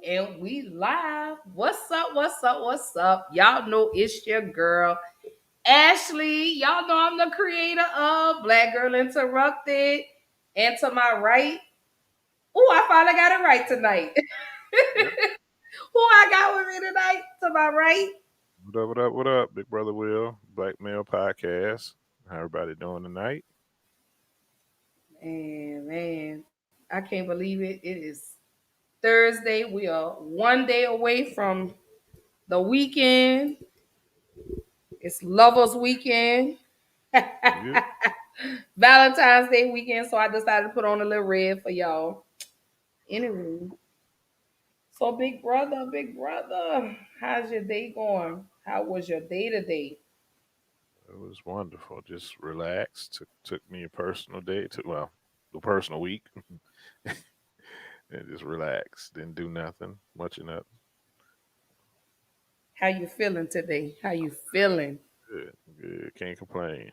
And we live. What's up? What's up? What's up? Y'all know it's your girl, Ashley. Y'all know I'm the creator of Black Girl Interrupted. And to my right, oh, I finally got it right tonight. Yep. Who I got with me tonight? To my right. What up, what up, what up? Big Brother Will, Black Male Podcast. How everybody doing tonight? Man, I can't believe it. It is Thursday. We are one day away from the weekend. It's Lovers Weekend. Yep. Valentine's Day weekend, so I decided to put on a little red for y'all. Anyway, so big brother, how's your day going? How was your day today? It was wonderful. Just relaxed. Took me a personal day to a personal week and just relaxed. Didn't do nothing, much of nothing. How you feeling today? How you feeling? Good, good. Can't complain.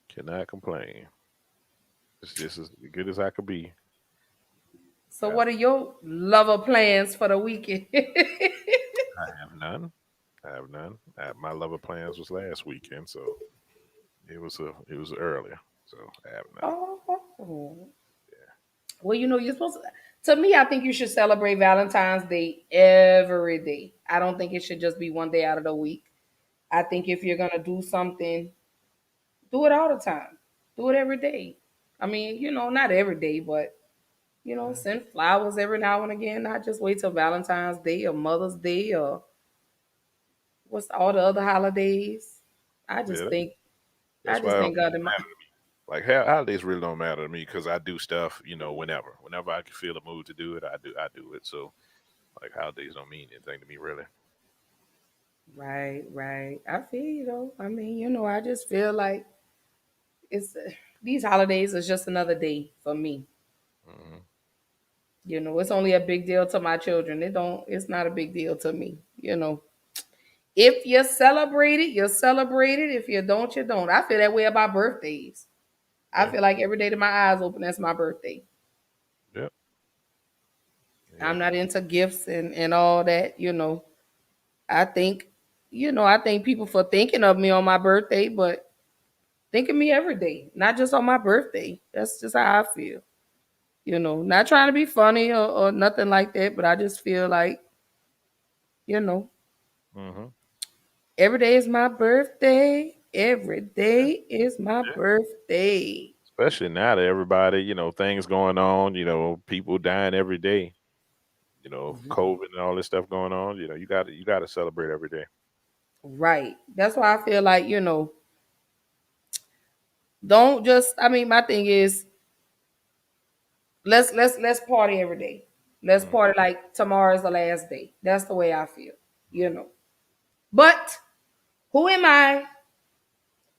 Cannot complain. It's just as good as I could be. So, Got what are your lover plans for the weekend? I have none. I have none. My lover plans was last weekend, so it was earlier. So I have none. Oh, well, you're supposed to. To me, I think you should celebrate Valentine's Day every day. I don't think it should just be one day out of the week. I think if you're gonna do something, do it all the time. Do it every day. I mean, not every day, but send flowers every now and again. Not just wait till Valentine's Day or Mother's Day or what's all the other holidays. I just Yeah, think, I that's just why it think God, don't matter to me. Like holidays really don't matter to me because I do stuff, whenever I can feel the mood to do it, I do it. So like holidays don't mean anything to me really. right, right. I feel you though. I mean, I just feel like it's these holidays is just another day for me. Hmm. It's only a big deal to my children. It's not a big deal to me. If you celebrate it, you celebrate it. If you don't, you don't. I feel that way about birthdays. I Yeah, feel like every day that my eyes open, that's my birthday. yep, I'm yep. not into gifts and all that. I think, I thank people for thinking of me on my birthday, but think of me every day, not just on my birthday. That's just how I feel. Not trying to be funny or nothing like that, but I just feel like, you know, Hmm. every day is my birthday. Every Yeah, day is my yeah. birthday. Especially now that everybody, things going on, people dying every day, COVID and all this stuff going on. You got to celebrate every day. Right. That's why I feel like, don't just I mean, my thing is let's party every day. Let's Mm. party like tomorrow is the last day. That's the way I feel, you know. But who am I?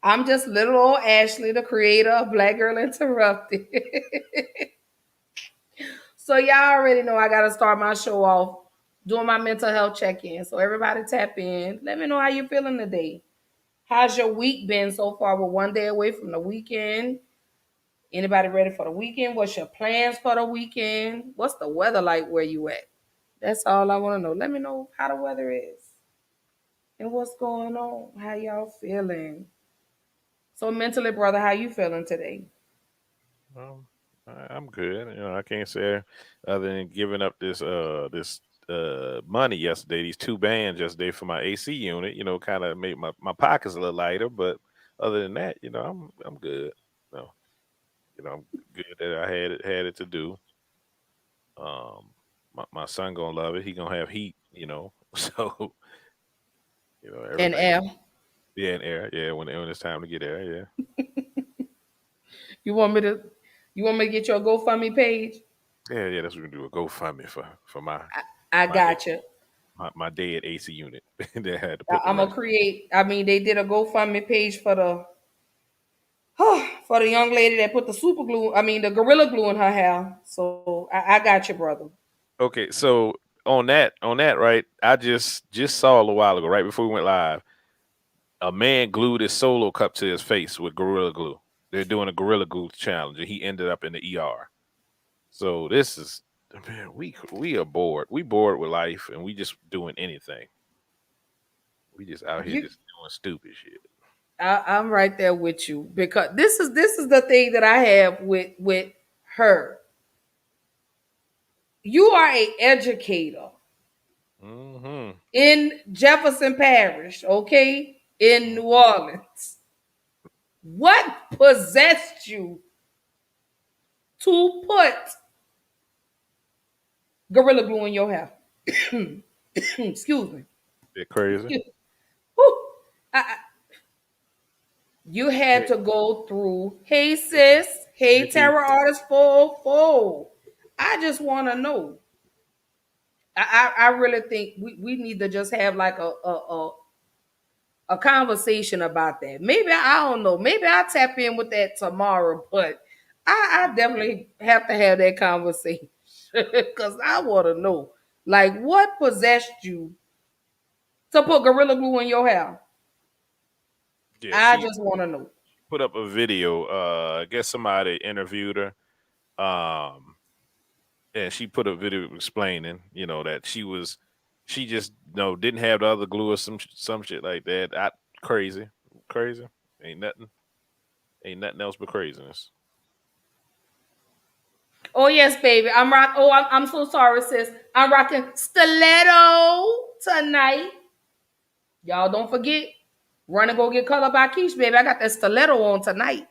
I'm just little old Ashley, the creator of Black Girl Interrupted. So y'all already know I gotta start my show off doing my mental health check-in. So everybody tap in. Let me know how you feeling today. How's your week been so far? We're one day away from the weekend. Anybody ready for the weekend? What's your plans for the weekend? What's the weather like where you at? That's all I want to know. Let me know how the weather is and what's going on. How y'all feeling? So mentally, brother, how you feeling today? Um, I'm good. I can't say other than giving up this money yesterday, these two bands yesterday for my AC unit. Kind of made my pockets a little lighter, but other than that, I'm good. No, I'm good that I had it to do. Um, my son gonna love it. He gonna have heat. So And everything. Al, Yeah, and air. Yeah, when it's time to get air. Yeah. you want me to you want me to get your GoFundMe page? Yeah, yeah. That's what we're gonna do. A GoFundMe for I my got you. my dead AC unit that had to put the I'm gonna rest. create. I mean, they did a GoFundMe page for the for the young lady that put the super glue. I mean, the gorilla glue in her hair. So I got you, brother. Okay, so on that, right? I just saw a little while ago, right before we went live, a man glued his solo cup to his face with gorilla glue. They're doing a gorilla glue challenge, and he ended up in the ER. So this is Man, we are bored. We bored with life, and we just doing anything. We just out here You, just doing stupid shit. I'm right there with you because this is the thing that I have with her. You are a educator Mm-hmm. in Jefferson Parish, okay, in New Orleans. What possessed you to put Gorilla Glue in your hair? Excuse me. They're crazy. Whew. You had Hey, to go through, hey sis, hey hey, P. Terror Artist 404. I just want to know. I really think we need to just have like a conversation about that. Maybe I don't know. Maybe I'll tap in with that tomorrow, but I definitely have to have that conversation because I want to know, like, what possessed you to put Gorilla Glue in your hair? Yeah, I she just want to know. put up a video. I guess somebody interviewed her. Um, and she put a video explaining, that she just didn't have the other glue or some shit like that. Crazy, crazy. Ain't nothing, ain't nothing else but craziness. Oh yes, baby. I'm rock. Oh, I'm so sorry, sis. I'm rocking stiletto tonight. Y'all don't forget. Run and go get color by Keish, baby. I got that stiletto on tonight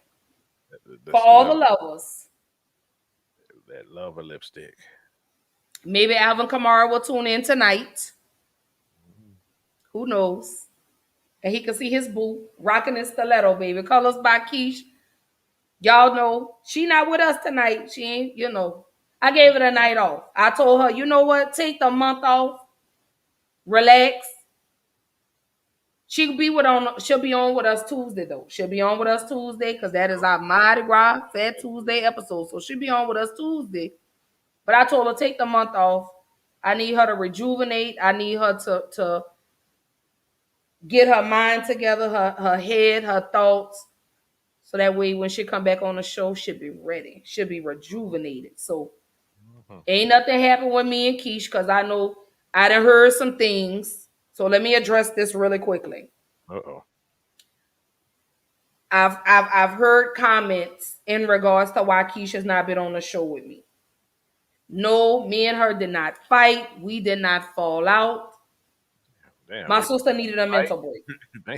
for That's all the love, lovers. that lover lipstick. Maybe Alvin Kamara will tune in tonight. Who knows? And he can see his boo rocking his stiletto, baby. Colors by Keish. Y'all know she not with us tonight. She ain't. I gave her the night off. I told her, you know what? Take the month off. Relax. She'll be on with us Tuesday though. She'll be on with us Tuesday because that is our Mardi Gras Fat Tuesday episode. So she'll be on with us Tuesday. But I told her take the month off. I need her to rejuvenate. I need her to get her mind together, her head, her thoughts. So that way when she come back on the show, she'll be ready. She'll be rejuvenated. So Mhm. ain't nothing happened with me and Keish because I know I done heard some things. So let me address this really quickly. Uh-oh. I've heard comments in regards to why Keisha's not been on the show with me. No, me and her did not fight. We did not fall out. Damn, My they sister needed a fight. mental break.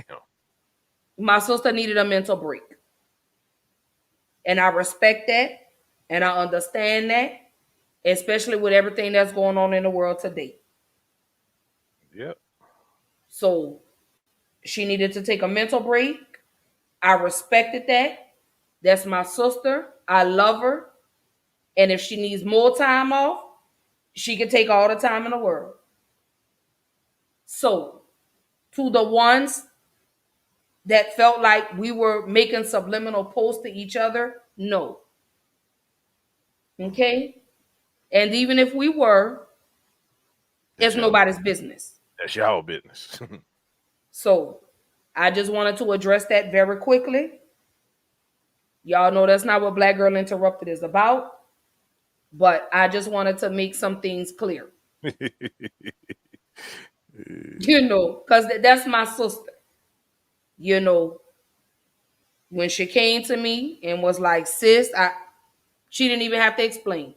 Damn. My sister needed a mental break. And I respect that and I understand that, especially with everything that's going on in the world today. Yep. So she needed to take a mental break. I respected that. That's my sister. I love her. And if she needs more time off, she can take all the time in the world. So, to the ones that felt like we were making subliminal posts to each other, no. Okay? And even if we were, That's it's y'all. nobody's business. That's y'all business. So, I just wanted to address that very quickly. Y'all know that's not what Black Girl Interrupted is about, but I just wanted to make some things clear. Because that's my sister. You know, when she came to me and was like, sis, she didn't even have to explain.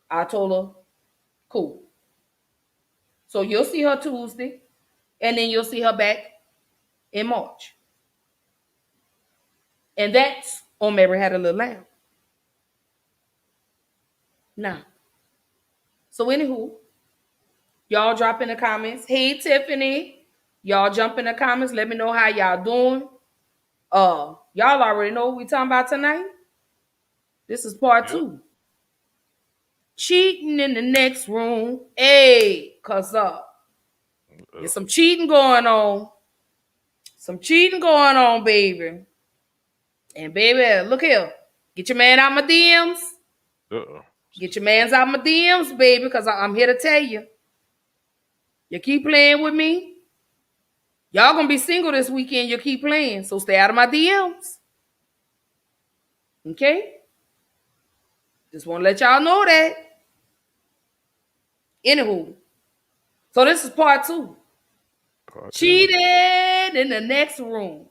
I told her, cool. So you'll see her Tuesday, and then you'll see her back in March. And that's on Mary Had a Little Lamb. Now, so anywho, y'all drop in the comments. Hey Tiffany, y'all jump in the comments. Let me know how y'all doing. Y'all already know what we talking about tonight. This is part Yep. 2. Cheating in the next room. Hey, cause there's some cheating going on. Some cheating going on, baby. And baby, look here. Get your man out my DMs. Uh-oh. Get your mans out my DMs, baby, because I'm here to tell you. You keep playing with me. Y'all gonna be single this weekend. You keep playing. So stay out of my DMs. Okay? Just want to let y'all know that. Anywho, so this is part 2. Part two. Cheated in the next room.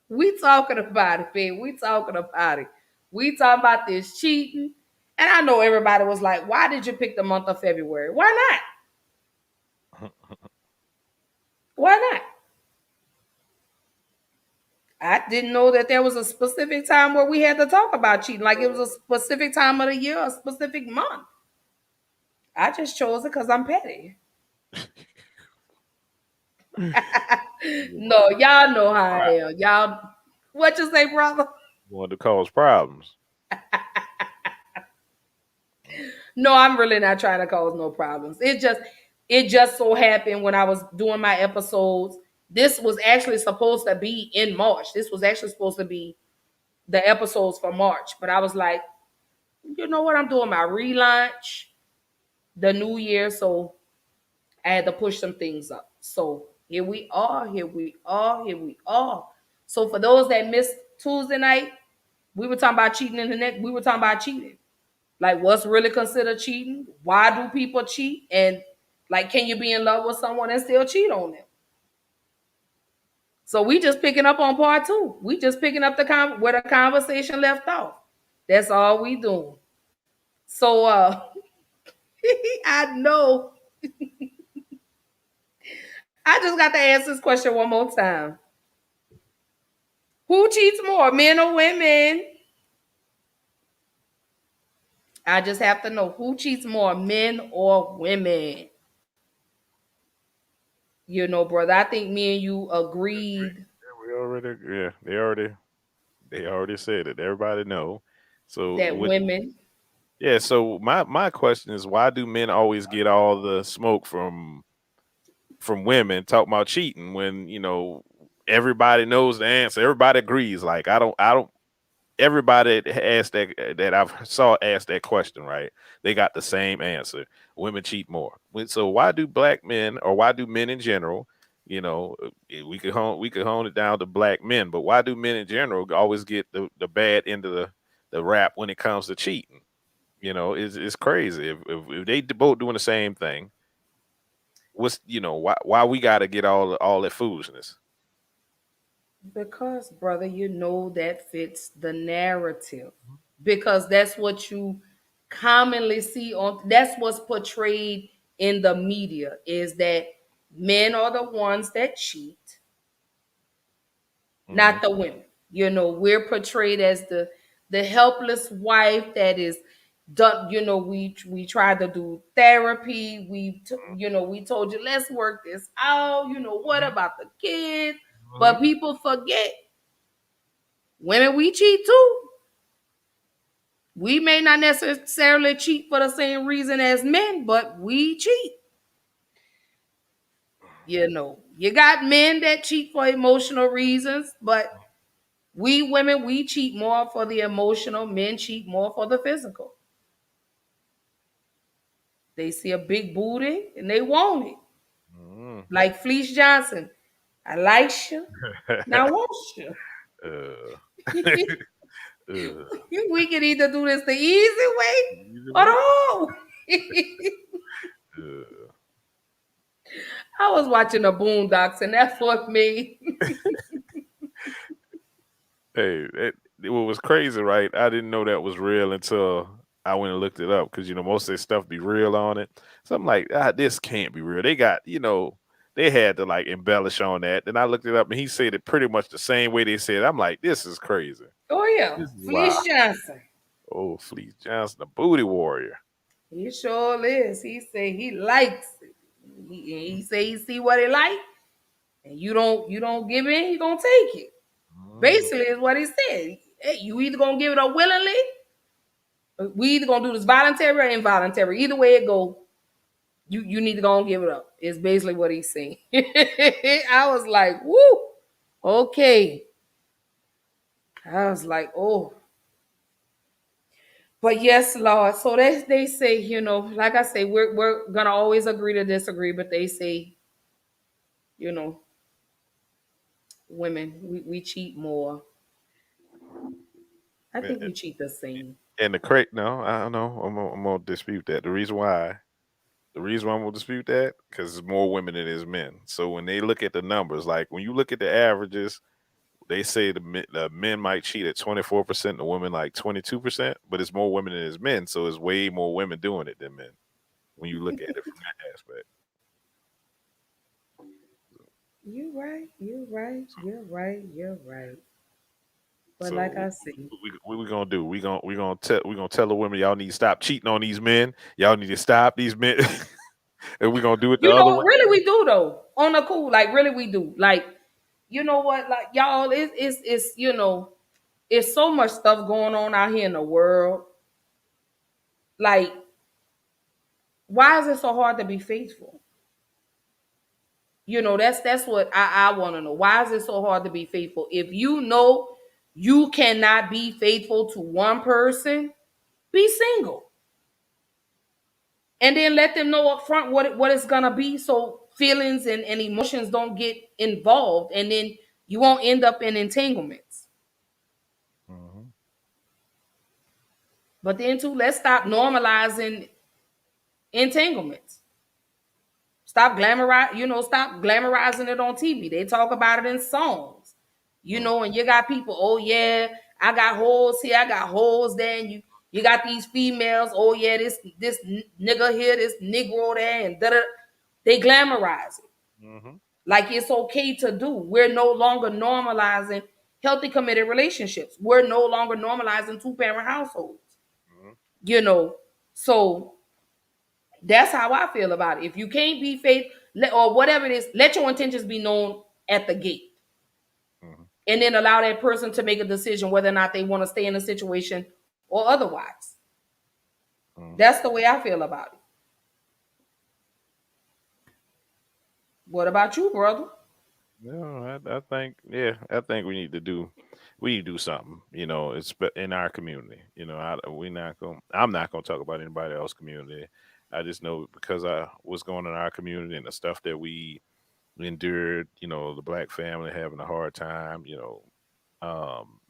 We talking about it, babe. We talking about it. We talking about this cheating. And I know everybody was like, why did you pick the month of February? Why not? Why not? I didn't know that there was a specific time where we had to talk about cheating. Like it was a specific time of the year, a specific month. I just chose it because I'm petty. No, y'all know how I am. Y'all, what you say, brother? Want to cause problems. No, I'm really not trying to cause no problems. It just so happened when I was doing my episodes. This was actually supposed to be in March. This was actually supposed to be the episodes for March. But I was like, you know what? I'm doing my relaunch, the new year, so I had to push some things up. So here we are, here we are, here we are. So for those that missed Tuesday night, we were talking about cheating in the net. We were talking about cheating. Like what's really considered cheating? Why do people cheat? And like, can you be in love with someone and still cheat on them? So we just picking up on part 2. We just picking up where the conversation left off. That's all we doing. So I know I just got to ask this question one more time. Who cheats more, men or women? I just have to know who cheats more, men or women. You know, brother, I think me and you agreed Yeah, we already. Yeah, they already said it. Everybody know. So that what? women. Yeah. So my question is, why do men always get all the smoke from women talking about cheating when everybody knows the answer? Everybody agrees. Like I don't. Everybody asked that I've saw ask that question, right? They got the same answer. Women cheat more. So why do black men, or why do men in general, we could hone it down to black men, but why do men in general always get the bad end of the rap when it comes to cheating? It's crazy. If they both doing the same thing, why we got to get all that foolishness? Because, brother, you know that fits the narrative. Because that's what you commonly see on that's what's portrayed in the media is that men are the ones that cheat, Hmm. not the women. You know, we're portrayed as the helpless wife that is done. You know, we tried to do therapy. We told you let's work this out. You know, what about the kids? But people forget women we cheat too. We may not necessarily cheat for the same reason as men, but we cheat. You know, you got men that cheat for emotional reasons, but we women, we cheat more for the emotional. Men cheat more for the physical. They see a big booty and they want it. Hmm. Like Fleece Johnson. I like you. Now want you. uh, uh, We can either do this the easy way either or the way. hard way. Uh, I was watching the Boondocks and that's what made Hey, what was crazy, right? I didn't know that was real until I went and looked it up because most of this stuff be real on it. So I'm like, this can't be real. They got, they had to like embellish on that. Then I looked it up and he said it pretty much the same way they said. I'm like, this is crazy. Oh yeah, This is wild. Felice Johnson. Oh, Fleece Johnson, the booty warrior. He sure is. He say he likes it. He say he see what he like, and you don't give in. He gonna take it. Mm. Basically, is what he said. Hey, you either gonna give it up willingly, or we either gonna do this voluntary or involuntary. Either way it go, you need to go and give it up. Is basically what he's saying. I was like, woo, okay. I was like, oh. But yes, Lord. So they say, like I say, we're gonna always agree to disagree, but they say, you know, women, we cheat more. I think we cheat the same. And the correct, no, I don't know. I'm gonna dispute that. The reason why. The reason why I'm gonna dispute that because there's more women than there's men. So when they look at the numbers, like when you look at the averages, they say the men might cheat at 24%, the women like 22%, but it's more women than there's men. So it's way more women doing it than men when you look at it from that aspect. You're right. You're right. So, You're right. You're right. But like so I say, what we gonna do? We gonna tell the women y'all need to stop cheating on these men. Y'all need to stop these men, and we gonna do it the you other know, way. really we do though. On the cool, like really we do. Like, you know what, like y'all, it's you know, it's so much stuff going on out here in the world. Like, why is it so hard to be faithful? You know, that's what I want to know. Why is it so hard to be faithful? If you know you cannot be faithful to one person, be single. And then let them know up front what it's gonna be, so feelings and emotions don't get involved, and then you won't end up in entanglements. Mhm. But then too, let's stop normalizing entanglements. Stop glamorizing it on TV. They talk about it in songs. You Mhm. know, and you got people, oh yeah, I got holes here, I got holes there, and you got these females, oh yeah, this nigga here, this negro there, and da. They glamorize it Mhm. like it's okay to do. We're no longer normalizing healthy committed relationships. We're no longer normalizing two-parent households. Mhm. You know, so that's how I feel about it. If you can't be faith or whatever it is, let your intentions be known at the gate, Mhm. and then allow that person to make a decision whether or not they want to stay in a situation or otherwise. Mhm. That's the way I feel about it. What about you, brother? No, I think we need to do something. It's in our community. I'm not gonna talk about anybody else's community. I just know because I what's going on in our community and the stuff that we endured. The black family having a hard time. Um,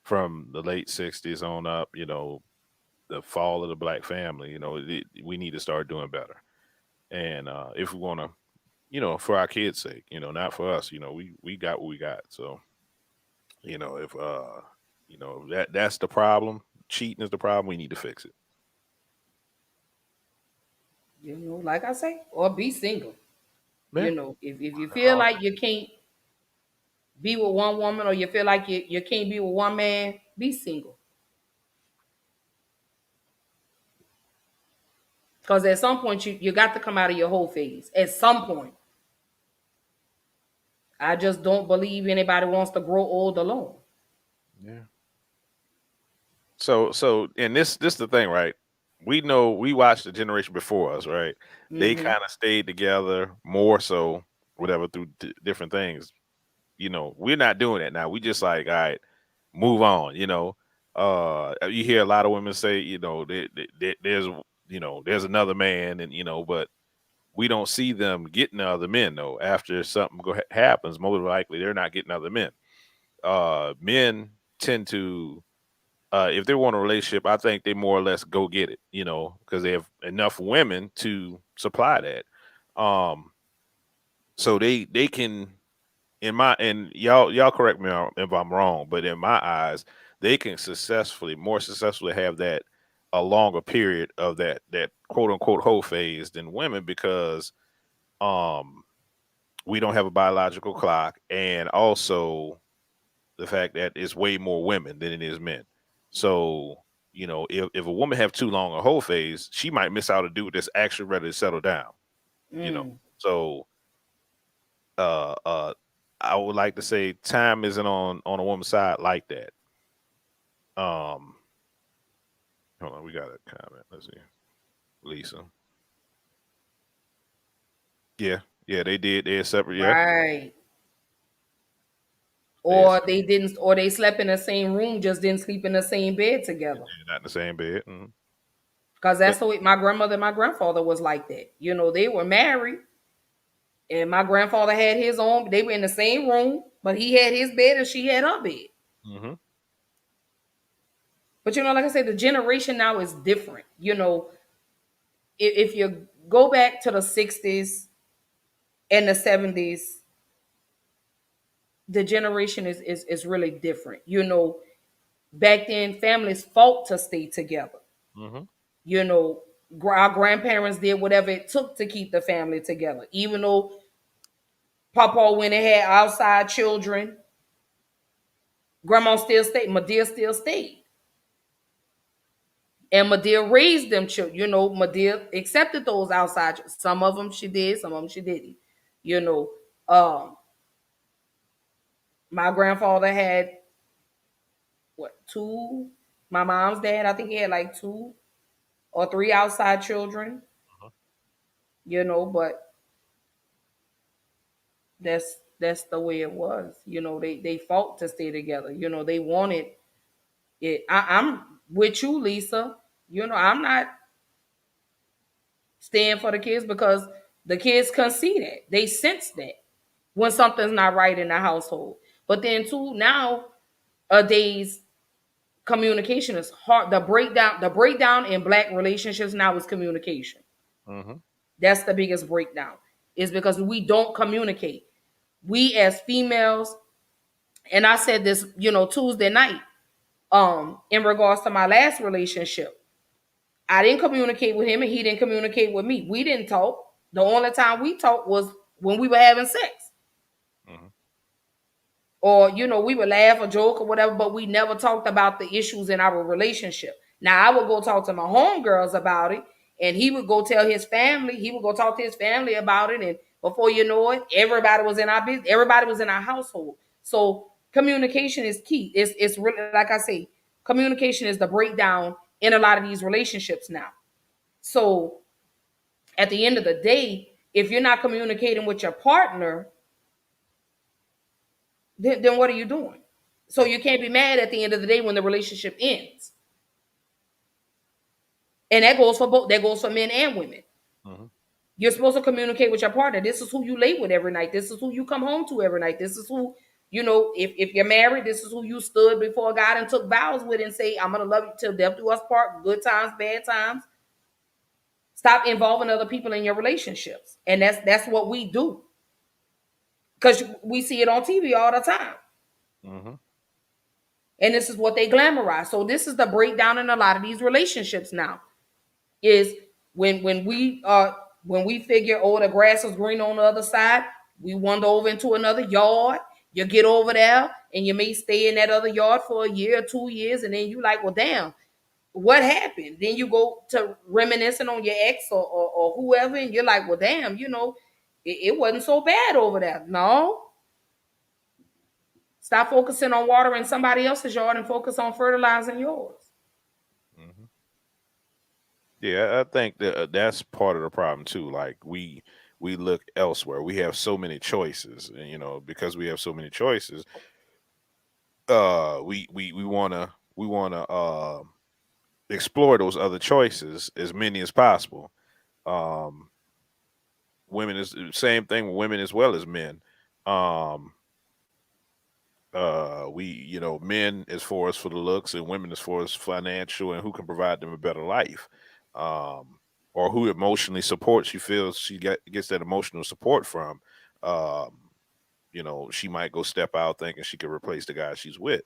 from the late '60s on up. The fall of the black family. We need to start doing better. And if we want to for our kids' sake, not for us. We got what we got. So, if that's the problem, cheating is the problem, we need to fix it. You know, like I say, or be single. Yeah. You know, if you feel like you can't be with one woman, or you feel like you can't be with one man, be single. Because at some point you got to come out of your whole phase. At some point. I just don't believe anybody wants to grow old alone. Yeah. And this the thing, right? We know we watched the generation before us, right? They Mm-hmm. kind of stayed together more so, whatever, through different things. We're not doing that now. We just like, all right, move on. You hear a lot of women say, there's another man, and but we don't see them getting other men though. After something happens, most likely they're not getting other men. Men tend to, if they want a relationship, I think they more or less go get it, because they have enough women to supply that. So they can, and y'all correct me if I'm wrong, but in my eyes, they can more successfully have that a longer period of that quote unquote whole phase than women because um we don't have a biological clock, and also the fact that it's way more women than it is men. So if a woman have too long a whole phase, she might miss out a dude that's actually ready to settle down. Mm. So uh uh I would like to say time isn't on a woman's side like that. Um, hold on, we got a comment. Let's see, Lisa. Yeah, yeah, they did. They're separate. Yeah, Right. they're Or they didn't, or they slept in the same room, just didn't sleep in the same bed together. not in the same bed. Because But that's the way my grandmother and my grandfather was like that. You know, they were married, and my grandfather had his own, they were in the same room, but he had his bed and she had her bed. hmm But you know, like I said, the generation now is different. You know, if you're go back to the 60s and the 70s, the generation is really different. Back then families fought to stay together. Mm-hmm. You know, our grandparents did whatever it took to keep the family together. Even though Papa went and had outside children, Grandma still stayed, Medea still stayed. And Medea raised them children. Medea accepted those outside. Some of them she did, some of them she didn't. You know, um, my grandfather had what, two? My mom's dad, I think he had like two or three outside children. But that's the way it was. They fought to stay together. They wanted it. I'm with you, Lisa. I'm not staying for the kids because the kids can see that. They sense that when something's not right in the household. But then too, nowadays, communication is hard. The breakdown in Black relationships now is communication. Mm-hmm. That's the biggest breakdown. Is because we don't communicate. We as females, and I said this, Tuesday night, in regards to my last relationship. I didn't communicate with him and he didn't communicate with me. We didn't talk. The only time we talked was when we were having sex. Mm-hmm. Or, we would laugh or joke or whatever, but we never talked about the issues in our relationship. Now, I would go talk to my homegirls about it, and he would go tell his family. He would go talk to his family about it, and before you know it, everybody was in our business. Everybody was in our household. So communication is key. It's really, like I say, communication is the breakdown in a lot of these relationships now. So at the end of the day, if you're not communicating with your partner, then what are you doing? So you can't be mad at the end of the day when the relationship ends. And that goes for both. That goes for men and women. Mm-hmm. You're supposed to communicate with your partner. This is who you lay with every night. This is who you come home to every night. This is who, if you're married, this is who you stood before God and took vows with and say, I'm going to love you till death do us part, good times, bad times. Stop involving other people in your relationships. And that's what we do. Because we see it on TV all the time. Mm-hmm. And this is what they glamorize. So this is the breakdown in a lot of these relationships now. Is when we figure, oh, the grass is green on the other side, we wander over into another yard. You get over there and you may stay in that other yard for a year or 2 years, and then you like, well, damn, what happened? Then you go to reminiscing on your ex or whoever, and you're like, well, damn, it wasn't so bad over there. No. Stop focusing on watering somebody else's yard and focus on fertilizing yours. Mm-hmm. Yeah, I think that's part of the problem too. Like we look elsewhere. We have so many choices, and because we have so many choices, we wanna explore those other choices as many as possible. Um, Women is the same thing with women as well as men. Um, we men as far as for the looks, and women as far as financial and who can provide them a better life, um or who emotionally supports, she feels gets that emotional support from. um she might go step out thinking she could replace the guy she's with,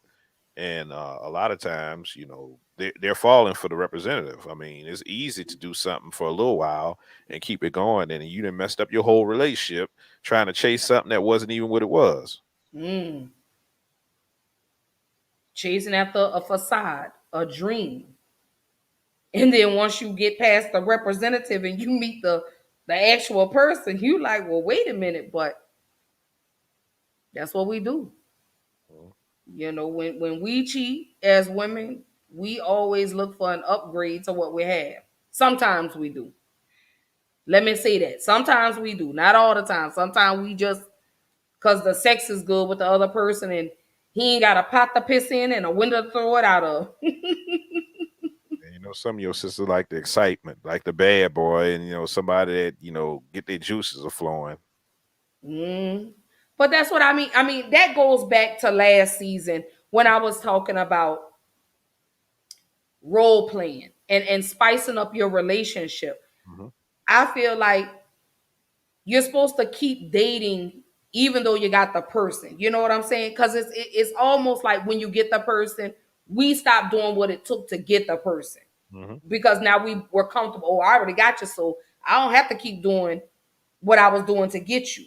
and a lot of times they're falling for the representative. I mean, it's easy to do something for a little while and keep it going, and you done messed up your whole relationship trying to chase something that wasn't even what it was. Mm. Chasing after a facade, a dream. And then once you get past the representative and you meet the actual person, you like, well, wait a minute, but that's what we do. When we cheat as women, we always look for an upgrade to what we have. Sometimes we do. Let me say that. Sometimes we do. Not all the time. Sometimes we just, because the sex is good with the other person and he ain't got a pot to piss in and a window to throw it out of. And, some of your sisters like the excitement, like the bad boy, and somebody that get their juices are flowing. Mm. But that's what I mean. I mean, that goes back to last season when I was talking about role playing and spicing up your relationship. Mm-hmm. I feel like you're supposed to keep dating even though you got the person. You know what I'm saying? Because it's almost like when you get the person, we stop doing what it took to get the person Mhm. because now we're comfortable. Oh, I already got you, so I don't have to keep doing what I was doing to get you.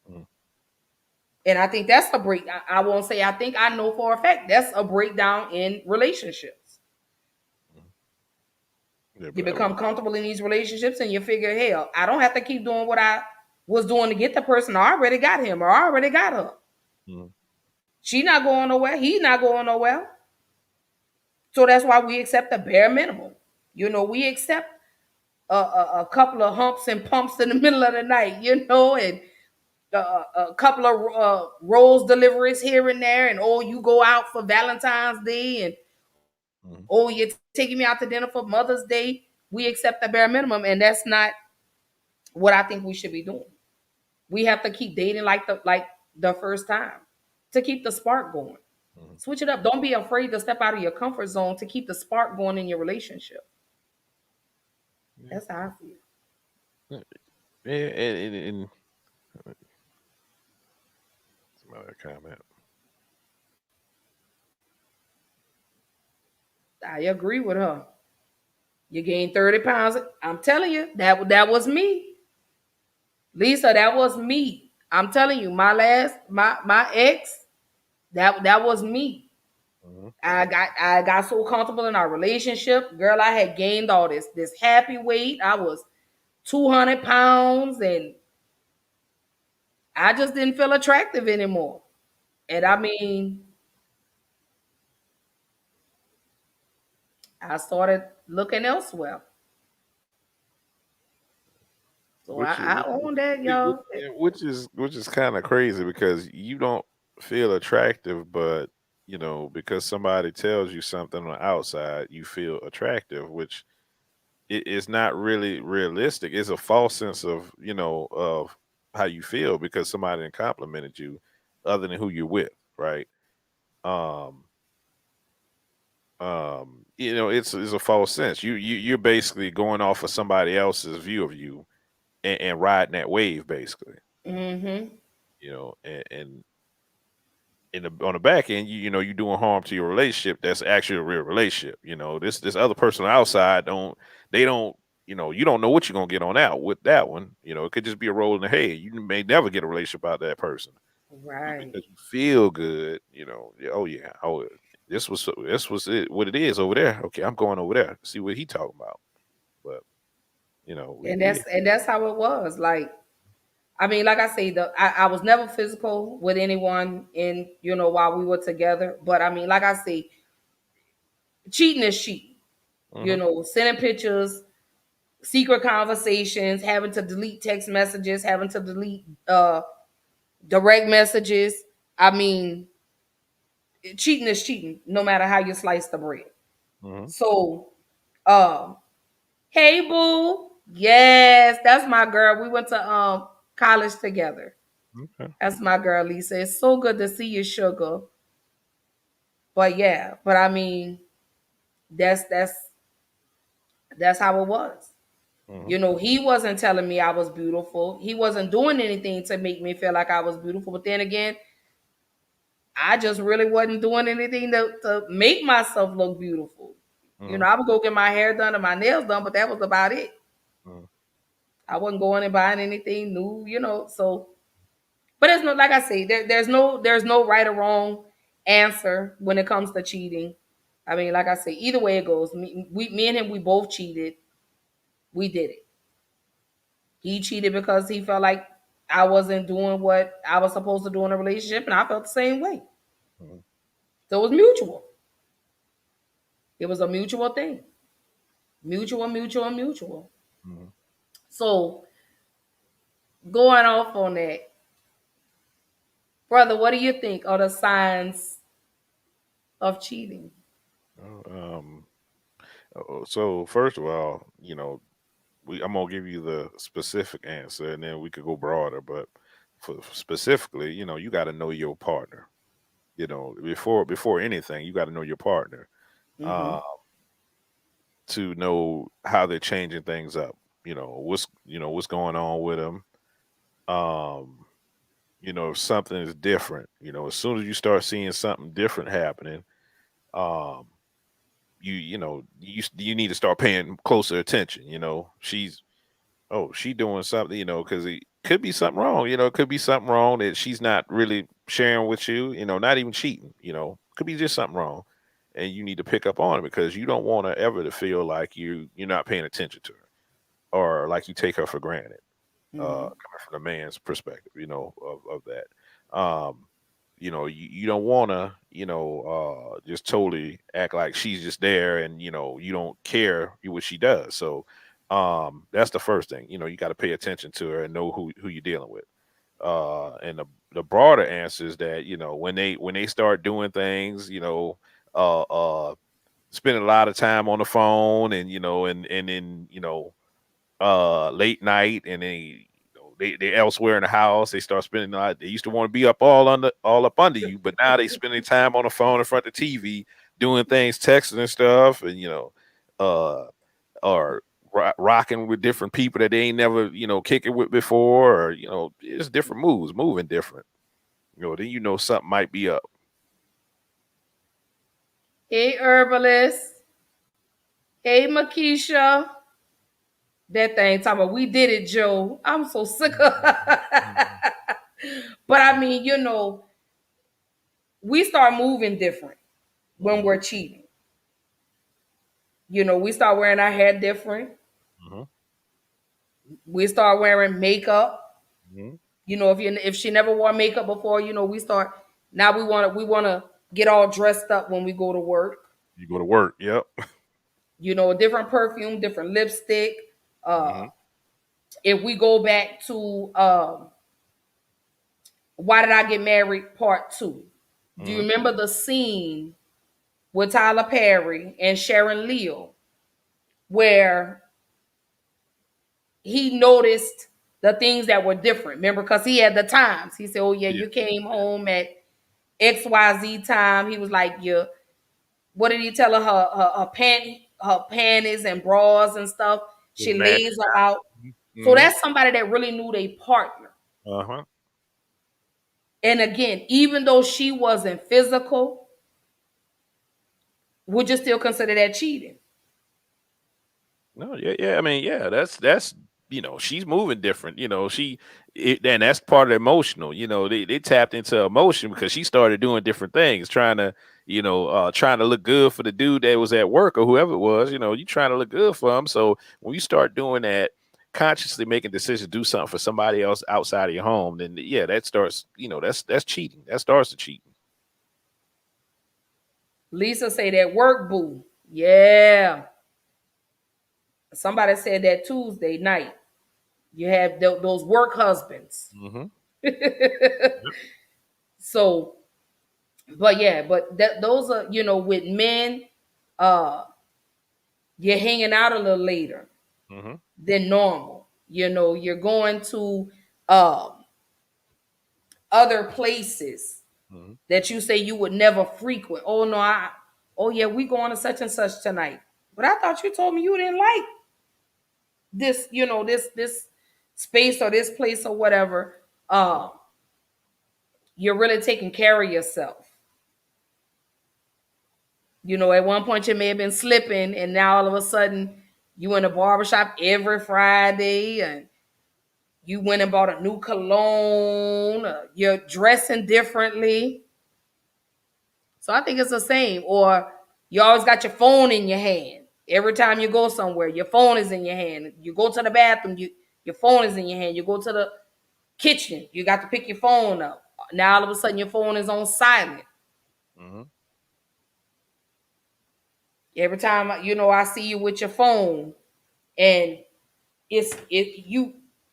Mhm. And I think that's a break. I won't say I think I know for a fact that's a breakdown in relationships. Yeah, You but become comfortable in these relationships and you figure, hell, I don't have to keep doing what I was doing to get the person. I already got him or I already got her. Mhm. She not going nowhere. He's not going nowhere. So that's why we accept the bare minimum. You know, we accept a couple of humps and pumps in the middle of the night, you know, and a couple of rose deliveries here and there. And oh, you go out for Valentine's Day and Mhm. oh, you're taking me out to dinner for Mother's Day. We accept the bare minimum. And that's not what I think we should be doing. We have to keep dating like the first time to keep the spark going. Mhm. Switch it up. Don't be afraid to step out of your comfort zone to keep the spark going in your relationship. Yeah. That's how I feel. Yeah, and some other comment. I agree with her. You gained 30 pounds. I'm telling you, that was me. Lisa, that was me. I'm telling you, my ex, that was me. Mhm. I got so comfortable in our relationship. Girl, I had gained all this happy weight. I was 200 pounds and I just didn't feel attractive anymore. And I Mhm. mean, I started looking elsewhere. So I, Which is I own that, y'all. which is kind of crazy because you don't feel attractive, but because somebody tells you something on the outside, you feel attractive, which is not really realistic. It's a false sense of how you feel because somebody done complimented you, other than who you're with, right? Um, it's a false sense. You're basically going off of somebody else's view of you and riding that wave, basically. Mm-hmm. And on the back end, you're doing harm to your relationship. That's actually a real relationship. This other person outside don't you don't know what you're gonna get on out with that one. It could just be a roll in the hay. You may never get a relationship out of that person, but Right. because you feel good, oh yeah, this was it, what it is over there. Okay, I'm going over there, see what he talking about. But And we that's how it was. Like, I mean, like I say, I was never physical with anyone in, while we were together. But I mean, like I say, cheating is cheating. hmm Sending pictures, secret conversations, having to delete text messages, having to delete direct messages. I mean, cheating is cheating, no matter how you slice the bread. hmm So, um, hey boo, yes, that's my girl. We went to college together. okay. That's my girl, Lisa. It's so good to see you, sugar. But yeah, but I mean, that's how it was. hmm He wasn't telling me I was beautiful. He wasn't doing anything to make me feel like I was beautiful. But then again, I just really wasn't doing anything to make myself look beautiful. hmm I would go get my hair done and my nails done, but that was about it. hmm I wasn't going and buying anything new. So, but there's no, like I say, there's no right or wrong answer when it comes to cheating. I mean, like I say, either way it goes. Me and him, we both cheated. We did it. He cheated because he felt like I wasn't doing what I was supposed to do in a relationship, and I felt the same way. hmm So it was mutual. It was a mutual thing. Mutual, mutual, mutual. hmm So going off on that, brother, what do you think are the signs of cheating? Oh, so first of all, I'm gonna give you the specific answer, and then we could go broader. But for specifically, you got to know your partner. Before anything, you got to know your partner Mm-hmm. uh, to know how they're changing things up. what's going on with him. Um, if something is different, as soon as you start seeing something different happening, um, you need to start paying closer attention. She doing something, because it could be something wrong. It could be something wrong that she's not really sharing with you. Not even cheating. Could be just something wrong, and you need to pick up on it because you don't want her ever to feel like you're not paying attention to her or like you take her for granted. Mm-hmm. Coming from the man's perspective, of that. You don't want to, just totally act like she's just there and, you don't care what she does. So, that's the first thing, you got to pay attention to her and know who you're dealing with. And the broader answer is that, when they start doing things, uh, uh, spending a lot of time on the phone and, and then, late night and they elsewhere in the house. They start spending. They used to want to be up all up under you, but now they spending time on the phone in front of the TV, doing things, texting and stuff, and uh, or rocking with different people that they ain't never kicking with before, or it's different moves, moving different. Then something might be up. Hey, herbalist. Hey, Makisha. That thing talking about we did it, Joe. I'm so sick of But I mean, we start moving different when Mm-hmm. we're cheating. We start wearing our hair different. Mm-hmm. We start wearing makeup. Mm-hmm. If she never wore makeup before, we start now we wanna get all dressed up when we go to work. You go to work. Yep. Different perfume, different lipstick. Mm-hmm. If we go back to Why Did I Get Married Part 2? Do you Mm-hmm. remember the scene with Tyler Perry and Sharon Leal where he noticed the things that were different? Remember, because he had the times. He said, "Oh yeah, Yeah. you came home at XYZ time." He was like, "Yeah." What did he tell her? Her panties and bras and stuff. Just She mad. lays her out. So Mm-hmm. that's somebody that really knew their partner. Uh huh. And again, even though she wasn't physical, would you still consider that cheating? No, yeah, yeah. I mean, yeah, that's she's moving different. And that's part of the emotional. They tapped into emotion because she started doing different things, trying to look good for the dude that was at work or whoever it was. You trying to look good for him. So when you start doing that, consciously making decisions to do something for somebody else outside of your home, then yeah, that starts. That's cheating. That starts the cheating. Lisa say that work boo. Yeah. Somebody said that Tuesday night. You have those work husbands. Mm-hmm. So, but yeah, but those are, with men, uh, you're hanging out a little later Mm-hmm. than normal. You're going to other places Mm-hmm. that you say you would never frequent. Oh no, oh yeah, we going to such and such tonight. But I thought you told me you didn't like this, this space or this place or whatever. You're really taking care of yourself. At one point you may have been slipping, and now all of a sudden you in a barbershop every Friday, and you went and bought a new cologne. You're dressing differently. So I think it's the same. Or you always got your phone in your hand. Every time you go somewhere, your phone is in your hand. You go to the bathroom, your phone is in your hand. You go to the kitchen, you got to pick your phone up. Now all of a sudden your phone is on silent. Mm-hmm. Every time I see you with your phone, and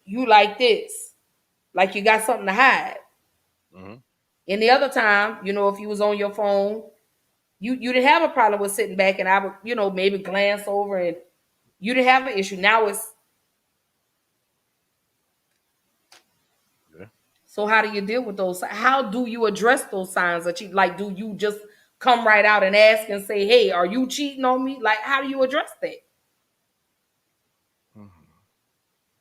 you like this, like you got something to hide. Mm-hmm. And the other time, if you was on your phone, you didn't have a problem with sitting back, and I would maybe glance over, and you didn't have an issue. Now it's Yeah. so how do you deal with those? How do you address those signs that you like? Do you just come right out and ask and say, "Hey, are you cheating on me?" Like, how do you address that? Mhm.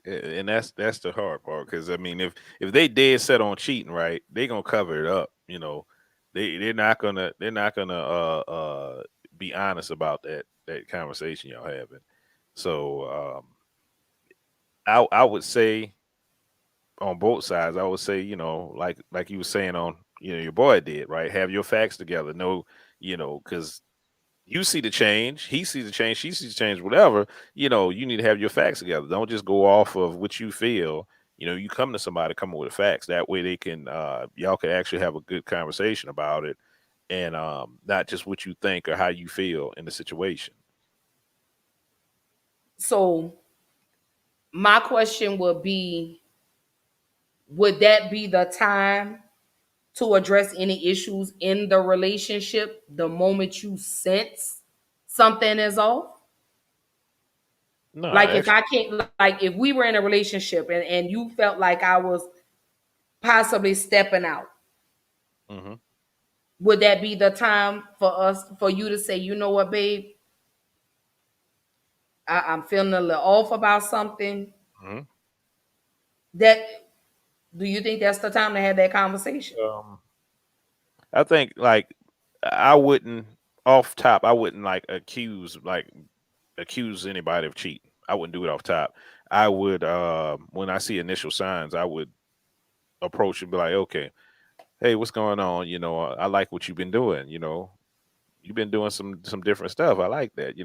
And that's the hard part because I mean, if they dead set on cheating, right, they gonna cover it up. You know, they're not gonna be honest about that conversation y'all having. So I would say on both sides, I would say, like you were saying on, your boy did, right? Have your facts together. Know, because you see the change, he sees the change, she sees the change, whatever, you need to have your facts together. Don't just go off of what you feel. You come to somebody, come up with the facts. That way they can, y'all can actually have a good conversation about it and not just what you think or how you feel in the situation. So my question would be, would that be the time to address any issues in the relationship the moment you sense something is off? No, Like I if actually, I can't, like if we were in a relationship and you felt like I was possibly stepping out, hmm would that be the time for you to say, you know what, babe, I'm feeling a little off about something? hmm That Do you think that's the time to have that conversation? um, I think like I wouldn't off top, I wouldn't accuse anybody of cheating. I wouldn't do it off top. I would when I see initial signs, I would approach and be like, okay, hey, what's going on? I like what you've been doing. You've been doing some different stuff. I like that.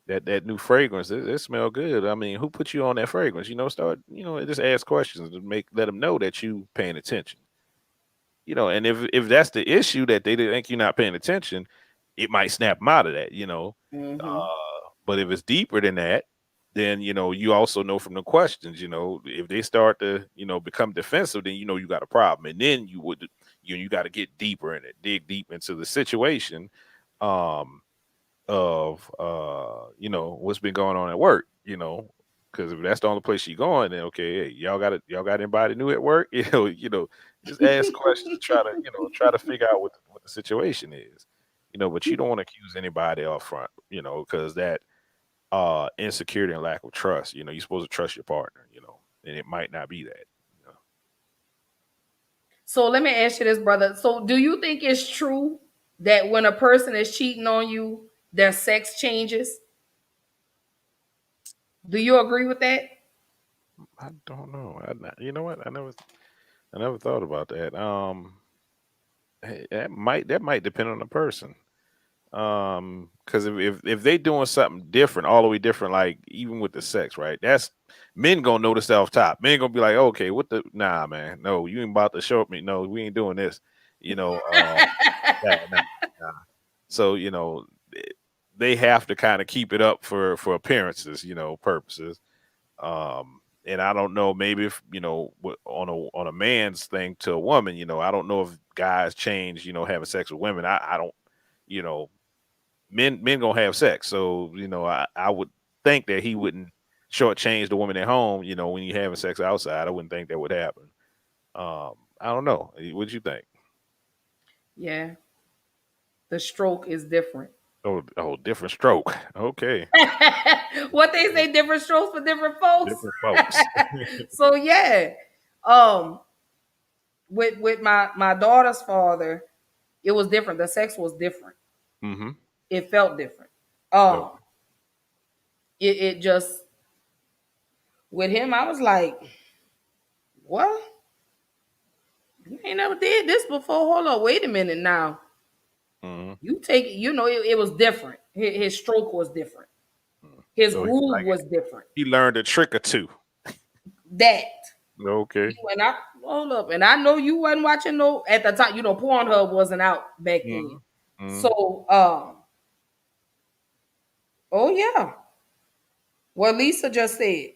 That new fragrance, it smell good. I mean, who put you on that fragrance? Start, just ask questions to let them know that you paying attention. And if that's the issue that they think you're not paying attention, it might snap them out of that. Mm-hmm. But if it's deeper than that, then you also know from the questions, if they start to become defensive, then you got a problem, and then you got to get deeper in it, dig deep into the situation, um, of what's been going on at work, because if that's the only place you're going, then okay, hey, y'all got anybody new at work, just ask questions to try to figure out what the situation is, but you don't want to accuse anybody up front, because that insecurity and lack of trust. You're supposed to trust your partner, and it might not be that. You know? So let me ask you this, brother. So do you think it's true that when a person is cheating on you, their sex changes? Do you agree with that? I don't know. You know what? I never thought about that. That might depend on the person. Because if they doing something different, all the way different, like even with the sex, right? That's men gonna notice that off top. Men gonna be like, okay, what the nah, man, no, you ain't about to show me. No, we ain't doing this. You know, nah, nah, nah. So they have to kind of keep it up for appearances, purposes. And I don't know, maybe if on a man's thing to a woman, I don't know if guys change, having sex with women. I don't, you know, men gonna have sex, so I would think that he wouldn't shortchange the woman at home. When you having sex outside, I wouldn't think that would happen. I don't know. What you think? Yeah, the stroke is different. Oh, different stroke. Okay, What they say, different strokes for different folks. different folks. So yeah, um, with my daughter's father, it was different. The sex was different. hmm It felt different. No. Um, it just with him, I was like, what? You ain't never did this before. Hold on, wait a minute now. hmm You take it, it was different. His stroke was different. His So groove was different. he learned a trick or two. That Okay. and I hold up, and I know you wasn't watching no at the time. Pornhub wasn't out back then. hmm hmm So, oh yeah, what Lisa just said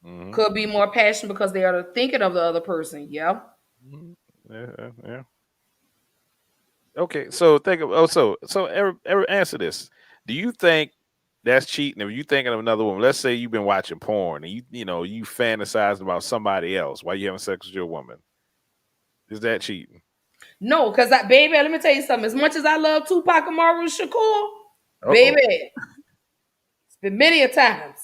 hmm could be more passion because they are thinking of the other person. Yeah. Yeah, yeah. Okay, so think of ever answer this. Do you think that's cheating? If you thinking of another woman, let's say you've been watching porn and you fantasize about somebody else while you having sex with your woman. Is that cheating? No, because baby, let me tell you something. As much as I love Tupac Amaru Shakur, Uh oh. baby, it's been many a times.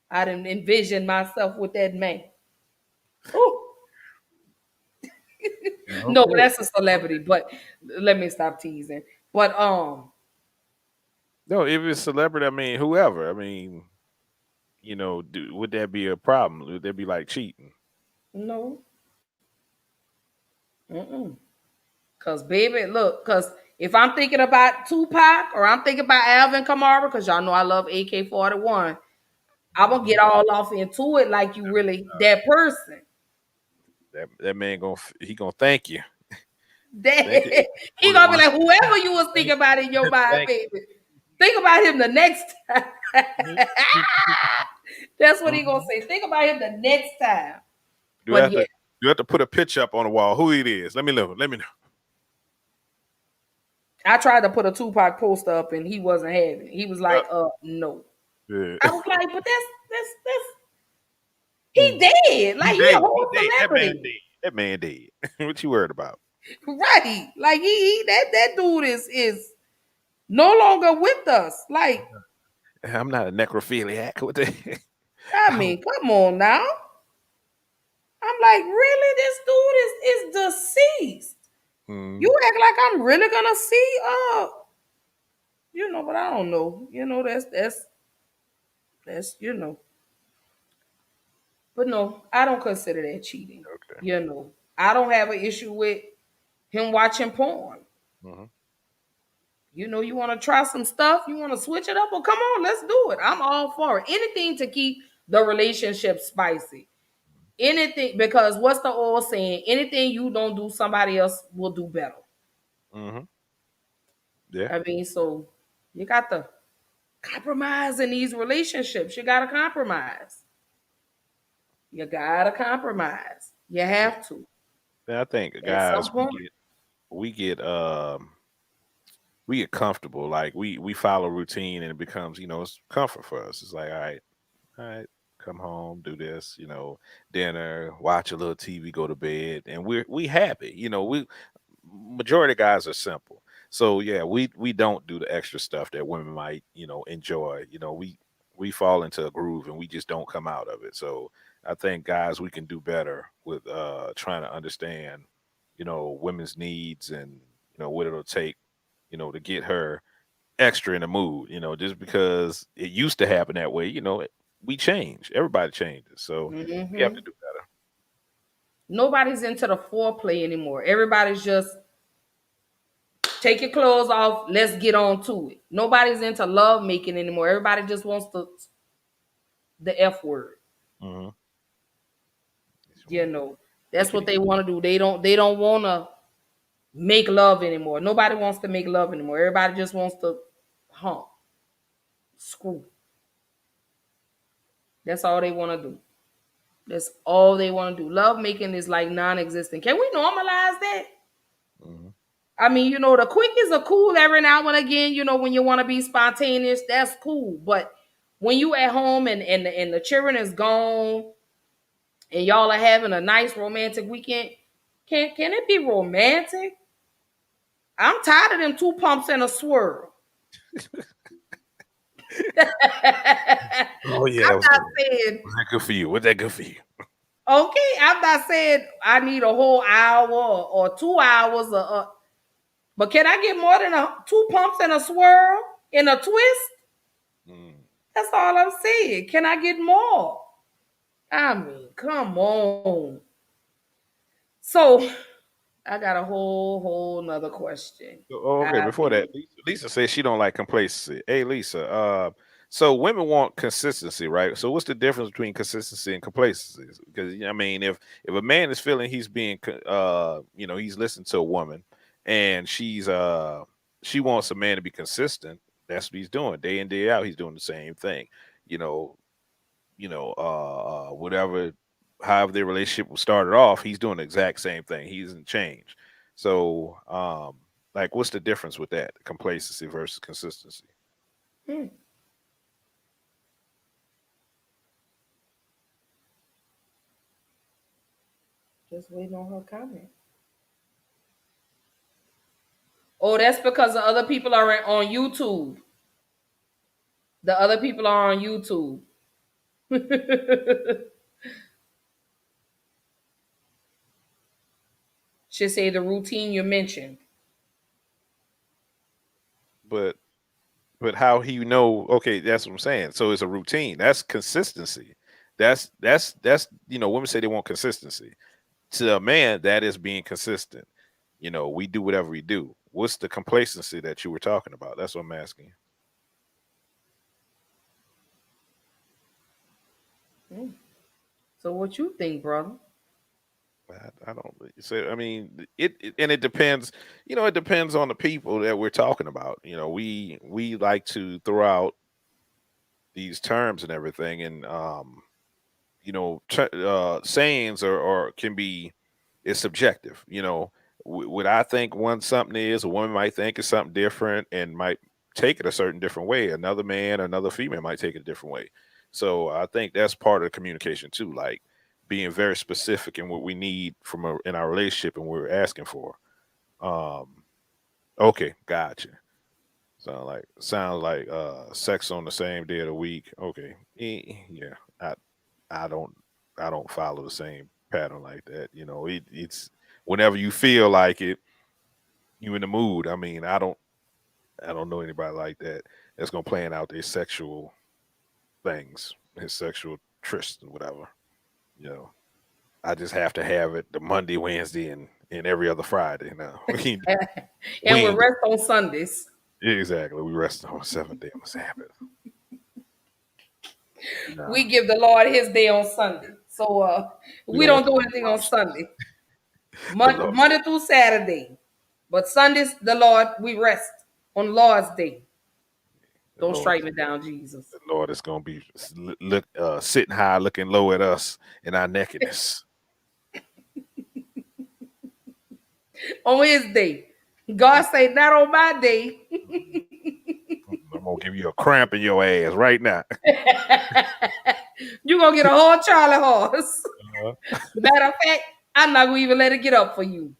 I didn't envision myself with that man. Ooh. No, but Okay. that's a celebrity. But let me stop teasing. But No, if it's celebrity, I mean, whoever. I mean, would that be a problem? Would that be like cheating? no. Cause baby, look, cause if I'm thinking about Tupac or I'm thinking about Alvin Kamara, cause y'all know I love AK-41, I'm gonna get all off into it like you really that person. That man gonna thank you. Thank you. That he Well, gonna be like, whoever you was thinking about in your mind, thank baby. Think about him the next time. you. That's what he gonna Mhm. say. Think about him the next time. Do I But have yeah, to do I have to put a picture up on the wall? Who it is? Let me know. Let me know. I tried to put a Tupac poster up and he wasn't having it. He was Uh, like, no. yeah. I was like, but that's he Hmm. dead. He Like he a dead. He whole dead. That man celebrity. dead. That man dead. What you worried about? Right. Like he that dude is no longer with us. Like, I'm not a necrophiliac. What the I mean, come on now. I'm like, really? This dude is deceased. Hmm. You act like I'm really gonna see but I don't know. That's. But no, I don't consider that cheating. Okay. I don't have an issue with him watching porn. Hmm. You want to try some stuff, you want to switch it up, well, come on, let's do it. I'm all for it. Anything to keep the relationship spicy. Anything, because what's the old saying? Anything you don't do, somebody else will do better. Hmm. Yeah. I mean, so you got to compromise in these relationships. You got to compromise. You got to compromise. You Yeah. have to I think at some guys point. we get we get comfortable. Like we follow routine and it becomes, it's comfort for us. It's like, all right, come home, do this, dinner, watch a little TV, go to bed, and we happy. We majority of guys are simple. So yeah, we don't do the extra stuff that women might, enjoy. We fall into a groove and we just don't come out of it. So I think guys we can do better with trying to understand, women's needs and what it'll take, to get her extra in the mood, just because it used to happen that way, we change. Everybody changes. So we have to Hmm. do better. Nobody's into the foreplay anymore. Everybody's just take your clothes off. Let's get on to it. Nobody's into love making anymore. Everybody just wants the F word. Hmm. You know, Take that's it what easy. they want to do. They don't want to make love anymore. Nobody wants to make love anymore. Everybody just wants to hump, screw. That's all they want to do. That's all they want to do. Love making is like non-existent. Can we normalize that? Hmm. I mean, the quickies are cool every now and again. When you want to be spontaneous, that's cool. But when you at home and the children is gone and y'all are having a nice romantic weekend, can it be romantic? I'm tired of them two pumps and a swirl. I'm Oh yeah, that was not good. saying Was that good for you? Was that good for you? okay. I'm not saying I need a whole hour or 2 hours. But can I get more than two pumps and a swirl in a twist? Mm. That's all I'm saying. Can I get more? I mean, come on. So I got a whole nother question. Okay, I before that, mean, Lisa says she don't like complacency. Hey, Lisa. So women want consistency, right? So what's the difference between consistency and complacency? Because I mean, if a man is feeling he's being, he's listening to a woman, and she wants a man to be consistent. That's what he's doing day in day out. He's doing the same thing. You know, whatever, however their relationship was started off, he's doing the exact same thing. He doesn't change. So, like, what's the difference with that? Complacency versus consistency. hmm, just waiting on her comment. Oh, that's because the other people are on YouTube. The other people are on YouTube. Should say the routine you mentioned. But how he know? Okay, that's what I'm saying. So it's a routine. That's consistency. That's women say they want consistency. To a man, that is being consistent. We do whatever we do. What's the complacency that you were talking about? That's what I'm asking. Mm. So what you think, brother? I don't say. I mean, and it depends. It depends on the people that we're talking about. We like to throw out these terms and everything, and sayings or can be it's subjective. What I think one something is, a woman might think is something different and might take it a certain different way. Another man, another female might take it a different way. So I think that's part of the communication too, like being very specific in what we need in our relationship and what we're asking for. Um, okay, gotcha. Sounds like sex on the same day of the week. Okay, yeah, I don't I don't follow the same pattern like that. It's whenever you feel like it, you in the mood. I mean, I don't know anybody like that that's gonna plan out their sexual things, his sexual trysts and whatever. You know, I just have to have it the Monday, Wednesday, and every other Friday. Now we And we ain't rest on Sundays. exactly. We rest on the seventh day of the Sabbath. We No, give the Lord his day on Sunday. So we we don't don't want do no anything on interruptions. Sunday. The Lord, Monday through Saturday. But Sundays, the Lord, we rest on Lord's day. the Don't Lord strike me down, Jesus. the Lord is going to be sitting high, looking low at us in our nakedness. On his day. God say, not on my day. I'm gonna give you a cramp in your ass right now. You're going to get a whole Charlie horse. Uh, Matter of fact, I'm not going to even let it get up for you.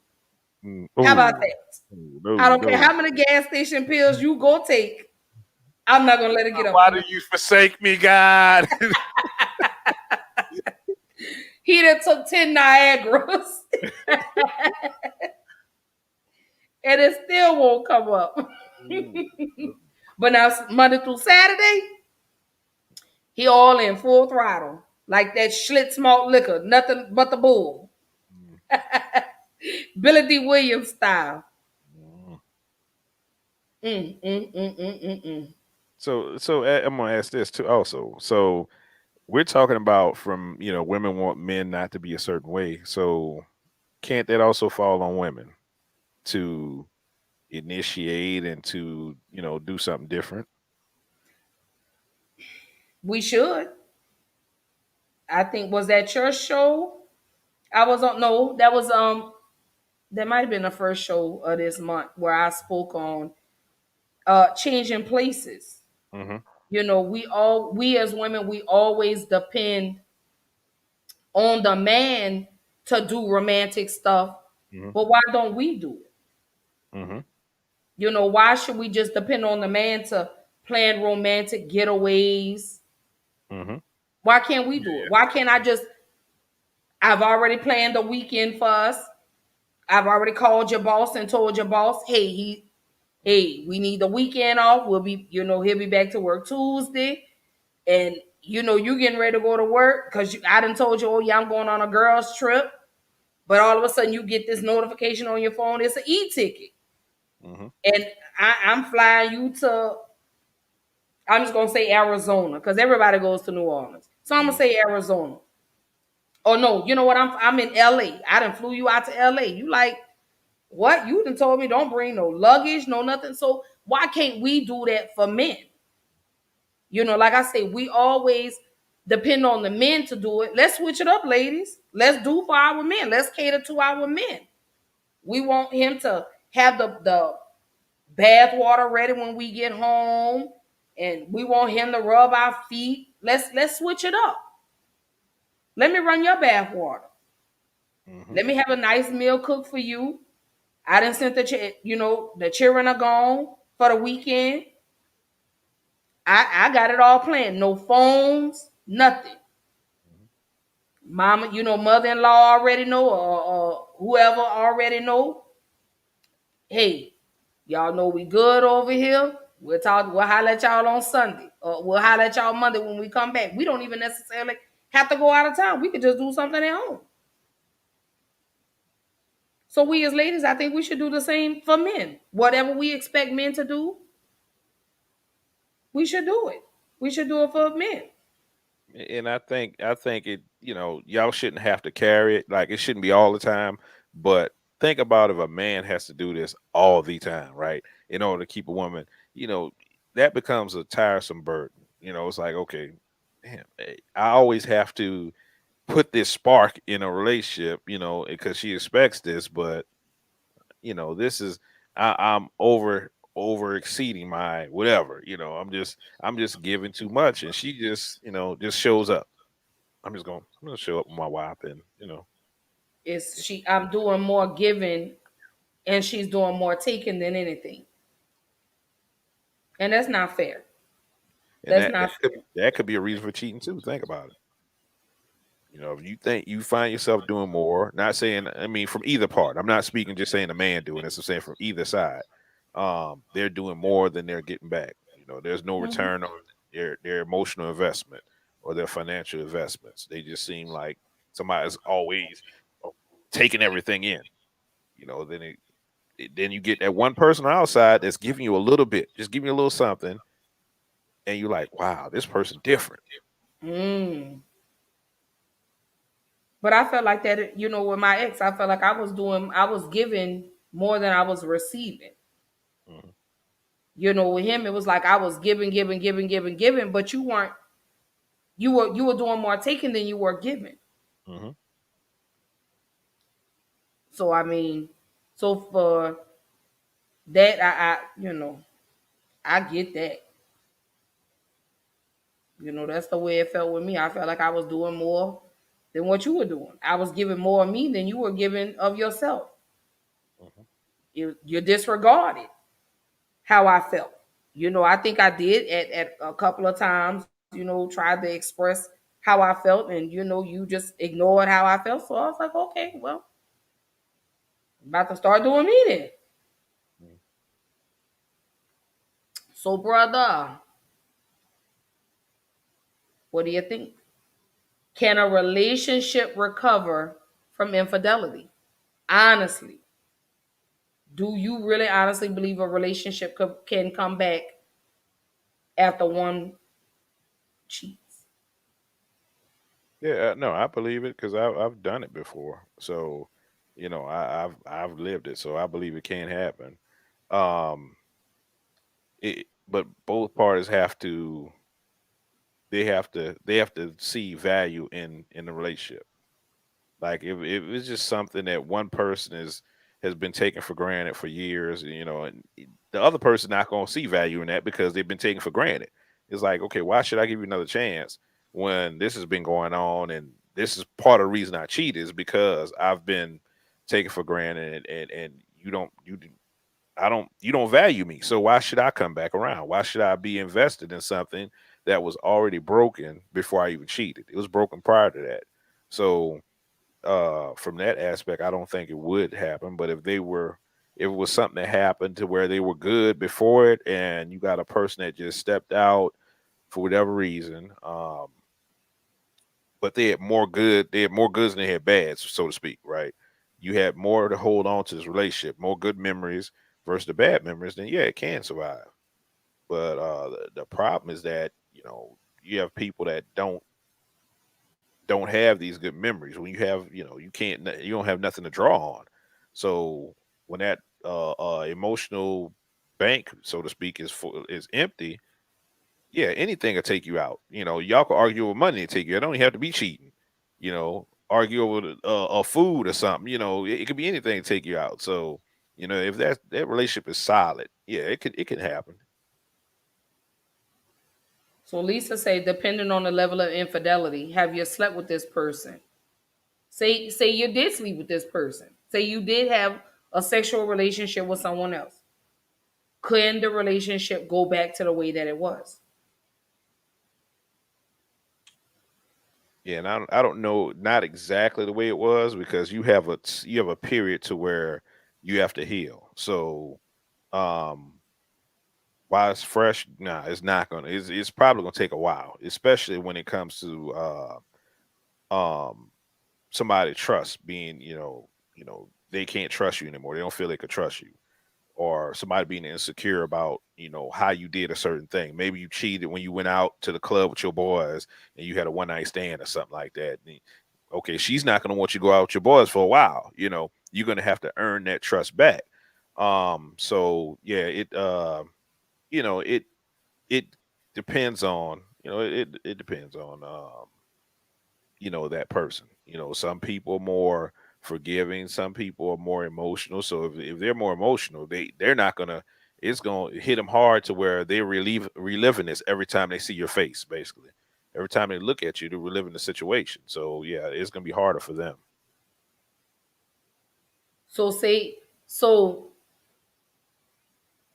How about oh, that? I no, don't care no. how many gas station pills you go take. I'm not going to let it get up Why for do you. you forsake me, God? He done took 10 Niagaras and it still won't come up. But now Monday through Saturday, he all in full throttle. Like that Schlitz malt liquor, nothing but the bull. Billy D. Williams style. Mm, mm, mm, mm, mm, mm. So I'm gonna ask this too. Also, so we're talking about from women want men not to be a certain way. So can't that also fall on women to initiate and to do something different? We should. I think was that church show. I was on no, that was that might have been the first show of this month where I spoke on changing places. Hmm. We as women, we always depend on the man to do romantic stuff, Hmm. but why don't we do it? Hmm. Why should we just depend on the man to plan romantic getaways? Hmm. Why can't we do it? Why can't I just I've already planned the weekend for us. I've already called your boss and told your boss, hey, we need the weekend off. He'll be back to work Tuesday. And you getting ready to go to work because I done told you, oh yeah, I'm going on a girls trip. But all of a sudden you get this notification on your phone. It's an e-ticket. Hmm. And I'm flying you to, I'm just going to say Arizona because everybody goes to New Orleans. So I'm going to say Arizona. Oh no, you know what? I'm in LA. I done flew you out to LA. You like, what? You done told me don't bring no luggage, no nothing. So why can't we do that for men? Like I say, we always depend on the men to do it. Let's switch it up, ladies. Let's do for our men. Let's cater to our men. We want him to have the bath water ready when we get home, and we want him to rub our feet. Let's switch it up. Let me run your bath water. Hmm. Let me have a nice meal cooked for you. I didn't send the children are gone for the weekend. I got it all planned. No phones. Nothing. Mama, mother-in-law already know, or whoever already know. Hey, y'all know we good over here. We'll holler at y'all on Sunday. Or we'll holler at y'all Monday when we come back. We don't even necessarily have to go out of town. We could just do something at home. So we as ladies, I think we should do the same for men. Whatever we expect men to do, we should do it. We should do it for men. And I think it, y'all shouldn't have to carry it. Like, it shouldn't be all the time. But think about if a man has to do this all the time, right? In order to keep a woman, that becomes a tiresome burden. It's like, okay, damn, I always have to put this spark in a relationship, because she expects this, but this is, I'm over exceeding my whatever. I'm just giving too much, and she just shows up. I'm gonna show up with my wife, and I'm doing more giving and she's doing more taking than anything. And that's not fair. and That's that not that could, fair. that could be a reason for cheating too. Think about it. If you think you find yourself doing more, not saying, I mean, from either part. I'm not speaking just saying the man doing this. I'm saying from either side. They're doing more than they're getting back. There's no Mhm. return on their emotional investment or their financial investments. They just seem like somebody's always taking everything in. Then you get that one person on the outside that's giving you a little bit, just giving you a little something, and you're like, wow, this person different. Mm. But I felt like that, with my ex, I felt like I was giving more than I was receiving. Mhm. With him, it was like I was giving, giving, giving, giving, giving, but you were doing more taking than you were giving. Mhm. So I mean, so for that, I get that. That's the way it felt with me. I felt like I was doing more than what you were doing. I was giving more of me than you were giving of yourself. Mhm. You disregarded how I felt. I think I did at a couple of times, tried to express how I felt, and you just ignored how I felt. So I was like, okay, well, I'm about to start doing me then. Mhm. So, brother, what do you think? Can a relationship recover from infidelity? Honestly, do you really honestly believe a relationship can come back after one cheats? Yeah, no, I believe it because I've done it before. So, I've lived it, so I believe it can happen. Um, but both parties have to see value in the relationship. Like, if it's just something that one person has been taken for granted for years, and the other person not gonna see value in that because they've been taken for granted. It's like, okay, why should I give you another chance when this has been going on, and this is part of the reason I cheat is because I've been taken for granted, and you don't value me. So why should I come back around? Why should I be invested in something that was already broken before I even cheated? It was broken prior to that. So, from that aspect, I don't think it would happen. But if it was something that happened to where they were good before it, and you got a person that just stepped out for whatever reason, but they had more goods than they had bads, so to speak, right? You had more to hold on to this relationship, more good memories versus the bad memories, then yeah, it can survive. But the problem is that you have people that don't have these good memories. When you have, you don't have nothing to draw on. So when that emotional bank, so to speak, is empty, yeah, anything will take you out. Y'all can argue over money to take you. It don't even have to be cheating. Argue over a food or something. It could be anything to take you out. So if that relationship is solid, yeah, it can happen. So Lisa say, depending on the level of infidelity, have you slept with this person? Say you did sleep with this person. Say you did have a sexual relationship with someone else. Can the relationship go back to the way that it was? Yeah, and I don't know, not exactly the way it was, because you have a period to where you have to heal. So um while it's fresh, nah, it's not gonna. It's probably gonna take a while, especially when it comes to um somebody trust being, they can't trust you anymore. They don't feel they could trust you, or somebody being insecure about, how you did a certain thing. Maybe you cheated when you went out to the club with your boys and you had a one night stand or something like that. Okay, she's not gonna want you to go out with your boys for a while. You're gonna have to earn that trust back. So yeah, it depends on, it depends on that person. Some people are more forgiving, some people are more emotional. So if they're more emotional, they're not gonna, it's gonna hit them hard to where they reliving this every time they see your face. Basically every time they look at you, they're reliving the situation. So yeah, it's gonna be harder for them. So say so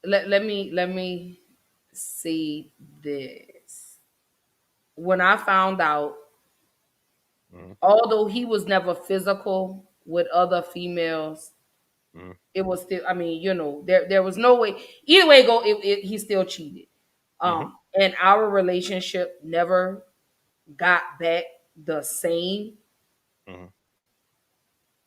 let me see this. When I found out, Hmm. although he was never physical with other females, Hmm. it was still, I mean, there was no way, either way it go, he still cheated. Hmm. And our relationship never got back the same. Hmm.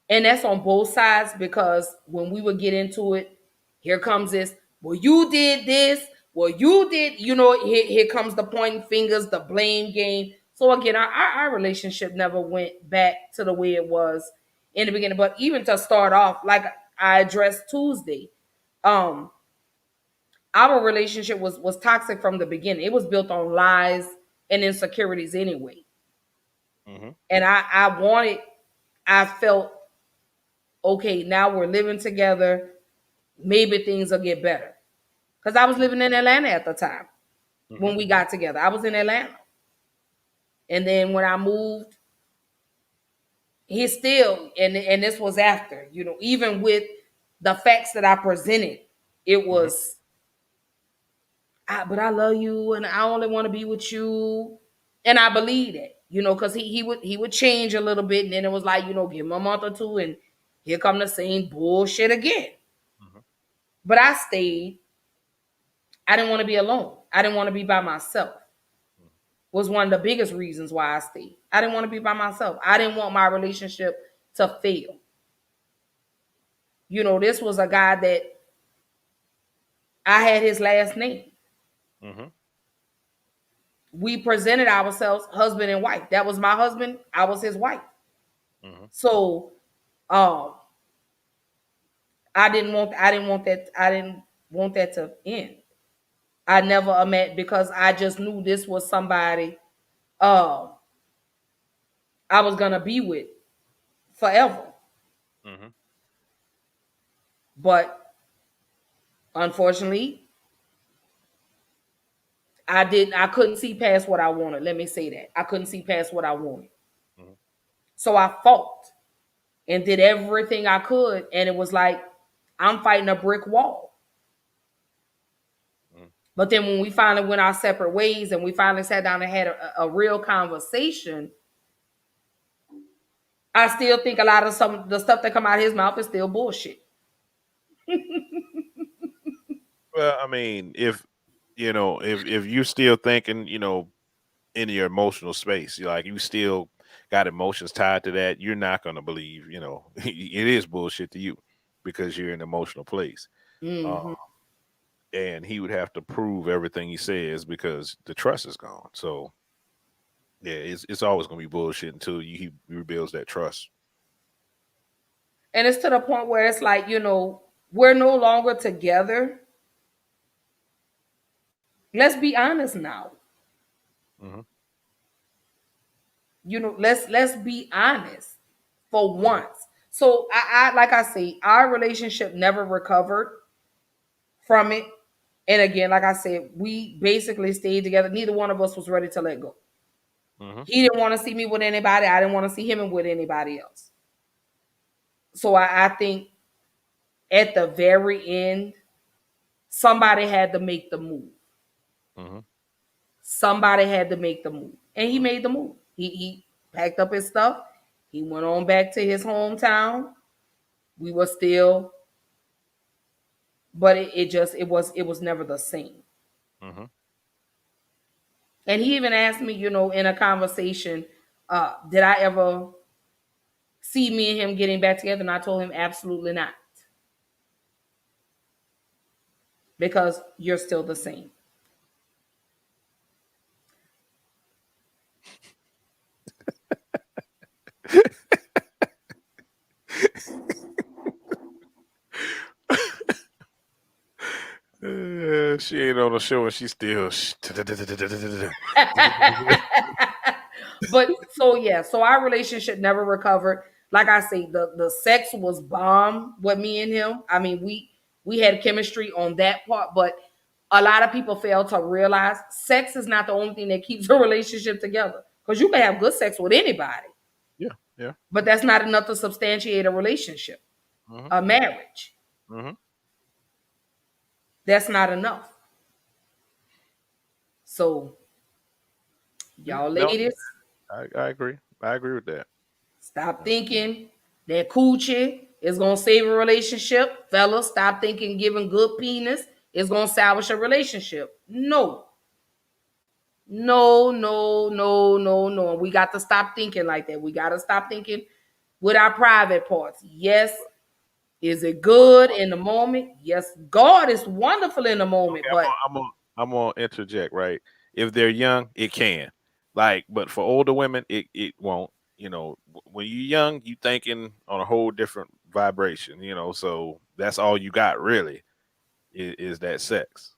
And that's on both sides, because when we would get into it, here comes this, well, you did this, well, you did, here comes the pointing fingers, the blame game. So again, our relationship never went back to the way it was in the beginning. But even to start off, like I addressed Tuesday, um, our relationship was toxic from the beginning. It was built on lies and insecurities anyway. Hmm. And I felt, okay, now we're living together. Maybe things will get better. Because I was living in Atlanta at the time Hmm. when we got together. I was in Atlanta. And then when I moved, he still, and this was after, even with the facts that I presented, it Hmm. was, but I love you and I only want to be with you. And I believe that, because he would change a little bit, and then it was like, give him a month or two and here come the same bullshit again. Hmm. But I stayed. I didn't want to be alone. I didn't want to be by myself. Was one of the biggest reasons why I stayed. I didn't want to be by myself. I didn't want my relationship to fail. This was a guy that I had his last name. Hmm. We presented ourselves husband and wife. That was my husband. I was his wife. Hmm. So um I didn't want that to end. I never met, because I just knew this was somebody uh I was gonna be with forever. Hmm. But unfortunately, I couldn't see past what I wanted. Let me say that. I couldn't see past what I wanted. Hmm. So I fought and did everything I could. And it was like I'm fighting a brick wall. Hmm. But then when we finally went our separate ways and we finally sat down and had a real conversation, I still think a lot of some of the stuff that come out of his mouth is still bullshit. Well, I mean, if you're still thinking, in your emotional space, you still got emotions tied to that, you're not gonna believe, it is bullshit to you because you're in an emotional place. Uh, Hmm. and he would have to prove everything he says because the trust is gone. So yeah, it's always gonna be bullshit until he rebuilds that trust. And it's to the point where it's like, we're no longer together. Let's be honest now. Hmm. Let's be honest for Hmm. once. So I like I say, our relationship never recovered from it. And again, like I said, we basically stayed together. Neither one of us was ready to let go. Hmm. He didn't want to see me with anybody. I didn't want to see him with anybody else. So I think at the very end, somebody had to make the move. Hmm. Somebody had to make the move. And he made the move. He packed up his stuff. He went on back to his hometown. We were still, but it was never the same. Mhm. And he even asked me, in a conversation, did I ever see me and him getting back together? And I told him absolutely not. Because you're still the same. She ain't on the show and she still. But so our relationship never recovered. Like I say, the sex was bomb with me and him. I mean, we had chemistry on that part, but a lot of people fail to realize sex is not the only thing that keeps a relationship together. Because you can have good sex with anybody, Yeah, yeah. but that's not enough to substantiate a relationship, Mhm. a marriage. Mhm. That's not enough. So, Yeah. y'all No, ladies, I agree. I agree with that. stop thinking that coochie is gonna save a relationship. Fellas, stop thinking giving good penis is gonna salvage a relationship. No. No, no, no, no, no. We got to stop thinking like that. We got to stop thinking with our private parts. Yes, is it good in the moment? Yes, God is wonderful in the moment, Okay, but I'm gonna interject, right? If they're young, it can. Like, but for older women, it won't. You know, when you're young, you thinking on a whole different vibration. You know, so that's all you got really is that sex.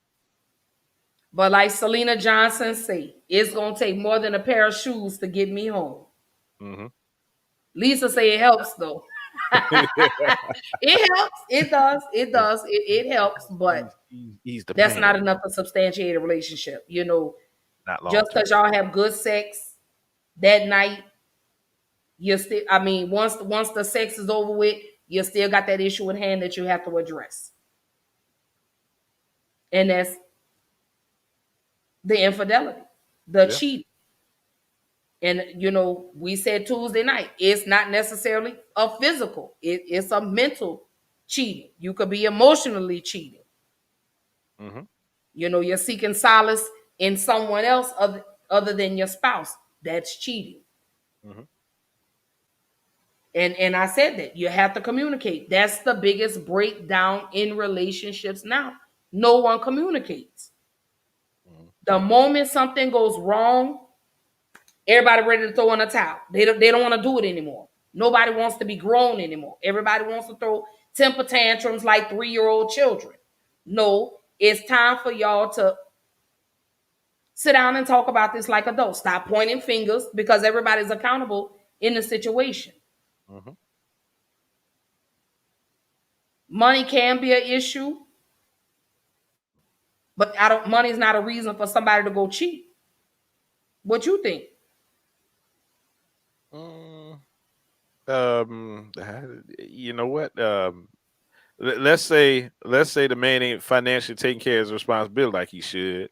like Selena Johnson say, it's gonna take more than a pair of shoes to get me home. Hmm. Lisa say it helps though. It helps. It does. It does. It helps, but He's the that's pain, not enough to substantiate a relationship. not long Just term. because y'all have good sex that night, you still. I mean, once the sex is over with, you still got that issue in hand that you have to address, and that's the infidelity, the Yeah. cheating. And we said Tuesday night, it's not necessarily a physical; it's a mental cheating. You could be emotionally cheating. Hmm. You're seeking solace in someone else other than your spouse. That's cheating. Hmm. And I said that you have to communicate. That's the biggest breakdown in relationships now. No one communicates. Hmm. The moment something goes wrong, everybody ready to throw in a towel. They don't want to do it anymore. Nobody wants to be grown anymore. Everybody wants to throw temper tantrums like 3-year-old children. No, it's time for y'all to sit down and talk about this like adults. Stop pointing fingers because everybody's accountable in the situation. Hmm. Money can be an issue, but money's not a reason for somebody to go cheat. What you think? Mm, you know what? Let's say the man ain't financially taking care of his responsibility like he should,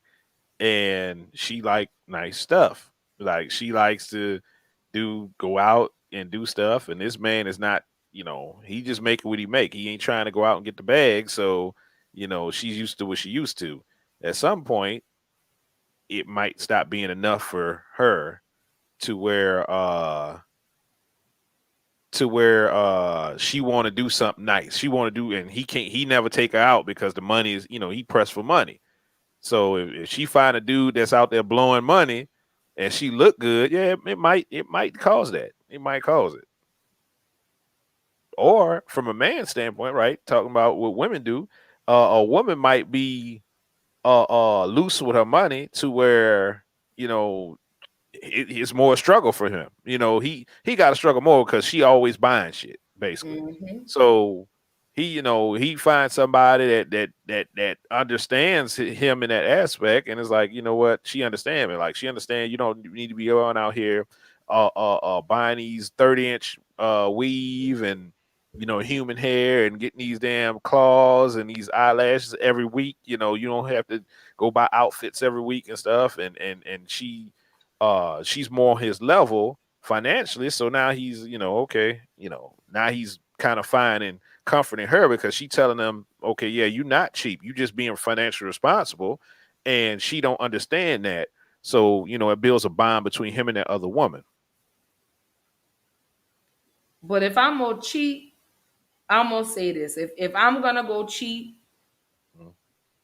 and she like nice stuff. Like she likes to go out and do stuff, and this man is not. He just making what he make. He ain't trying to go out and get the bag. So, she's used to what she used to. At some point, it might stop being enough for her to where she want to do something nice. She want to do, and he never take her out because the money is, he pressed for money. So if she find a dude that's out there blowing money and she look good, yeah, it might cause that. It might cause it. Or from a man's standpoint, right? Talking about what women do, a woman might be loose with her money to where, you know it's more struggle for him. He got to struggle more because she always buying shit, basically. Mm-hmm. So he finds somebody that understands him in that aspect, and it's like, you know what, she understands me. Like, she understands you don't need to be going out here buying these 30-inch weave and human hair and getting these damn claws and these eyelashes every week. You don't have to go buy outfits every week and stuff. And she's more on his level financially. So now he's, okay, now he's kind of fine and comforting her because she telling him, okay, yeah, you're not cheap. You just being financially responsible. And she don't understand that. So, it builds a bond between him and that other woman. But if I'm gonna cheat, I'm gonna say this. If I'm gonna go cheat, Mhm.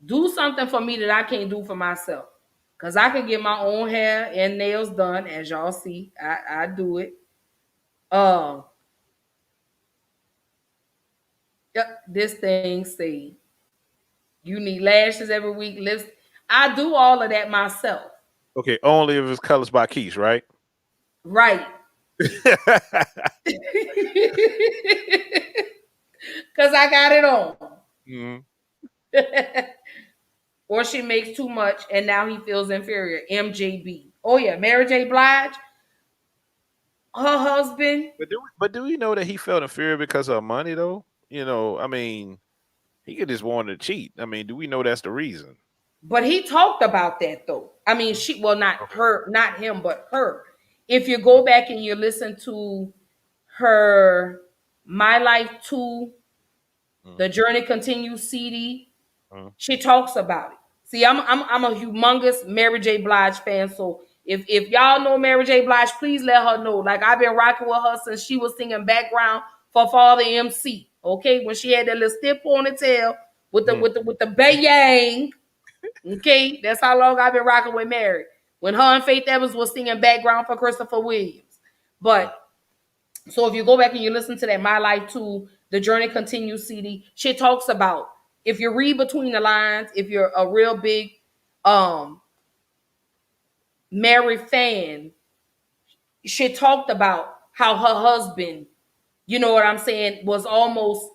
do something for me that I can't do for myself. Cause I can get my own hair and nails done, as y'all see. I do it. Um, yep, this thing say you need lashes every week, lips. I do all of that myself. Okay, only if it's colors by Keys, right? Right. Cause I got it on. Mhm. Or she makes too much and now he feels inferior. MJB. Oh yeah, Mary J. Blige, her husband. But do we know that he felt inferior because of money though? I mean, he could just want to cheat. I mean, do we know that's the reason? But he talked about that though. I mean, not Okay. her, not him, but her. If you go back and you listen to her My Life 2, Mhm. The Journey Continues CD, Mhm. she talks about it. See, I'm a humongous Mary J. Blige fan. So if y'all know Mary J. Blige, please let her know. Like I've been rocking with her since she was singing background for Father MC. Okay, when she had that little stiff ponytail with the Mhm. bayang. Okay, that's how long I've been rocking with Mary. When her and Faith Evans was singing background for Christopher Williams. But so if you go back and you listen to that My Life 2, The Journey Continues CD, she talks about, if you read between the lines, if you're a real big um Mary fan, she talked about how her husband, you know what I'm saying, was almost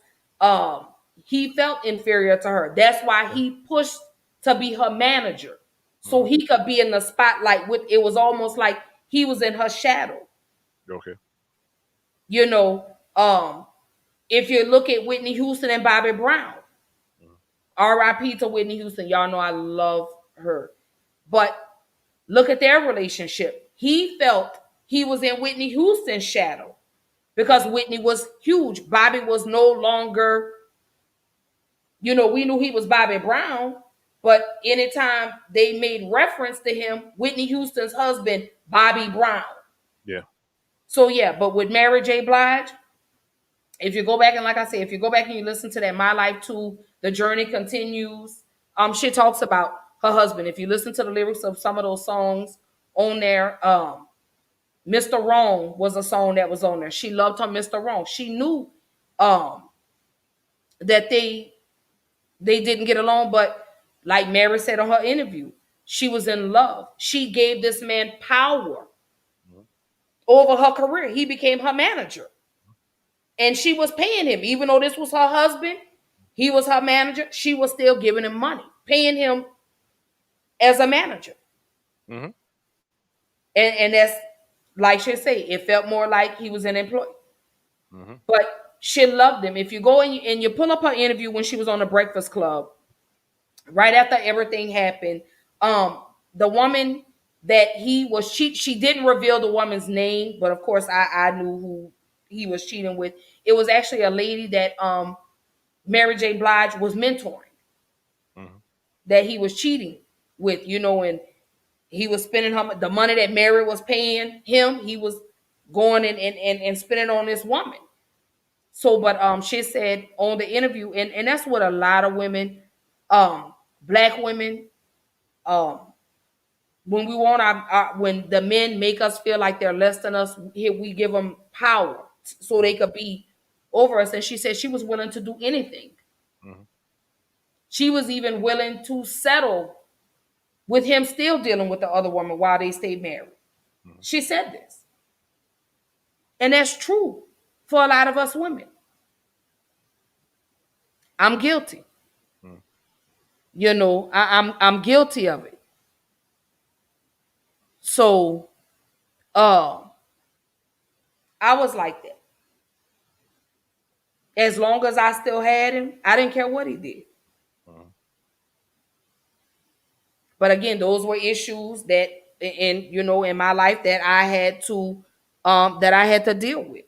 he felt inferior to her. That's why he pushed to be her manager. So Mhm. he could be in the spotlight with it was almost like he was in her shadow. Okay. You know, if you look at Whitney Houston and Bobby Brown, Mhm. RIP to Whitney Houston. Y'all know I love her. But look at their relationship. He felt he was in Whitney Houston's shadow because Whitney was huge. Bobby was no longer, we knew he was Bobby Brown, but anytime they made reference to him, Whitney Houston's husband, Bobby Brown. Yeah. So yeah, but with Mary J. Blige, if you go back and like I said, if you go back and you listen to that My Life 2, The Journey Continues, she talks about her husband. If you listen to the lyrics of some of those songs on there, Mr. Wrong was a song that was on there. She loved her Mr. Wrong. She knew um that they didn't get along, but like Mary said on her interview, she was in love. She gave this man power Mhm. over her career. He became her manager. And she was paying him, even though this was her husband, he was her manager. She was still giving him money, paying him as a manager. Mhm. And that's like she say, it felt more like he was an employee. Mhm. But she loved him. If you go and you pull up her interview when she was on the Breakfast Club, right after everything happened, the woman that he was she didn't reveal the woman's name, but of course I knew who he was cheating with. It was actually a lady that Mary J. Blige was mentoring, Mhm. that he was cheating with, and he was spending the money that Mary was paying him, he was going and spending on this woman. So, but she said on the interview, and that's what a lot of women, black women, um, when we want when the men make us feel like they're less than us, here we give them power so they could be over us. And she said she was willing to do anything. Mhm. She was even willing to settle with him still dealing with the other woman while they stayed married. Mhm. She said this. And that's true for a lot of us women. I'm guilty. Mhm. I'm guilty of it. So uh I was like that. As long as I still had him, I didn't care what he did. Mhm. But again, those were issues that in my life that I had to that I had to deal with.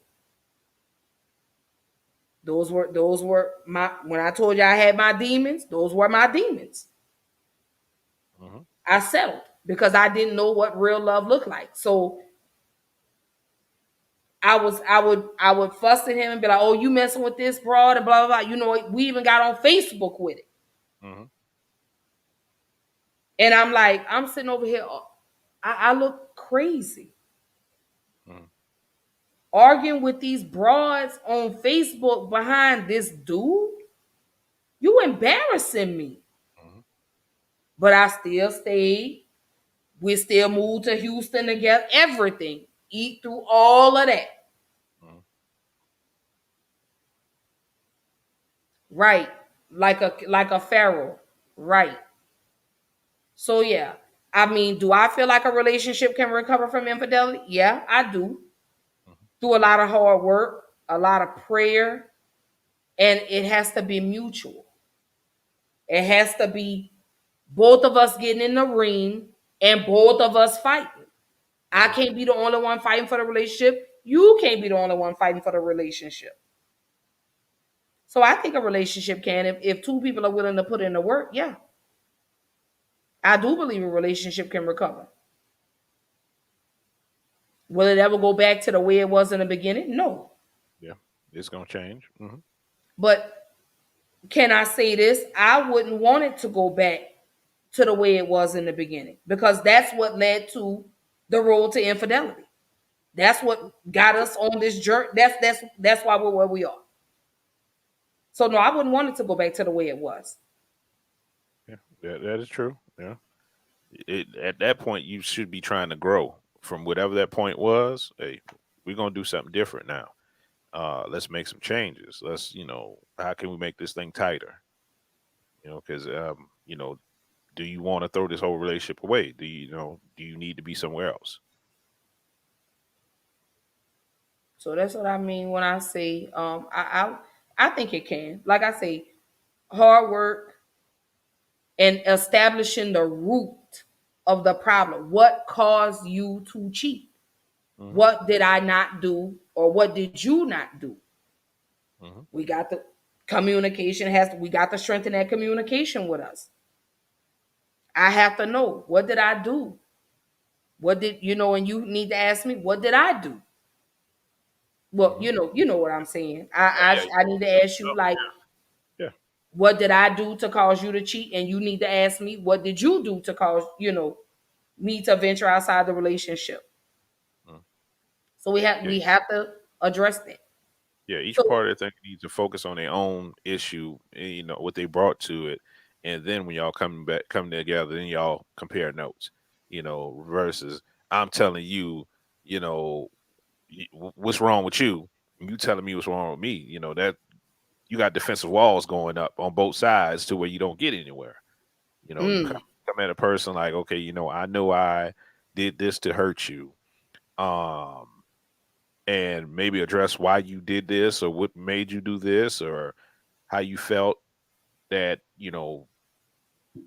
Those were my, when I told you I had my demons, those were my demons. Mm-hmm. I settled because I didn't know what real love looked like. So I would fuss at him and be like, "Oh, you messing with this broad and blah blah blah." You know, we even got on Facebook with it. Mm-hmm. And I'm like, I'm sitting over here, I look crazy Mm-hmm. arguing with these broads on Facebook behind this dude. You embarrassing me. Mm-hmm. But I still stayed. We still moved to Houston together. Everything. Eat through all of that. Mm-hmm. Right. Like a pharaoh. Right. So yeah. I mean, do I feel like a relationship can recover from infidelity? Yeah, I do. Through a lot of hard work, a lot of prayer, and it has to be mutual. It has to be both of us getting in the ring and both of us fighting. I Mm-hmm. can't be the only one fighting for the relationship. You can't be the only one fighting for the relationship. So I think a relationship can, if two people are willing to put in the work, yeah. I do believe a relationship can recover. Will it ever go back to the way it was in the beginning? No. Yeah, it's gonna change. Mm-hmm. But can I say this? I wouldn't want it to go back to the way it was in the beginning because that's what led to the road to infidelity. That's what got us on this journey. That's why we're where we are. So no, I wouldn't want it to go back to the way it was. Yeah, that is true. Yeah, at that point you should be trying to grow from whatever that point was. Hey, we're gonna do something different now. Let's make some changes. Let's, how can we make this thing tighter? Because do you want to throw this whole relationship away? Do you need to be somewhere else? So that's what I mean when I say I think it can. Like I say, hard work and establishing the root of the problem. What caused you to cheat? Hmm. What did I not do, or what did you not do? Hmm. We got the communication has we got to strengthen that communication with us. I have to know, what did I do? What did you know? And you need to ask me, what did I do? Well, Hmm. you know what I'm saying. Oh yeah, I need to ask you, like, yeah. what did I do to cause you to cheat? And you need to ask me, what did you do to cause, me to venture outside the relationship? Mm. So we have Yeah, we have to address that. yeah. Each So part of the thing needs to focus on their own issue, and, what they brought to it, and then when y'all come together, then y'all compare notes. Versus I'm telling you, you know, what's wrong with you, and you telling me what's wrong with me. That you got defensive walls going up on both sides to where you don't get anywhere. You mm, come at a person like, okay, I know I did this to hurt you. Um, and maybe address why you did this or what made you do this or how you felt that,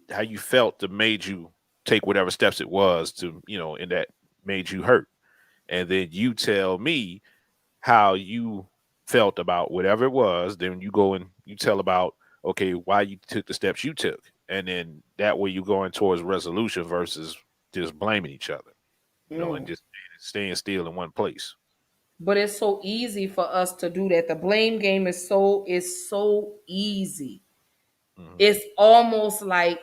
how you felt that made you take whatever steps it was to, and that made you hurt. And then you tell me how you felt about whatever it was. Then you go and you tell about, okay, why you took the steps you took. And then that way you're going towards resolution versus just blaming each other, and mm. just staying still in one place. But it's so easy for us to do that. The blame game is so easy. Hmm. It's almost like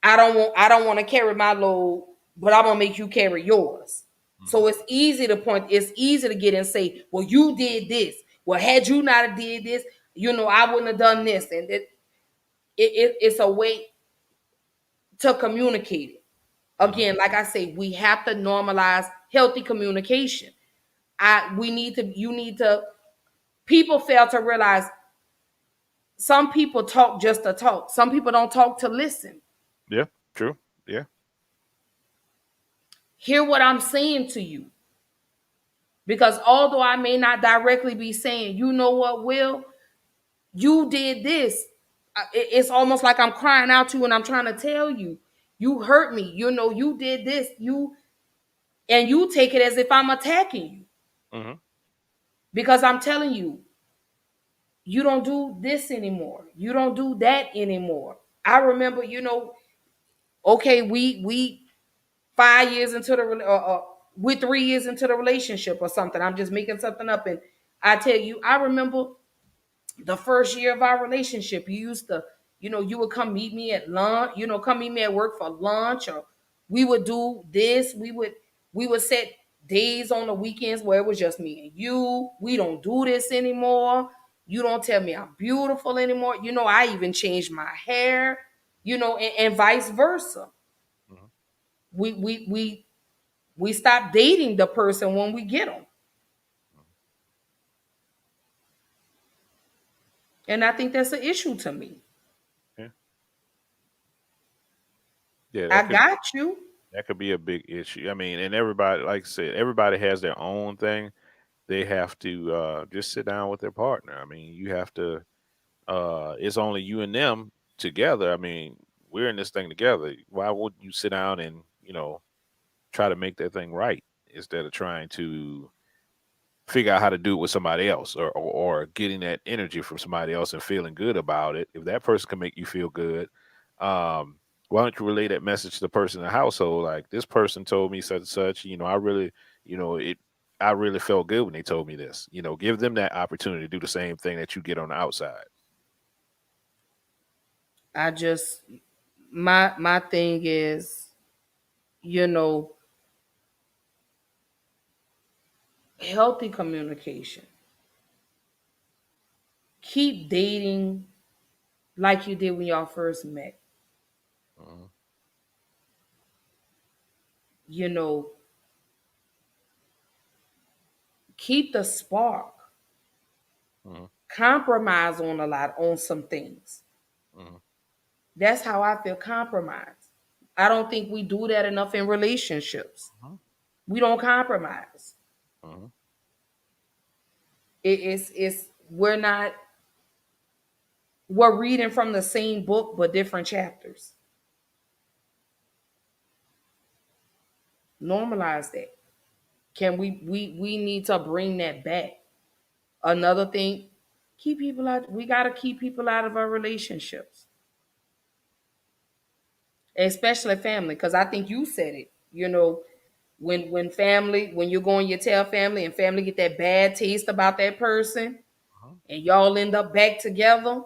I don't want to carry my load, but I'm gonna make you carry yours. Hmm. So it's easy to point. It's easy to get and say, "Well, you did this. Well, had you not have did this, I wouldn't have done this." And it's a way to communicate it. Hmm. Again, like I say, we have to normalize healthy communication. We need to. You need to. People fail to realize some people talk just to talk. Some people don't talk to listen. Yeah, true. Yeah. Hear what I'm saying to you. Because although I may not directly be saying, you know what, Will, you did this. It's almost like I'm crying out to you and I'm trying to tell you, you hurt me. You did this. And you take it as if I'm attacking you. Mm-hmm. Because I'm telling you, you don't do this anymore. You don't do that anymore. I remember, okay, we 5 years into the we're 3 years into the relationship or something. I'm just making something up, and I tell you, I remember the first year of our relationship. You used to, you would come meet me at lunch. Come meet me at work for lunch, or we would do this. We would set days on the weekends where it was just me and you. We don't do this anymore. You don't tell me I'm beautiful anymore. I even changed my hair. And vice versa. Mm-hmm. We stop dating the person when we get them. And I think that's an issue to me. Yeah. Yeah, I got you. that could be a big issue. I mean, and everybody, like I said, everybody has their own thing. They have to just sit down with their partner. I mean, you have to. It's only you and them together. I mean, we're in this thing together. Why would you sit down and try to make that thing right instead of trying to figure out how to do it with somebody else, or getting that energy from somebody else and feeling good about it? If that person can make you feel good, um, why don't you relay that message to the person in the household? Like, this person told me such and such. I really, it. I really felt good when they told me this. Give them that opportunity to do the same thing that you get on the outside. I just my thing is, you know, healthy communication. Keep dating like you did when y'all first met. Mm-hmm. You know, keep the spark. Mm-hmm. Compromise on some things. Mm-hmm. That's how I feel. Compromise. I don't think we do that enough in relationships. We don't compromise. Mm-hmm. It's we're reading from the same book but different chapters. Normalize that. Can we need to bring that back? Another thing, keep people out. We got to keep people out of our relationships, especially family. Because I think you said it. When family, when you're going, you tell family, and family get that bad taste about that person, and y'all end up back together.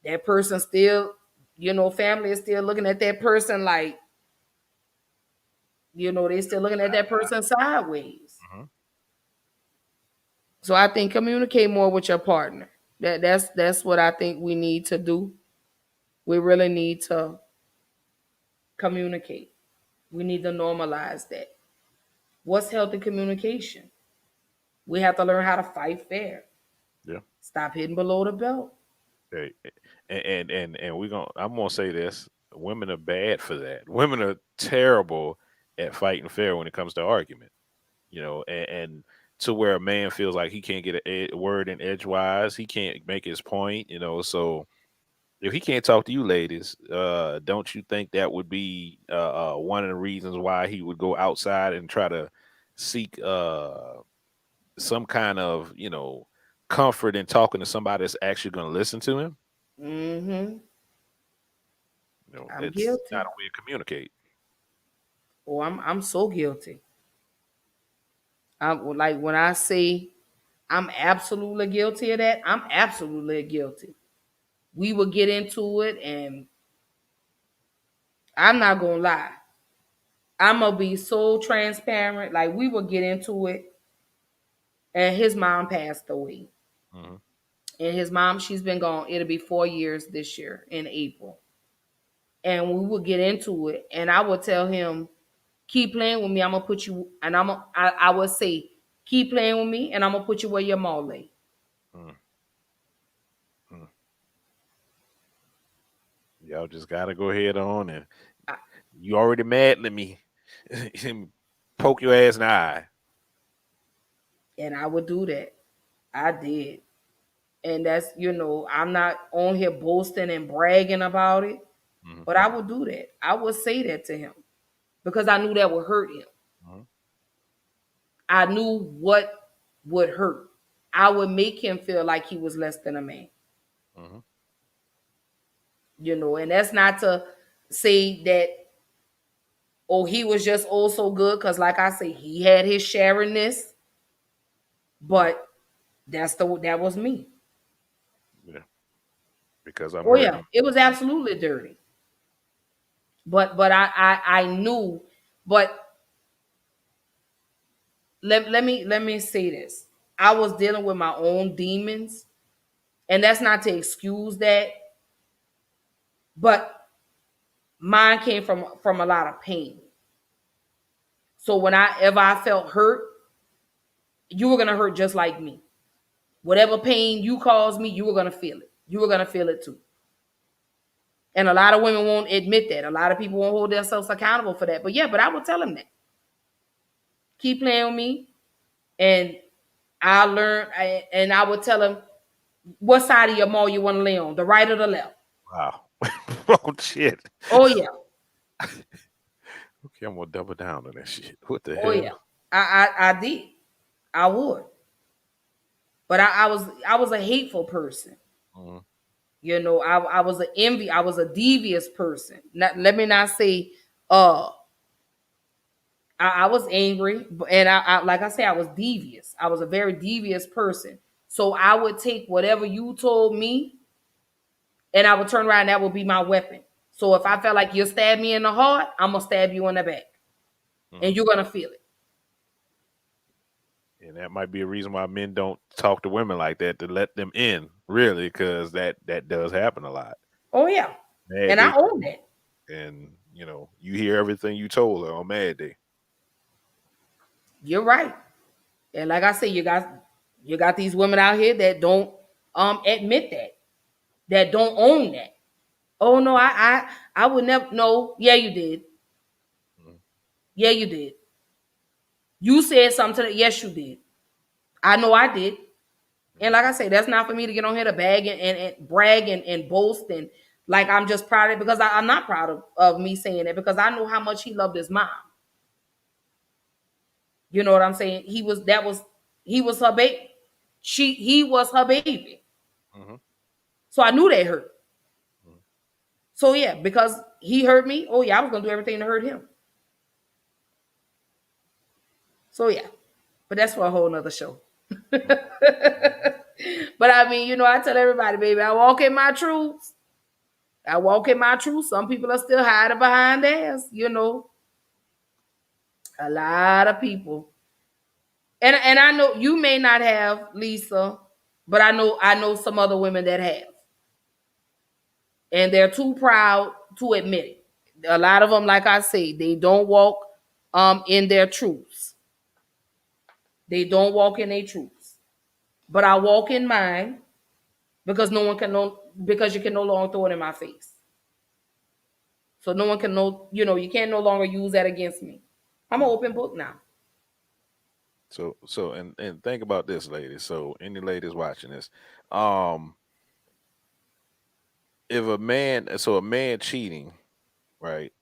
That person still, family is still looking at that person like, they still looking at that person sideways. Mm-hmm. So I think communicate more with your partner. That's what I think we need to do. We really need to communicate. We need to normalize that. What's healthy communication? We have to learn how to fight fair. Yeah. Stop hitting below the belt. Hey, and I'm gonna say this: women are bad for that. Women are terrible at fighting fair when it comes to argument. And to where a man feels like he can't get a word in edgewise, he can't make his point. So if he can't talk to you, ladies, don't you think that would be one of the reasons why he would go outside and try to seek some kind of comfort in talking to somebody that's actually going to listen to him? Mm-hmm. I'm It's not guilty. a way to communicate. Or I'm so guilty. I'm like when I say I'm absolutely guilty of that, I'm absolutely guilty. We would get into it, and I'm not gonna lie. I'm gonna be so transparent. Like we would get into it, and his mom passed away. Hmm. And his mom, she's been gone. It'll be 4 years this year in April. And we would get into it, and I would tell him, "Keep playing with me. I'm gonna put you." And I would say, "Keep playing with me, and I'm gonna put you where your mom lay." Hmm. Hmm. Y'all just gotta go ahead on, and I- you already mad. Let me poke your ass in the eye. And I would do that. I did. And that's, I'm not on here boasting and bragging about it, Hmm. but I would do that. I would say that to him because I knew that would hurt him. I knew what would hurt. I would make him feel like he was less than a man. Mm-hmm. And that's not to say that, oh, he was just oh so good, because like I say, he had his shariness, but that was me. Yeah, because I'm Oh yeah, hurting. it was absolutely dirty. But I knew, but let me say this. I was dealing with my own demons, and that's not to excuse that, but mine came from a lot of pain. So whenever I felt hurt, you were gonna hurt just like me. Whatever pain you caused me, you were gonna feel it. You were gonna feel it too. And a lot of women won't admit that. A lot of people won't hold themselves accountable for that. But yeah, but I would tell them that. Keep playing with me. And I learned, and I would tell them, what side of your mall you want to lay on, the right or the left? Wow. Oh shit. Oh yeah. Okay, I'm gonna double down on that shit. What the Oh yeah. hell? I did. I would. But I was a hateful person. Mm-hmm. I was I was a devious person. Let me not say uh I was angry, and I like I said, I was devious. I was a very devious person. So I would take whatever you told me, and I would turn around, and that would be my weapon. So if I felt like you stabbed me in the heart, I'm gonna stab you in the back, Mm-hmm. and you're gonna feel it. And that might be a reason why men don't talk to women like that, to let them in, really, because that does happen a lot. Oh yeah, Mad and I day, own that. and you hear everything you told her on Mad Day. You're right. And like I said, you got these women out here that don't admit that don't own that. Oh no, I would never. No, yeah, you did. Mm-hmm. Yeah, you did. You said something to that. Yes, you did. I know I did. And like I say, that's not for me to get on here to bag and brag and boast, and like I'm just proud of it, because I'm not proud of me saying it, because I know how much he loved his mom. You know what I'm saying? He was her baby. He was her baby. Mm-hmm. So I knew that hurt. Mm-hmm. So yeah, because he hurt me, oh yeah, I was gonna do everything to hurt him. So yeah. But that's for a whole nother show. But I mean, I tell everybody, baby, I walk in my truths. I walk in my truth. Some people are still hiding behind theirs. A lot of people. And I know you may not have, Lisa, but I know some other women that have. And they're too proud to admit it. A lot of them, like I say, they don't walk in their truths. They don't walk in their truths. But I walk in mine, because no one can know, because you can no longer throw it in my face. So no one can know, you can't no longer use that against me. I'm an open book now. And think about this, ladies. So any ladies watching this, um, if a man cheating, right?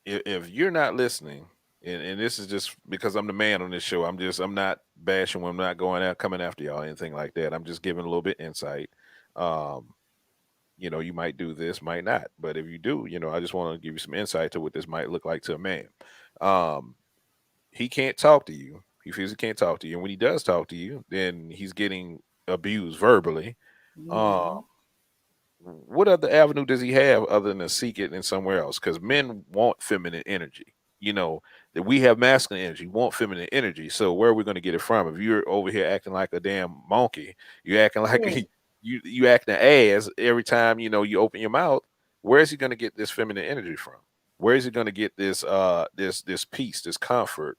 If you're not listening, and this is just because I'm the man on this show, I'm not bashing when I'm not going out coming after y'all, anything like that. I'm just giving a little bit insight. Um, you might do this, might not, but if you do, I just want to give you some insight to what this might look like to a man. Um, he can't talk to you. He feels he can't talk to you, and when he does talk to you, then he's getting abused verbally. Um, Mm-hmm. what other avenue does he have other than to seek it in somewhere else? Because men want feminine energy. That we have masculine energy, want feminine energy. So where are we going to get it from? If you're over here acting like a damn monkey, you acting like you acting ass every time you open your mouth. Where is he going to get this feminine energy from? Where is he going to get this peace, this comfort,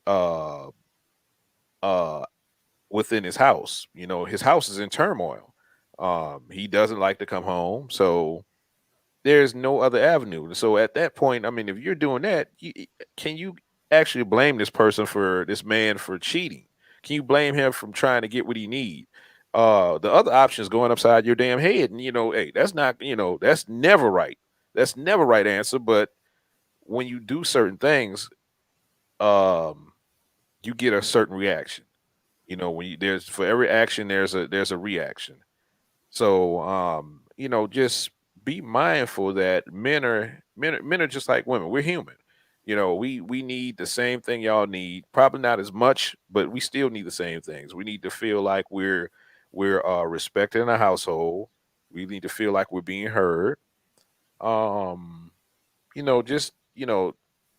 uh uh within his house? His house is in turmoil. He doesn't like to come home, so there's no other avenue. So at that point, I mean, if you're doing that, can you actually blame this man for cheating? Can you blame him from trying to get what he need? The other option is going upside your damn head, and hey, that's not, that's never right. That's never right answer. But when you do certain things, um, you get a certain reaction. You know, when you there's for every action there's a reaction. So just be mindful that men are just like women. We're human. You know, we need the same thing y'all need. Probably not as much, but we still need the same things. We need to feel like we're respected in the household. We need to feel like we're being heard. Um, just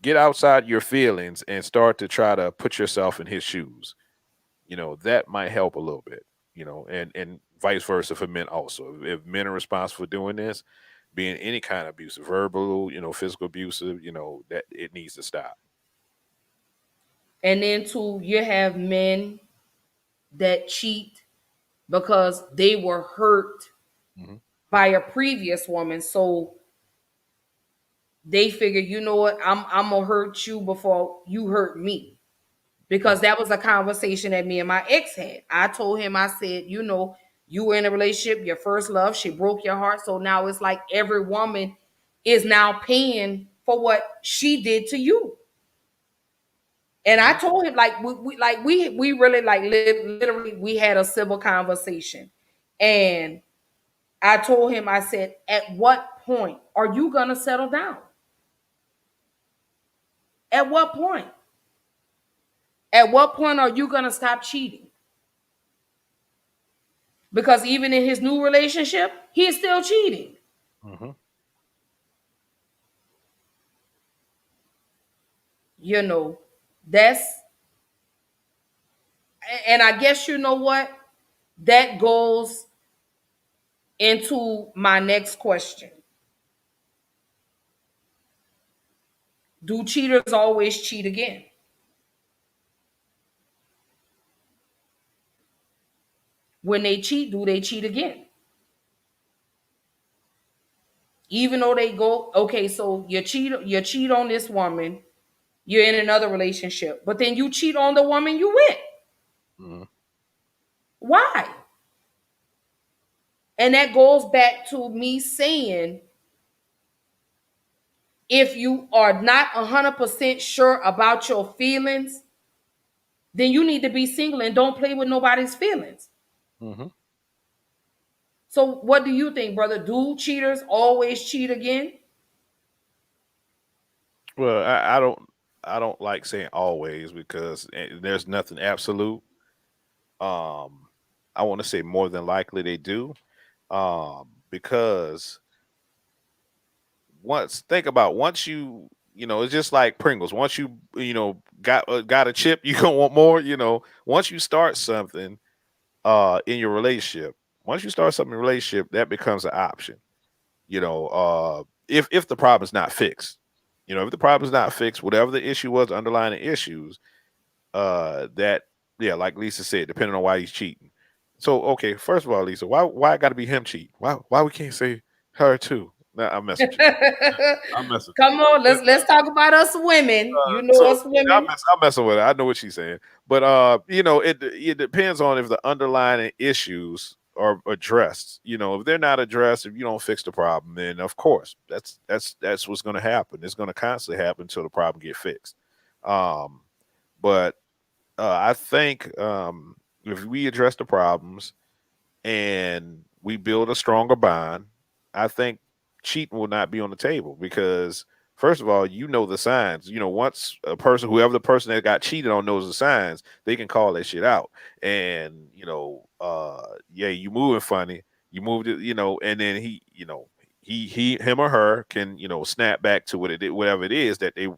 get outside your feelings and start to try to put yourself in his shoes. That might help a little bit. And vice versa for men also. If men are responsible for doing this, being any kind of abusive, verbal, physical abusive, that it needs to stop. And then too, you have men that cheat because they were hurt Hmm. by a previous woman. So they figure, you know what, I'm gonna hurt you before you hurt me. Because that was a conversation that me and my ex had. I told him, I said, you were in a relationship, your first love, she broke your heart. So now it's like every woman is now paying for what she did to you. And I Hmm. told him, like we really like literally we had a civil conversation. And I told him, I said, at what point are you gonna settle down? At what point? At what point are you gonna stop cheating? Because even in his new relationship, he's still cheating. Hmm. You know, that's, and I guess you know what? That goes into my next question. Do cheaters always cheat again? When they cheat, do they cheat again? Even though they go, okay, so you cheat on this woman, you're in another relationship, but then you cheat on the woman you with. Hmm. Why? And that goes back to me saying, if you are not 100% sure about your feelings, then you need to be single and don't play with nobody's feelings. Hmm. So, what do you think, brother? Do cheaters always cheat again? Well, I don't like saying always because there's nothing absolute. Um, I want to say more than likely they do. Because once it's just like Pringles. Once got a chip, you gonna want more. Once you start something in your relationship, that becomes an option. If the problem's not fixed, if the problem's not fixed, whatever the issue was, underlying issues, that yeah, like Lisa said, depending on why he's cheating. So okay, first of all, Lisa, why got to be him cheating? Why we can't say her too? Nah, I'm messing with you. I'm messing. Come on, But, let's talk about us women. You know so us women. I'm messing with it. I know what she's saying, but it depends on if the underlying issues are addressed. If they're not addressed, if you don't fix the problem, then of course that's what's going to happen. It's going to constantly happen until the problem get fixed. Um, but I think if we address the problems and we build a stronger bond, I think cheating will not be on the table because first of all, the signs. Once whoever the person that got cheated on knows the signs, they can call that shit out. And yeah, you moving funny, you moved it, and then him or her can snap back to whatever it is that they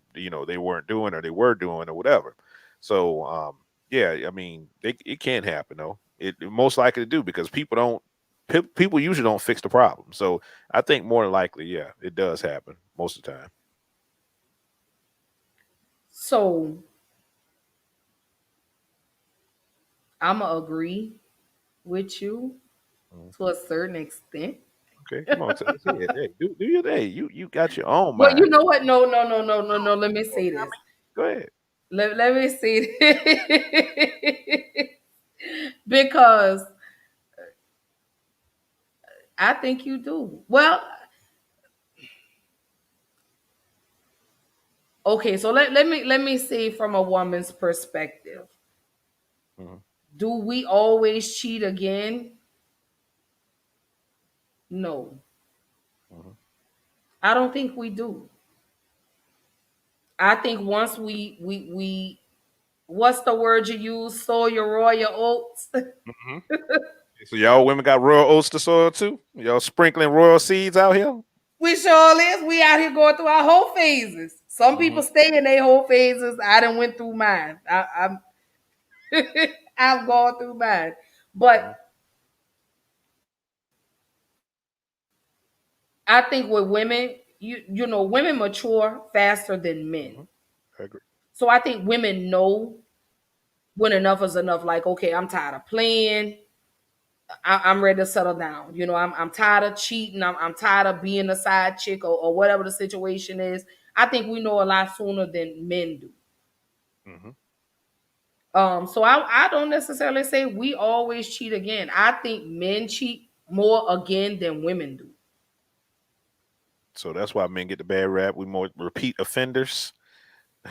weren't doing or they were doing or whatever. So yeah, I mean, it can happen though. It most likely to do because people usually don't fix the problem. So I think more than likely, yeah, it does happen most of the time. So I'ma agree with you Mhm. to a certain extent. Okay, come on, say it. Hey, do your day. You got your own But you mind. know what? No, no, no, no, no, no. Let me say I this. mean, go ahead. Let me say this. Because I think you do. Well, Okay, so let me see from a woman's perspective. Mhm. Do we always cheat again? No. Mhm. I don't think we do. I think once we what's the word you use? Sow your royal oats. Mhm. So y'all women got royal oyster soil too? Y'all sprinkling royal seeds out here? We sure is. We out here going through our whole phases. Some Mhm. people stay in their whole phases. I done went through mine. I'm I've gone through mine. But Mhm. I think with women, women mature faster than men. Mhm. I agree. So I think women know when enough is enough. Like, okay, I'm tired of playing. I'm ready to settle down. I'm tired of cheating. I'm tired of being a side chick or whatever the situation is. I think we know a lot sooner than men do. Mhm. So I don't necessarily say we always cheat again. I think men cheat more again than women do. So that's why men get the bad rap. We more repeat offenders.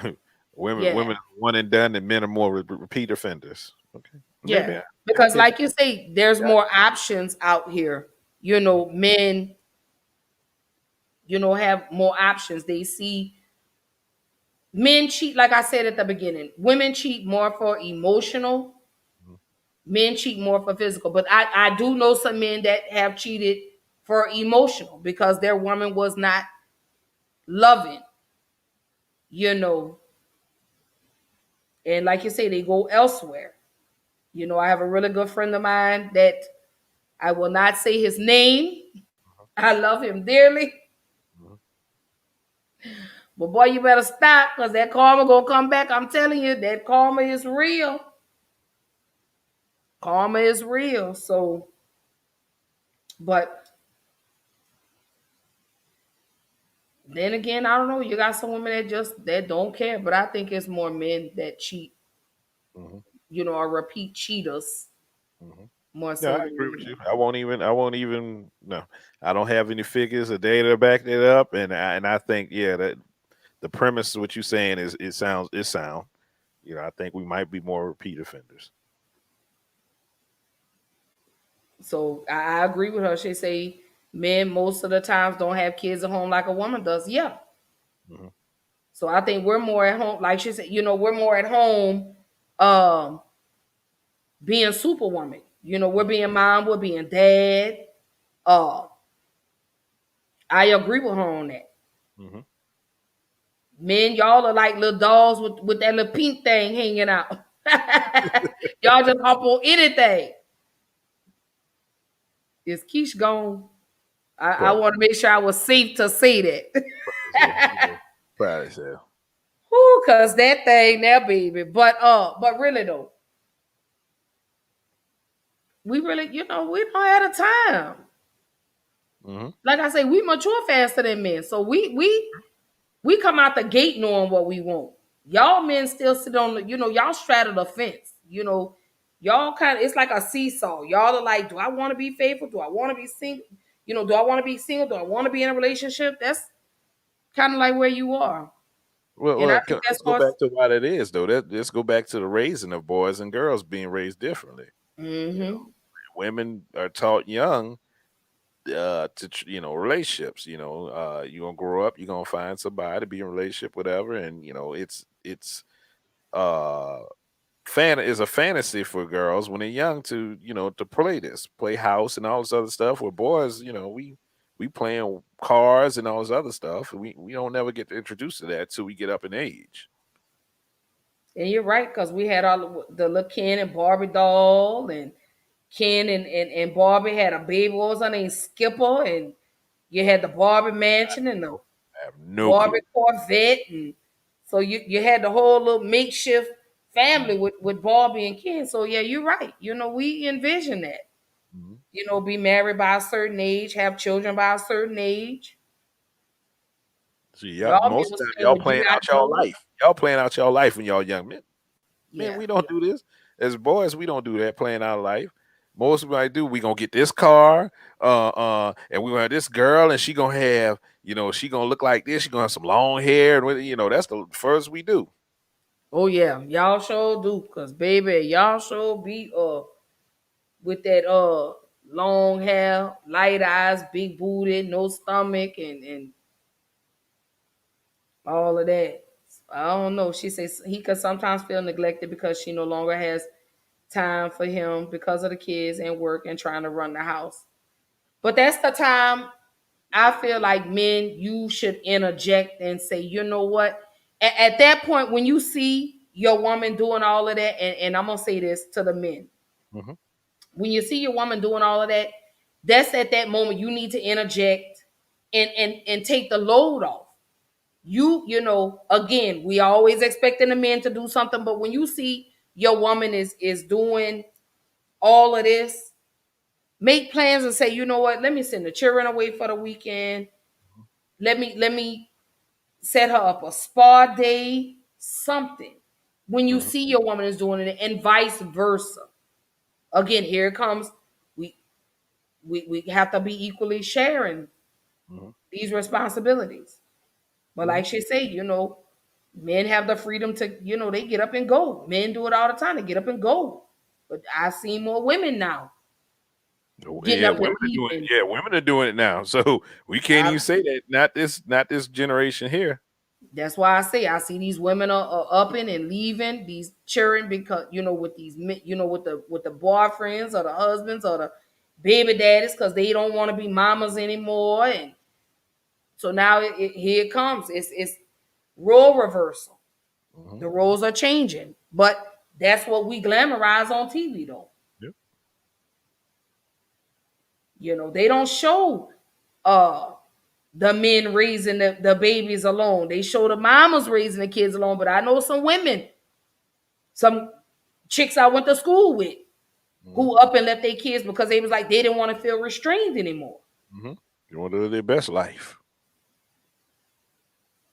Yeah, Women are one and done, and men are more repeat offenders. Okay, maybe yeah. I Because can. like you say, there's more options out here. Men, have more options. They see men cheat, like I said at the beginning. Women cheat more for emotional, Mhm. men cheat more for physical. But I do know some men that have cheated for emotional because their woman was not loving, you know, and like you say, they go elsewhere. I have a really good friend of mine that I will not say his name. I love him dearly. Mhm. But boy, you better stop because that karma gonna come back. I'm telling you, that karma is real. Karma is real. So, but then again, I don't know. You got some women that don't care, but I think it's more men that cheat, Mhm. are repeat cheaters Mhm. more Yeah, so I than agree with women. you. I won't even. I won't even. No, I don't have any figures or data to back that up, and I think that the premise of what you're saying is it sound. I think we might be more repeat offenders. So I agree with her. She say men most of the times don't have kids at home like a woman does. Yeah. Mhm. So I think we're more at home, like she said, we're more at home um being superwoman. We're being mom, we're being dad. Uh I agree with her on that. Mhm. Men, y'all are like little dolls with that little pink thing hanging out. Y'all just hop on anything. Is Keish gone? I Probably, want to make sure I was safe to say probably so. that. Yeah, probably so. Whoo, cause that thing there, baby. But really though, we really, we don't have the time. Mhm. Like I say, we mature faster than men. So we come out the gate knowing what we want. Y'all men still sit on the, y'all straddle the fence. Y'all kind of, it's like a seesaw. Y'all are like, do I want to be faithful? Do I want to be single? Do I want to be single? Do I want to be in a relationship? That's kind of like where you are. And I think that's Let's go what's back to what it is though. Let's go back to the raising of boys and girls being raised differently. You know, mm-hmm. women are taught young relationships. You're gonna grow up, you're gonna find somebody, be in a relationship, whatever, and it's uh is a fantasy for girls when they're young to play house and all this other stuff. Where boys, we playing cars and all this other stuff. We don't never get introduced to that till we get up in age. And you're right, because we had all the little Ken and Barbie doll, and Ken and Barbie had a baby. What was her name? Skipper. And you had the Barbie mansion and the I have no Barbie clue. Corvette. And so you had the whole little makeshift family with Barbie and Ken. So yeah, you're right. We envision that. Mhm. Be married by a certain age, have children by a certain age. See, Y'all men most of was the time playing y'all with playing G.I. out y'all Joe. life. Y'all playing out y'all life when y'all young men. Man, Yeah. we don't do this as boys. We don't do that playing our life. Most people I do, we gonna get this car, and we gonna have this girl, and she gonna have, she gonna look like this. She gonna have some long hair, and that's the first we do. Oh yeah, y'all sure do, cause baby, y'all sure be with that long hair, light eyes, big booty, no stomach, and all of that. I don't know. She says he could sometimes feel neglected because she no longer has time for him because of the kids and work and trying to run the house. But that's the time I feel like men, you should interject and say, you know what? At that point, when you see your woman doing all of that, and I'm gonna say this to the men, Hmm. when you see your woman doing all of that, that's at that moment you need to interject and take the load off. You know, again, we always expecting the men to do something, but when you see your woman is doing all of this, make plans and say, you know what, let me send the children away for the weekend. Let me set her up a spa day, something. When you Hmm. see your woman is doing it, and vice versa. Again, here it comes. We we have to be equally sharing Hmm. these responsibilities. But Hmm. like she said, men have the freedom to, they get up and go. Men do it all the time. They get up and go. But I see more women now getting Yeah, up and women are doing it. leaving. Yeah, women are doing it now. So we can't I, even say that. Not this generation here. that's why I say I see these women are upping and leaving these children because with these with the boyfriends or the husbands or the baby daddies because they don't want to be mamas anymore, and so now here it comes. It's role reversal. Hmm. The roles are changing, but that's what we glamorize on TV, though. Yep. They don't show uh the men raising the babies alone. They show the mamas raising the kids alone. But I know some women, some chicks I went to school with, Hmm. who up and left their kids because they was like they didn't want to feel restrained anymore. Hmm. You want to live their best life.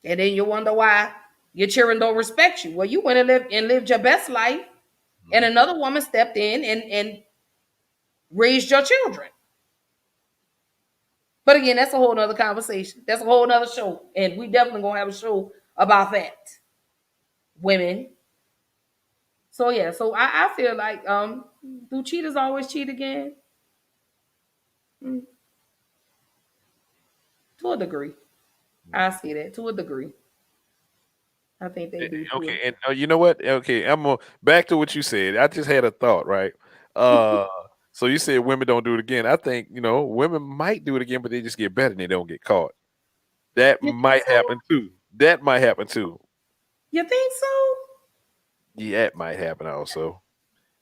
And then you wonder why your children don't respect you. Well, you went and lived your best life, and Hmm. another woman stepped in and raised your children. But again, that's a whole nother conversation. That's a whole nother show. And we definitely gonna have a show about that. Women. So yeah, so I feel like do cheaters always cheat again? Mm, to a degree. I see that. To a degree. I think they do to Okay, it. and you know what? Okay, back to what you said. I just had a thought, right? Uh, so you said women don't do it again. I think women might do it again, but they just get better and they don't get caught. That You think might so? happen too. That might happen too. You think so? Yeah, it might happen also.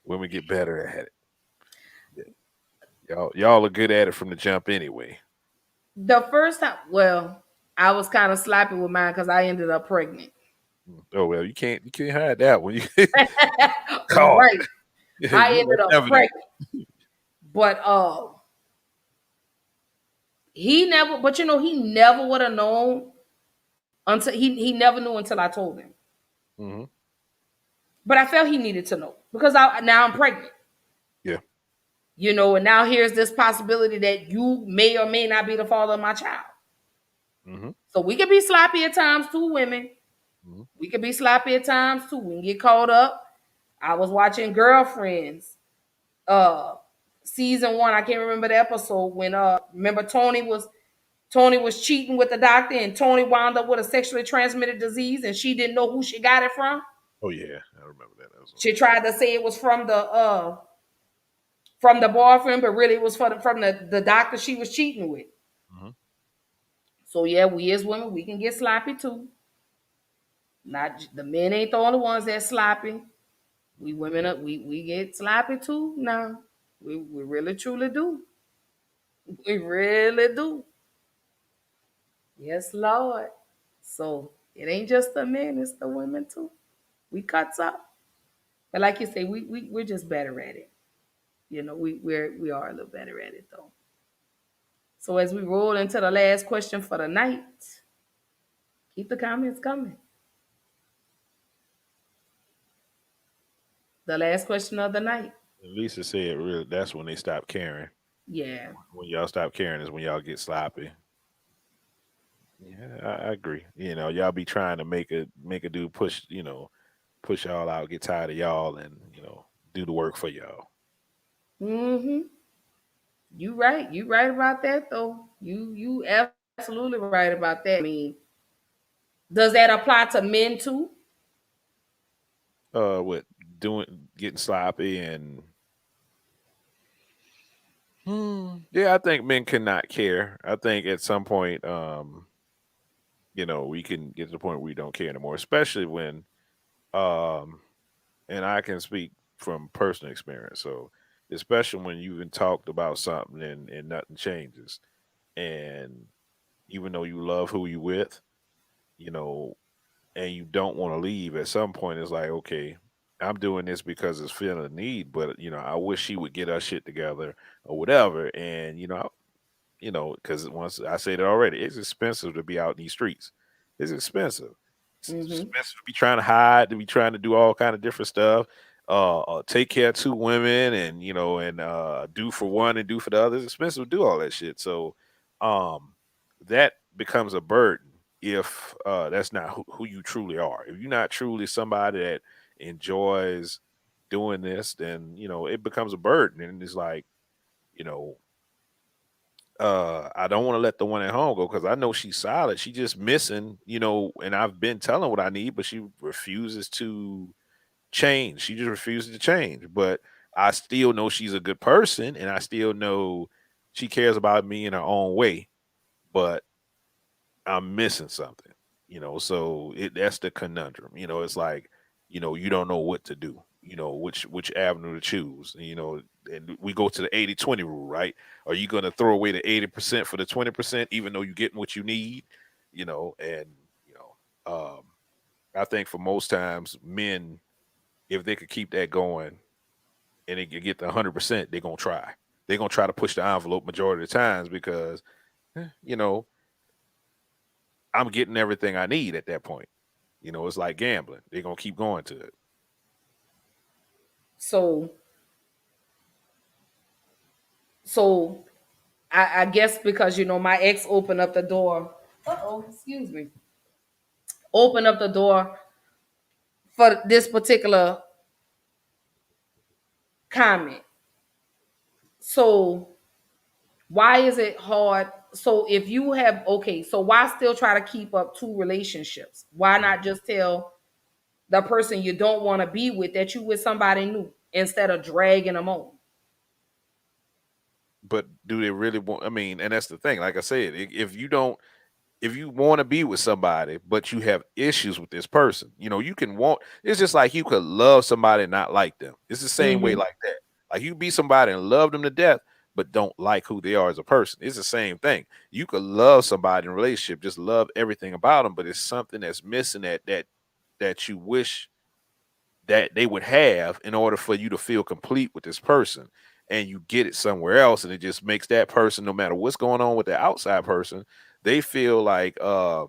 Women get better at it. Yeah. Y'all are good at it from the jump anyway. The first time, well, I was kind of sloppy with mine because I ended up pregnant. Oh well, you can't hide that one. You caught. Right. I You ended most up definitely. pregnant. But he never, but he never would have known until he never knew until I told him. Hmm. But I felt he needed to know because now I'm pregnant. Yeah. And now here's this possibility that you may or may not be the father of my child. Hmm. So we could be sloppy at times too, women. Hmm. We could be sloppy at times too. We can get caught up. I was watching Girlfriends, uh, season 1. I can't remember the episode when remember Tony was cheating with the doctor and Tony wound up with a sexually transmitted disease and she didn't know who she got it from. Oh yeah, I remember that. That was on She tried to say it was from the boyfriend, but really it was from the doctor she was cheating with. there. So yeah, we as women, we can get sloppy too. Not the men ain't the only ones that sloppy. We women we get sloppy too now. We really truly do. We really do. Yes, Lord. So it ain't just the men, it's the women too. We cuts up. But like you say, we're just better at it. We are a little better at it though. So as we roll into the last question for the night, keep the comments coming. The last question of the night. Lisa said, really, that's when they stop caring. Yeah. When y'all stop caring is when y'all get sloppy. Yeah, I agree. Y'all be trying to make a dude push, push y'all out, get tired of y'all, and do the work for y'all. Mm-hmm. You right. You right about that though. You absolutely right about that. I mean, does that apply to men too? What getting sloppy and yeah, I think men cannot care. I think at some point, we can get to the point where we don't care anymore, especially when, um, and I can speak from personal experience. So, especially when you've been talked about something and nothing changes, and even though you love who you with, you know, and you don't want to leave, at some point it's like, okay, I'm doing this because it's feeling a need, but I wish she would get her shit together or whatever. And because once I said it already, it's expensive to be out in these streets. It's expensive. It's Mm-hmm. expensive to be trying to hide, to be trying to do all kind of different stuff. Take care of two women, and do for one and do for the other. It's expensive to do all that shit. So, um, that becomes a burden if that's not who you truly are. If you're not truly somebody that enjoys doing this, then it becomes a burden, and it's like you know I don't want to let the one at home go because I know she's solid. She just missing, and I've been telling what I need, but she refuses to change. She just refuses to change. But I still know she's a good person, and I still know she cares about me in her own way. But I'm missing something, So that's the conundrum. It's like, you don't know what to do. Which avenue to choose. And we go to the 80-20 rule, right? Are you going to throw away the 80% for the 20%, even though you're getting what you need? And you I think for most times men, if they could keep that going and they can get the 100%, they're gonna try. They're gonna try to push the envelope majority of the times because, you know, I'm getting everything I need at that point. It's like gambling. They're gonna keep going to it. So so I guess because my ex opened up the door. Uh-oh, excuse me. Opened up the door for this particular comment. So why is it hard? So if you have okay, so why still try to keep up two relationships? Why not just tell the person you don't want to be with that you with somebody new instead of dragging them on? But do they really want? I mean, and that's the thing. Like I said, if you don't, if you want to be with somebody, but you have issues with this person, you can want. It's just like you could love somebody and not like them. It's the same way Mm-hmm. like that. Like you be somebody and love them to death, but don't like who they are as a person. It's the same thing. You could love somebody in a relationship, just love everything about them, but it's something that's missing that you wish that they would have in order for you to feel complete with this person, and you get it somewhere else, and it just makes that person, no matter what's going on with the outside person, they feel like the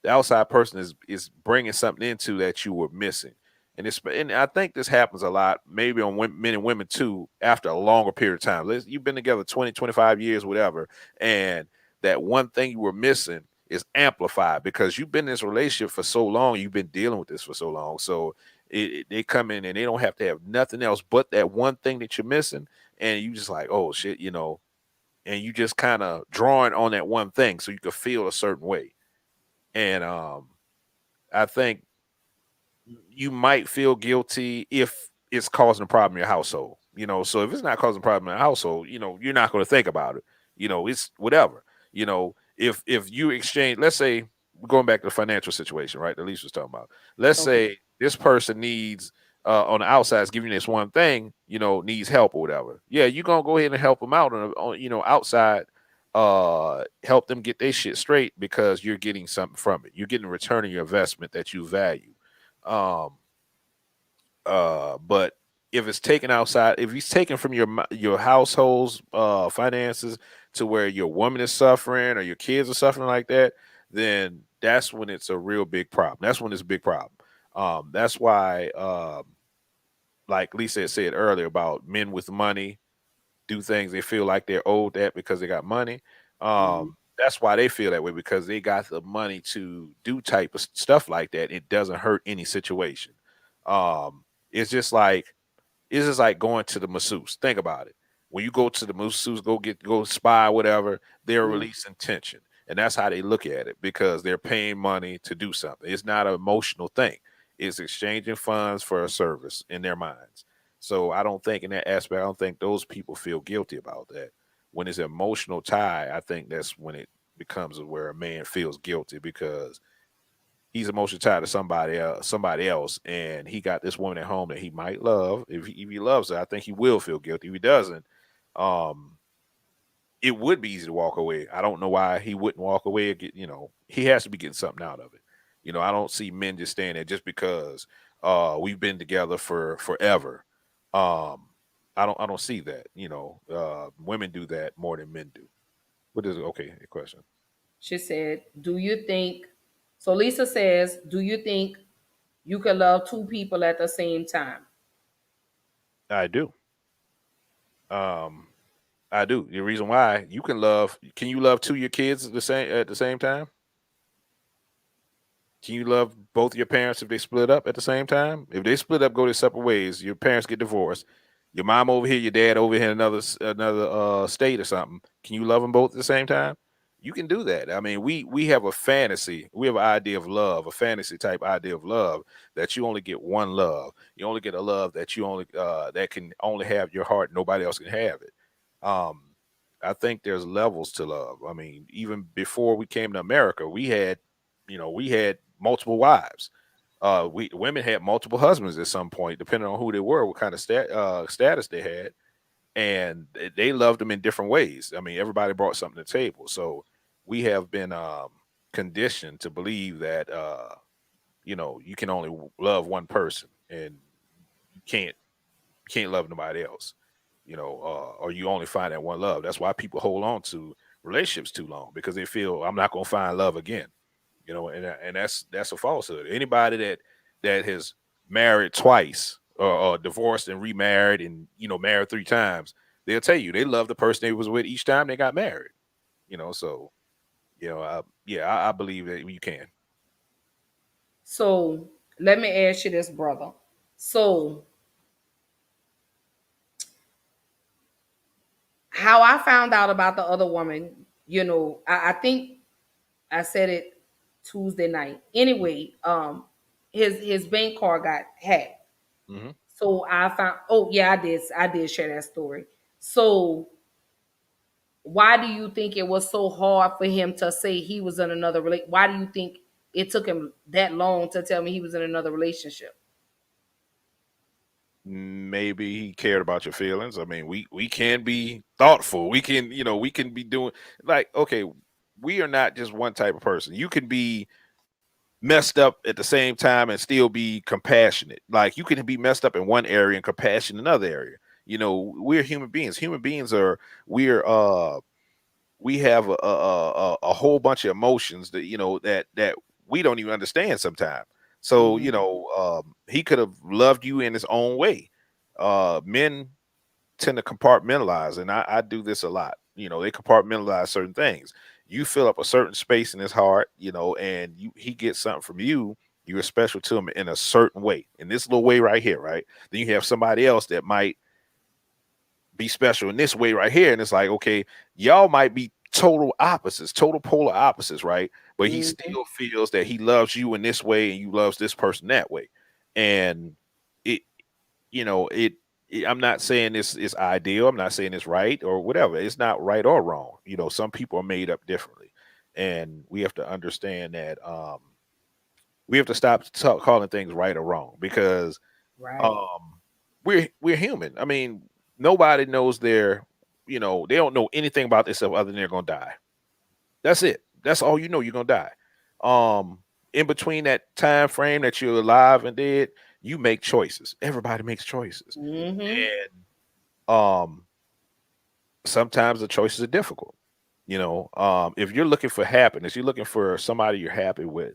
outside person is bringing something into that you were missing. And I think this happens a lot, maybe on men and women too, after a longer period of time. You've been together 20, 25 years, whatever, and that one thing you were missing is amplified because you've been in this relationship for so long, you've been dealing with this for so long. So they come in and they don't have to have nothing else but that one thing that you're missing, and you just like, oh shit, and you just kind of drawing on that one thing so you could feel a certain way. And I think you might feel guilty if it's causing a problem in your household. So if it's not causing a problem in the household, you're not going to think about it. It's whatever. If you exchange, let's say, going back to the financial situation, right? That Lisa was talking about. Let's Okay. say this person needs on the outside is giving you this one thing, needs help or whatever. Yeah, you're gonna go ahead and help them out on outside, help them get their shit straight because you're getting something from it. You're getting a return on your investment that you value. Um, but if it's taken outside, if he's taken from your household's finances to where your woman is suffering or your kids are suffering like that, then that's when it's a real big problem. That's when it's a big problem. That's why like Lisa had said earlier about men with money do things they feel like they're owed that because they got money. Mhm. That's why they feel that way because they got the money to do type of stuff like that. It doesn't hurt any situation. Um, it's just like it's just like going to the masseuse. Think about it. When you go to the masseuse, go spy, whatever, they're Mm. releasing tension. And that's how they look at it because they're paying money to do something. It's not an emotional thing. It's exchanging funds for a service in their minds. So I don't think in that aspect, I don't think those people feel guilty about that. When it's an emotional tie, I think that's when it becomes where a man feels guilty because he's emotionally tied to somebody else, and he got this woman at home that he might love. If he loves her, I think he will feel guilty. If he doesn't, um, it would be easy to walk away. I don't know why he wouldn't walk away. He has to be getting something out of it. I don't see men just staying there just because we've been together for forever. Um, I don't see that. Women do that more than men do. What is it? Okay, question. She said, "Do you think?" So Lisa says, "Do you think you can love two people at the same time?" I do. Um, I do. The reason why can you love two of your kids at the same time? Can you love both your parents if they split up at the same time? If they split up, go their separate ways, your parents get divorced, your mom over here, your dad over here in another state or something. Can you love them both at the same time? You can do that. I mean, we have a fantasy, we have an idea of love, a fantasy type idea of love that you only get one love. You only get a love that you only that can only have your heart. Nobody else can have it. Um, I think there's levels to love. I mean, even before we came to America, we had multiple wives. We women had multiple husbands at some point, depending on who they were, what kind of status they had, and they loved them in different ways. I mean, everybody brought something to the table, so we have been conditioned to believe that you can only love one person, and you can't love nobody else. Or you only find that one love. That's why people hold on to relationships too long because they feel I'm not going to find love again. And that's a falsehood. Anybody that has married twice or divorced and remarried and married three times, they'll tell you they love the person they was with each time they got married. So yeah, I believe that you can. So let me ask you this, brother. So how I found out about the other woman, I think I said it Tuesday night. Anyway, his bank card got hacked. Hmm. So I found, oh yeah, I did share that story. So why do you think it was so hard for him to say he was in another relationship? Why do you think it took him that long to tell me he was in another relationship? Maybe he cared about your feelings. I mean, we can be thoughtful. We can be doing like okay, we are not just one type of person. You can be messed up at the same time and still be compassionate. Like you can be messed up in one area and compassionate in another area. We're human beings. Human beings are we're we have a whole bunch of emotions that we don't even understand sometimes. So Hmm. he could have loved you in his own way. Men tend to compartmentalize, and I do this a lot. They compartmentalize certain things. You fill up a certain space in his heart, and he gets something from you. You're special to him in a certain way, in this little way right here, right? Then you have somebody else that might be special in this way right here, and it's like, okay, y'all might be total opposites, total polar opposites, right? But he Hmm. still feels that he loves you in this way, and you loves this person that way, and it you know, I'm not saying this is ideal. I'm not saying it's right or whatever. It's not right or wrong. Some people are made up differently, and we have to understand that. We have to stop calling things right or wrong because Right. um, we're human. I mean, nobody knows they don't know anything about themselves other than they're gonna die. That's it. That's all you know. You're gonna die. In between that time frame that you're alive and dead, you make choices. Everybody makes choices, Hmm. and sometimes the choices are difficult. If you're looking for happiness, you're looking for somebody you're happy with.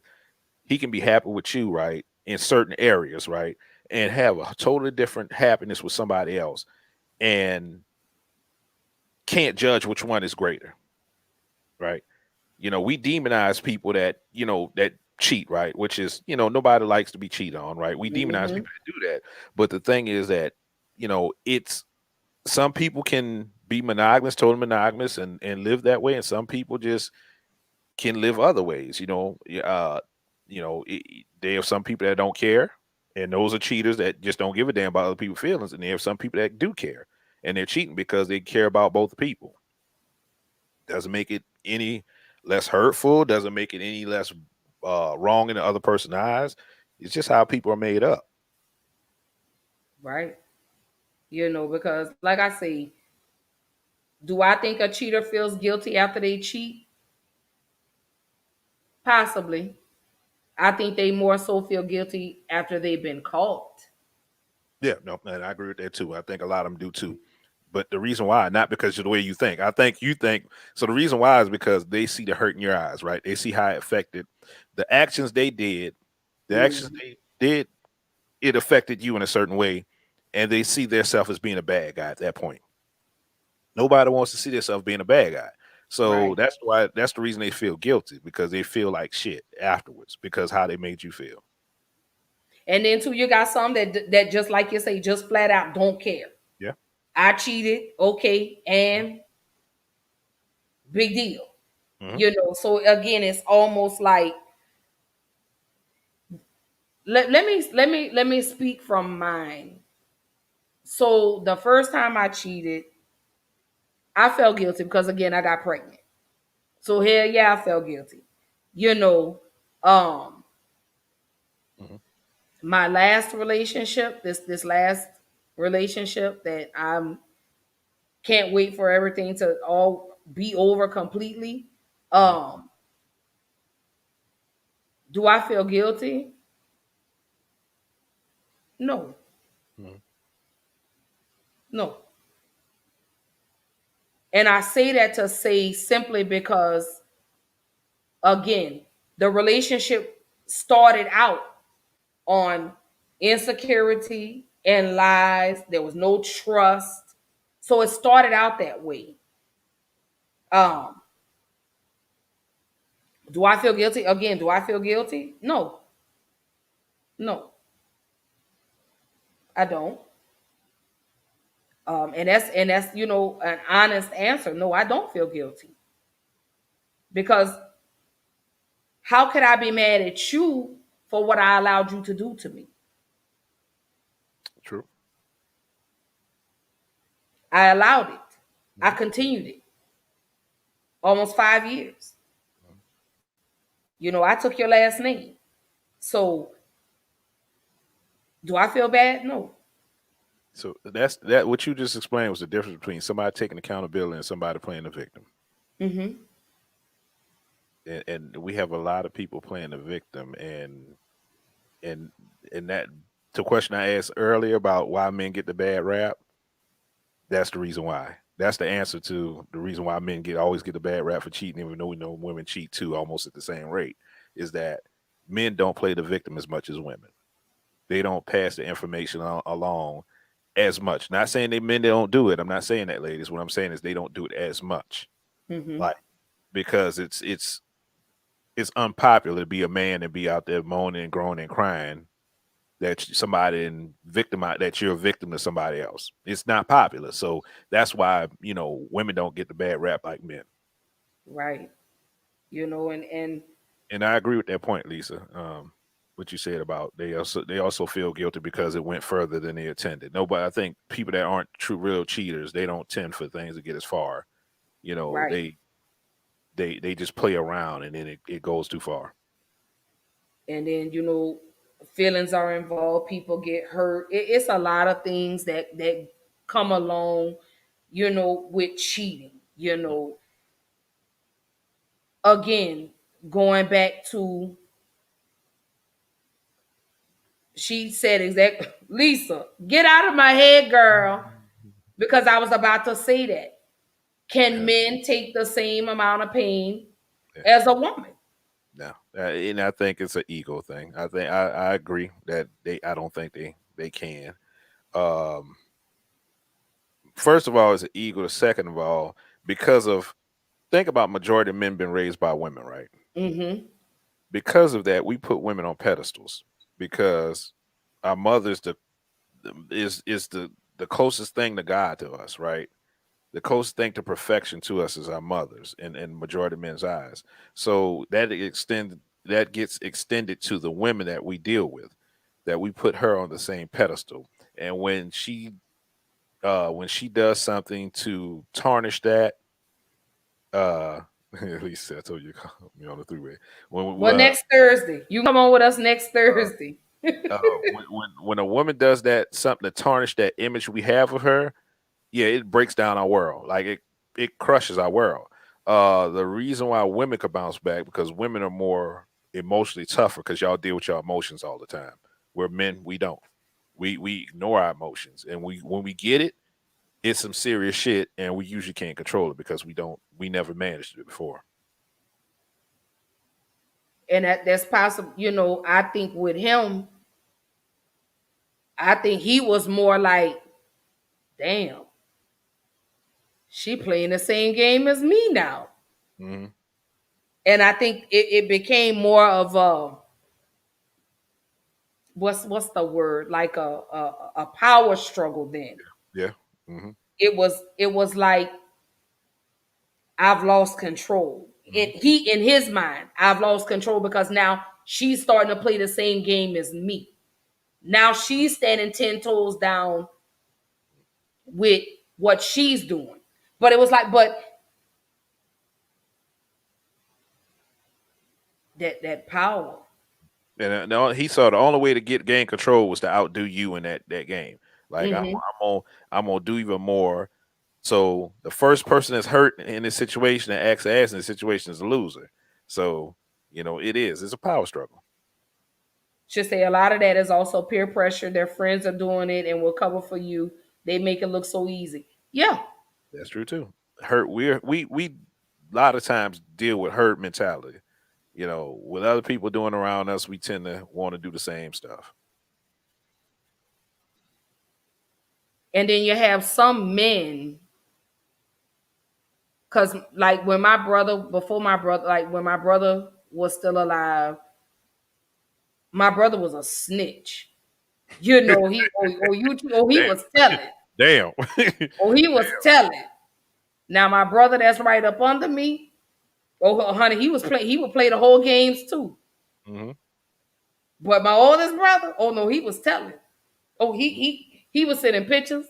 He can be happy with you, right, in certain areas, right? and have a totally different happiness with somebody else, and can't judge which one is greater, right? We demonize people that that cheat, right? Which is nobody likes to be cheated on, right? We demonize Hmm. people that do that, but the thing is that it's some people can be monogamous, totally monogamous, and live that way, and some people just can live other ways. They have some people that don't care, and those are cheaters that just don't give a damn about other people's feelings, and they have some people that do care, and they're cheating because they care about both people. Doesn't make it any less hurtful. Doesn't make it any less wrong in the other person's eyes. It's just how people are made up. Right. Because like I say, do I think a cheater feels guilty after they cheat? Possibly. I think they more so feel guilty after they've been caught. Yeah, no, and I agree with that too. I think a lot of them do too. But the reason why, not because of the way you think. I think you think so. The reason why is because they see the hurt in your eyes, right? They see how it affected the actions they did. The actions Mhm. they did, it affected you in a certain way, and they see themselves as being a bad guy at that point. Nobody wants to see themselves being a bad guy. So Right. that's why that's the reason they feel guilty, because they feel like shit afterwards because how they made you feel. And then too, you got some that just like you say, just flat out don't care. Yeah. I cheated, okay, and big deal. Hmm. So again, it's almost like let me speak from mine. So the first time I cheated, I felt guilty because again I got pregnant. So hell yeah, I felt guilty. You know, um, Hmm. my last relationship, this last relationship that I'm can't wait for everything to all be over completely. Hmm. Um, do I feel guilty? No, Hmm. no. And I say that to say simply because again, the relationship started out on insecurity and lies. There was no trust. So it started out that way. Um, do I feel guilty? Again, do I feel guilty? No. No, I don't. And that's an honest answer. No, I don't feel guilty. Because how could I be mad at you for what I allowed you to do to me? True. I allowed it. I Hmm. continued it almost 5 years. I took your last name. So do I feel bad? No. So that's that. What you just explained was the difference between somebody taking accountability and somebody playing the victim. Mm-hmm. And we have a lot of people playing the victim, and and that the question I asked earlier about why men get the bad rap, that's the reason why. That's the answer to the reason why men always get the bad rap for cheating, even though we know women cheat too, almost at the same rate. Is that men don't play the victim as much as women. They don't pass the information along as much. Not saying they don't do it. I'm not saying that, ladies. What I'm saying is they don't do it as much, Mm-hmm. like because it's unpopular to be a man and be out there moaning and groaning and crying that somebody and victimize that you're a victim to somebody else. It's not popular. So that's why, women don't get the bad rap like men. Right. And And I agree with that point, Lisa. What you said about they also feel guilty because it went further than they intended. Nobody, I think people that aren't true real cheaters, they don't tend for things to get as far. You know, right. they just play around and then it goes too far. And then feelings are involved. People get hurt. It's a lot of things that come along, with cheating. Again, going back to she said exactly, Lisa, get out of my head, girl, because I was about to say that. Can Yeah, men take the same amount of pain yeah. as a woman? No, and I think it's an ego thing. I think I agree that I don't think they they can. Um, First of all, it's an ego. Second of all, because of think about majority of men been raised by women, right? Mm-hmm. Because of that, we put women on pedestals because our mothers is the closest thing to God to us, right? The closest thing to perfection to us is our mothers in majority of men's eyes. So that gets extended to the women that we deal with, that we put her on the same pedestal. And when she does something to tarnish that, uh at least I told you to call me on the three-way. When Well, next Thursday. You come on with us next uh, Thursday. when a woman does that something to tarnish that image we have of her, yeah, it breaks down our world. Like it crushes our world. The reason why women could bounce back because women are more emotionally tougher because y'all deal with your emotions all the time. Where men we don't. We ignore our emotions, and when we get it, it's some serious shit, and we usually can't control it because we never managed it before. And that's possible. I think with him, I think he was more like, damn, she playing the same game as me now. Hmm. And I think it became more of a what's the word, like a power struggle. Then Yeah. Hmm. it was like I've lost control. Hmm. He in his mind, I've lost control because now she's starting to play the same game as me. Now she's standing 10 toes down with what she's doing. But it was like, but that power. And he saw the only way to gain control was to outdo you in that game. Like Hmm. I'm gonna do even more. So the first person that's hurt in this situation that acts ass in this situation is a loser. So it's a power struggle. Should say a lot of that is also peer pressure. Their friends are doing it and will cover for you. They make it look so easy. Yeah. That's true too. Hurt we a lot of times deal with hurt mentality. With other people doing around us, we tend to want to do the same stuff. And then you have some men, because like when my brother, before my brother, like when my brother was still alive, my brother was a snitch. He Damn. was telling. Damn. Oh, he was telling. Now my brother that's right up under me, oh honey, he would play the whole games too. Hmm. But my oldest brother, oh no, he was telling. Oh, he was sending pictures.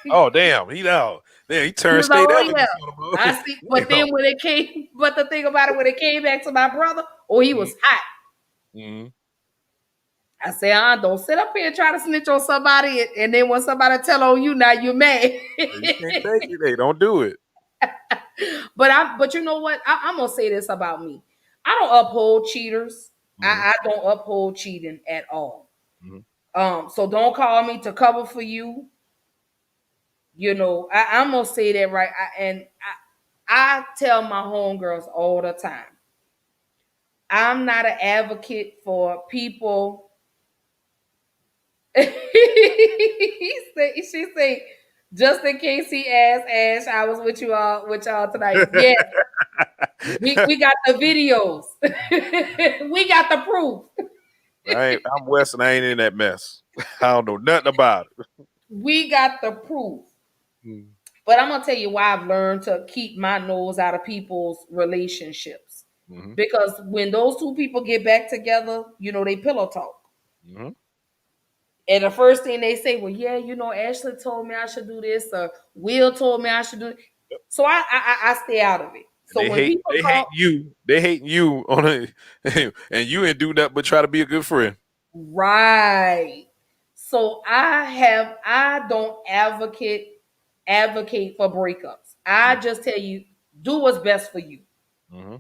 Oh damn, he out. Damn, he He turned was like, state oh up yeah, against him, I see. But bro. then when it came, but the thing about it, when it came back to my brother, oh, he was hot. Mm-hmm. I say, don't sit up here and try to snitch on somebody, and then when somebody tell on you, now you're mad. You can't take it. Hey, don't do it. But you know what? I'm gonna say this about me. I don't uphold cheaters. Hmm. I don't uphold cheating at all. Hmm. So don't call me to cover for you. I'm gonna say that right. I tell my homegirls all the time. I'm not an advocate for people. She say, just in case he asked Ash, I was with y'all tonight. Yeah, we got the videos. We got the proof. I'm West and I ain't in that mess. I don't know nothing about it. We got the proof. Mm. But I'm gonna tell you why I've learned to keep my nose out of people's relationships. Hmm. Because when those two people get back together, they pillow talk. Hmm. And the first thing they say, well, yeah, Ashley told me I should do this, or Will told me I should do it. So I stay out of it. So They when hate people they hate call, you. They hating you on and you ain't do nothing but try to be a good friend. right. So I don't advocate for breakups. I just tell you, do what's best for you. Hmm.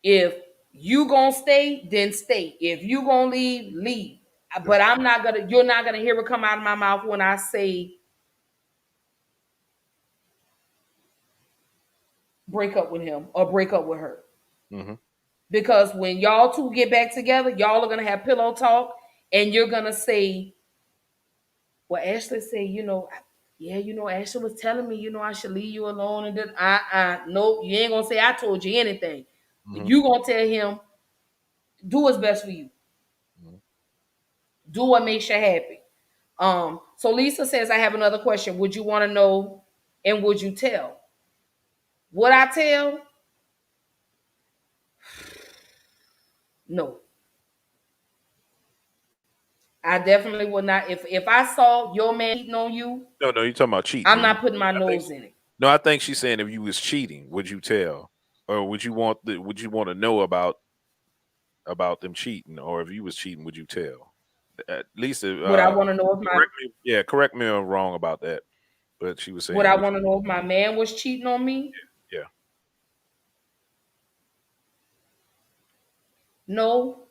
If you gonna stay, then stay. If you gonna leave, leave. But you're not gonna hear it come out of my mouth when I say break up with him or break up with her. Hmm. Because when y'all two get back together, y'all are gonna have pillow talk and you're gonna say, Well, Ashley said, yeah, Ashley was telling me, I should leave you alone. And then nope, you ain't gonna say I told you anything. Mhm. You gonna tell him, do what's best for you. Mhm. Do what makes you happy. So Lisa says, I have another question. Would you want to know and would you tell? Would I tell? No. I definitely would not. If I saw your man cheating on you, No, you're talking about cheating. I'm not putting my I think nose in it. no, I think she's saying if you was cheating, would you tell, or would you want to know about them cheating, or if you was cheating, would you tell? At least, Would I want to know if my correct me. Yeah, correct me if I'm wrong about that. But she was would saying, I would want to know if my man was cheating on me? you? Yeah. No,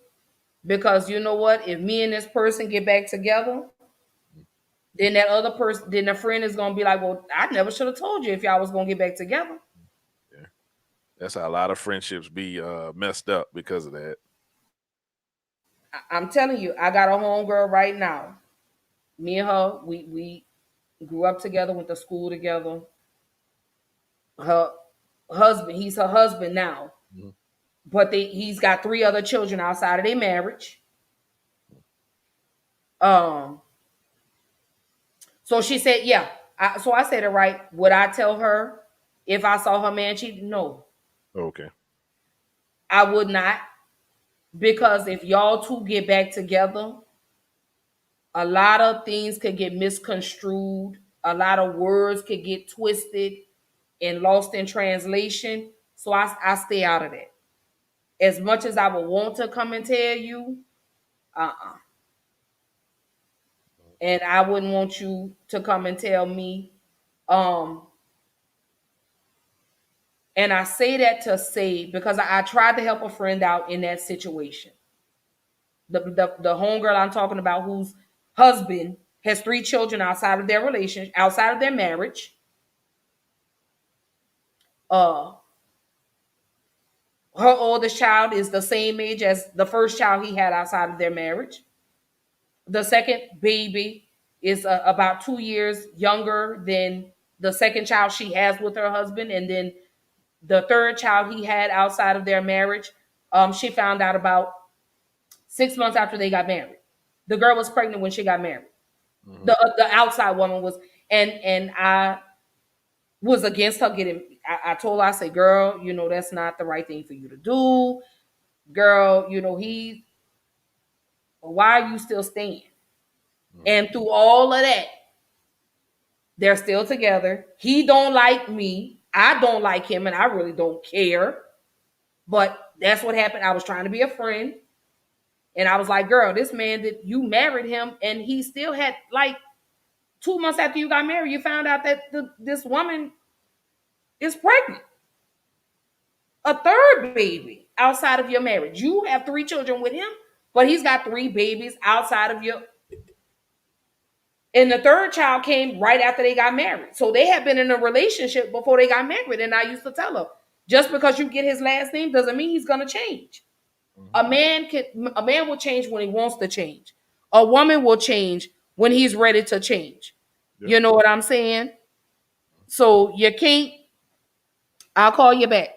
because you know what? If me and this person get back together, then that other person, then the friend is gonna be like, "Well, I never should have told you if y'all was gonna get back together." Yeah. That's how a lot of friendships be messed up because of that. I'm telling you, I got a homegirl right now. Me and her, we grew up together, went to school together. Her husband, he's her husband now, Mhm. but he's got 3 other children outside of their marriage. Um, so she said, yeah. So I said it right. Would I tell her if I saw her man cheat? No, Okay. I would not. Because if y'all two get back together, a lot of things could get misconstrued. A lot of words could get twisted and lost in translation. So I stay out of that. As much as I would want to come and tell you, uh-uh. And I wouldn't want you to come and tell me. Um, and I say that to say because I tried to help a friend out in that situation. The homegirl I'm talking about, whose husband has 3 children outside of their relationship, outside of their marriage. Uh, her oldest child is the same age as the first child he had outside of their marriage. The second baby is about 2 years younger than the second child she has with her husband, and then the third child he had outside of their marriage, she found out about 6 months after they got married. The girl was pregnant when she got married. Mhm. The outside woman was, and I was against her getting. I told her, I said, girl, that's not the right thing for you to do. Girl, why are you still staying? Mhm. And through all of that, they're still together. He don't like me. I don't like him, and I really don't care. But that's what happened. I was trying to be a friend. And I was like, girl, this man that you married him, and he still had like 2 months after you got married, you found out that this woman is pregnant. A third baby outside of your marriage. You have 3 children with him, but he's got 3 babies outside of your. And the third child came right after they got married. So they had been in a relationship before they got married. And I used to tell her, just because you get his last name doesn't mean he's gonna change. Mhm. A man will change when he wants to change. A woman will change when he's ready to change. Yep. You know what I'm saying? So you can't. I'll call you back.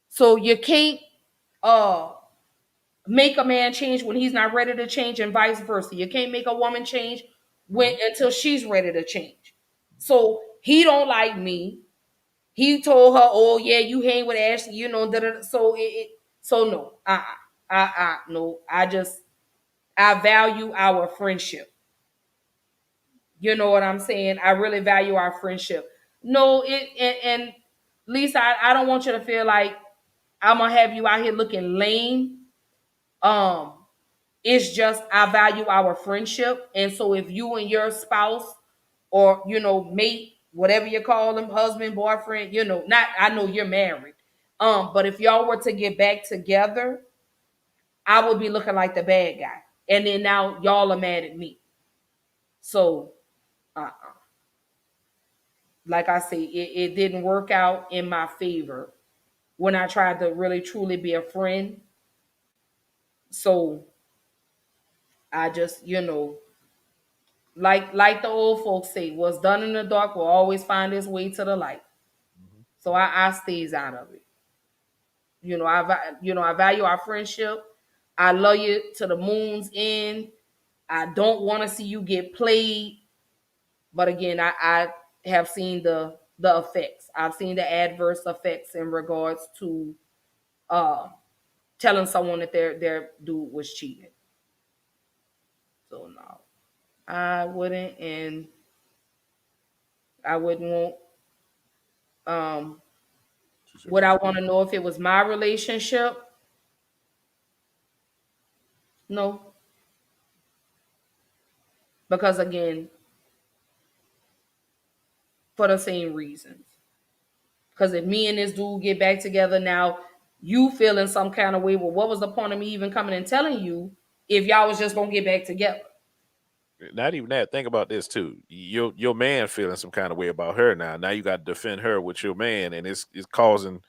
So you can't uh make a man change when he's not ready to change, and vice versa. You can't make a woman change when Mhm. until she's ready to change. So he don't like me. He told her, "Oh yeah, you hang with Ashley, Da, da, da." So no, no. I value our friendship. You know what I'm saying? I really value our friendship. No, and Lisa, I don't want you to feel like I'm gonna have you out here looking lame. Um, it's just I value our friendship, and so if you and your spouse or mate, whatever you call them, husband, boyfriend, not I know you're married. But if y'all were to get back together, I would be looking like the bad guy, and then now y'all are mad at me. So, like I say, it didn't work out in my favor when I tried to really truly be a friend. So I just, like the old folks say, what's done in the dark will always find its way to the light. Mhm. So I stays out of it. I value our friendship. I love you to the moon's end. I don't want to see you get played. But again, I have seen the effects. I've seen the adverse effects in regards to uh telling someone that their dude was cheating. So no, I wouldn't, and I wouldn't want. Um, She said, would I want to know if it was my relationship? No, because again, for the same reasons. Because if me and this dude get back together now, you feel in some kind of way. Well, what was the point of me even coming and telling you if y'all was just gonna get back together? not even that. Think about this too. Your man feeling some kind of way about her now. Now you got to defend her with your man, and it's causing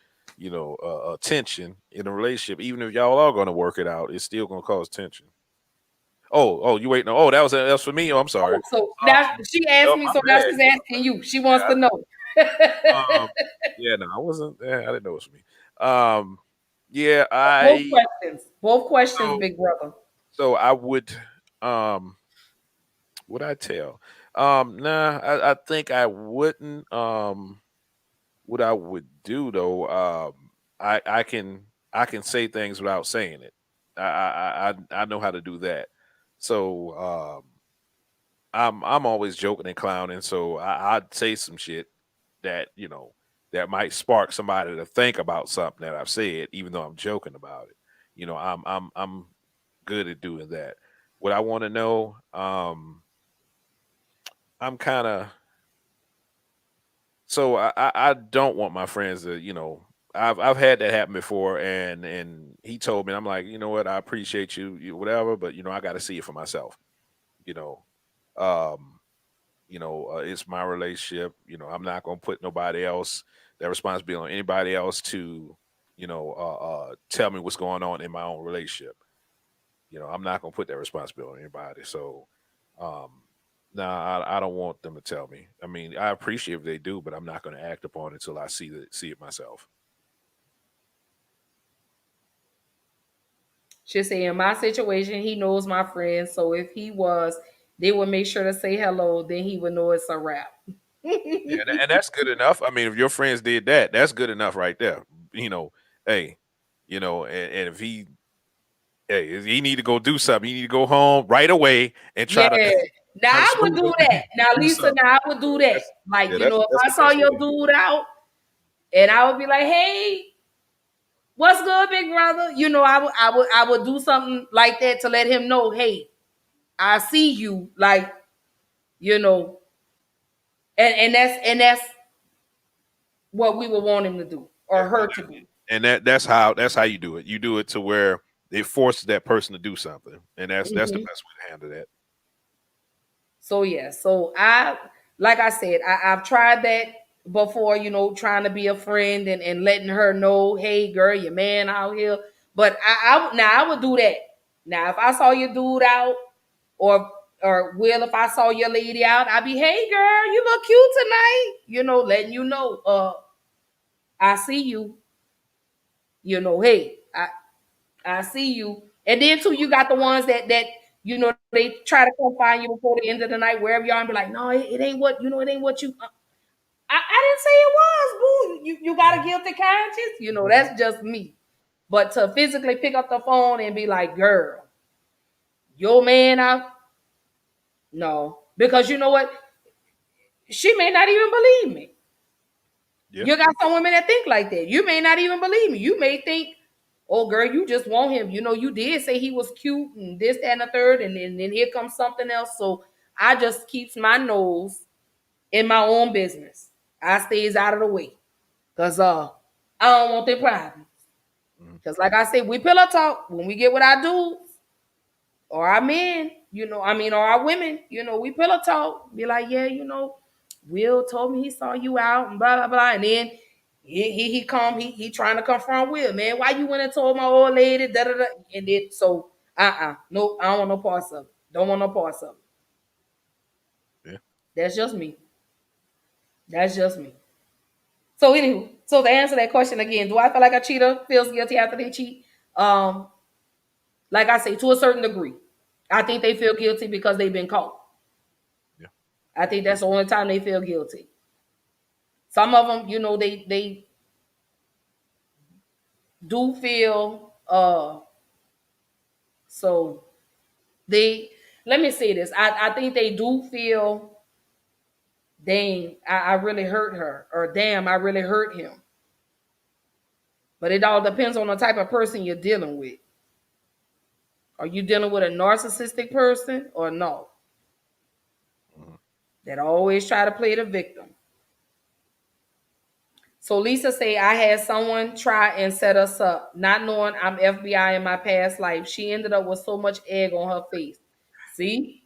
tension in a relationship. Even if y'all are going to work it out, it's still going to cause tension. Oh, you waiting? Oh, that was for me. Oh, I'm sorry. Oh, so now she asked Oh, me, my so now bad. she's asking you. She wants to know. Um, yeah, no, I wasn't. I didn't know it was for me. Yeah, Both I questions. Both questions, so big brother. so I um would I tell? Nah, I think I wouldn't. What I would do though, I can say things without saying it. I know how to do that. So I'm always joking and clowning. So I'd say some shit that that might spark somebody to think about something that I've said, even though I'm joking about it. I'm good at doing that. What I want to know, I'm kind of so I don't want my friends to I've had that happen before, and he told me, I'm like, you know what, I appreciate whatever, but I got to see it for myself. You know, um, it's my relationship. I'm not gonna put nobody else that responsibility on anybody else to tell me what's going on in my own relationship. I'm not gonna put that responsibility on anybody. So, um, nah, I don't want them to tell me. I mean, I appreciate if they do, but I'm not gonna act upon it until I see it myself. She said, in my situation, he knows my friends. So if they would make sure to say hello, then he would know it's a wrap. Yeah, and that's good enough. I mean, if your friends did that, that's good enough right there. Hey, and if he need to go do something, he need to go home right away and try to Yeah. Now try to I would smooth do it that. Now, do Lisa, something. now I would do that. That's Like, yeah, that's if that's I the saw best your way. dude out and I would be like, hey, what's good, big brother? I would do something like that to let him know, hey, I see you. Like, you know, and that's what we would want him to do or her to do. And that's how you do it. You do it to where it forces that person to do something, and that's the Mhm. best way to handle that. So yeah, so like I said, I've tried that before, trying to be a friend and letting her know, hey girl, your man out here. But I would do that. Now if I saw your dude out, or Will, if I saw your lady out, I'd be, hey girl, you look cute tonight. Letting you know, I see you. Hey, I see you. And then too, you got the ones that they try to come find you before the end of the night, wherever you are, and be like, no, it ain't what it ain't what you. I didn't say it was, boo. You got a guilty conscience. That's just me. But to physically pick up the phone and be like, girl, your man out, no, because you know what, she may not even believe me. Yeah, You got some women that think like that. You may not even believe me. You may think, oh girl, you just want him. You did say he was cute and this, that, and the third, and then here comes something else. So I just keeps my nose in my own business. I stays out of the way. Cause I don't want their problems. mhm. Cause like I said, we pillow talk when we get with our dudes or our men, or our women, we pillow talk. Be like, yeah, Will told me he saw you out and blah blah blah. And then he trying to confront Will, man. Why you went and told my old lady, da da da, and it so no, I don't want no parts of it. Don't want no parts of it. That's just me. That's just me. So anywho, so to answer that question again, do I feel like a cheater feels guilty after they cheat? Um, like I say, to a certain degree. I think they feel guilty because they've been caught. Yeah. I think that's the only time they feel guilty. Some of them, they do feel so they let me say this. I think they do feel, dang, I really hurt her, or damn, I really hurt him. But it all depends on the type of person you're dealing with. Are you dealing with a narcissistic person or no? Mhm. That always try to play the victim. So Lisa say I had someone try and set us up, not knowing I'm FBI in my past life. She ended up with so much egg on her face. See,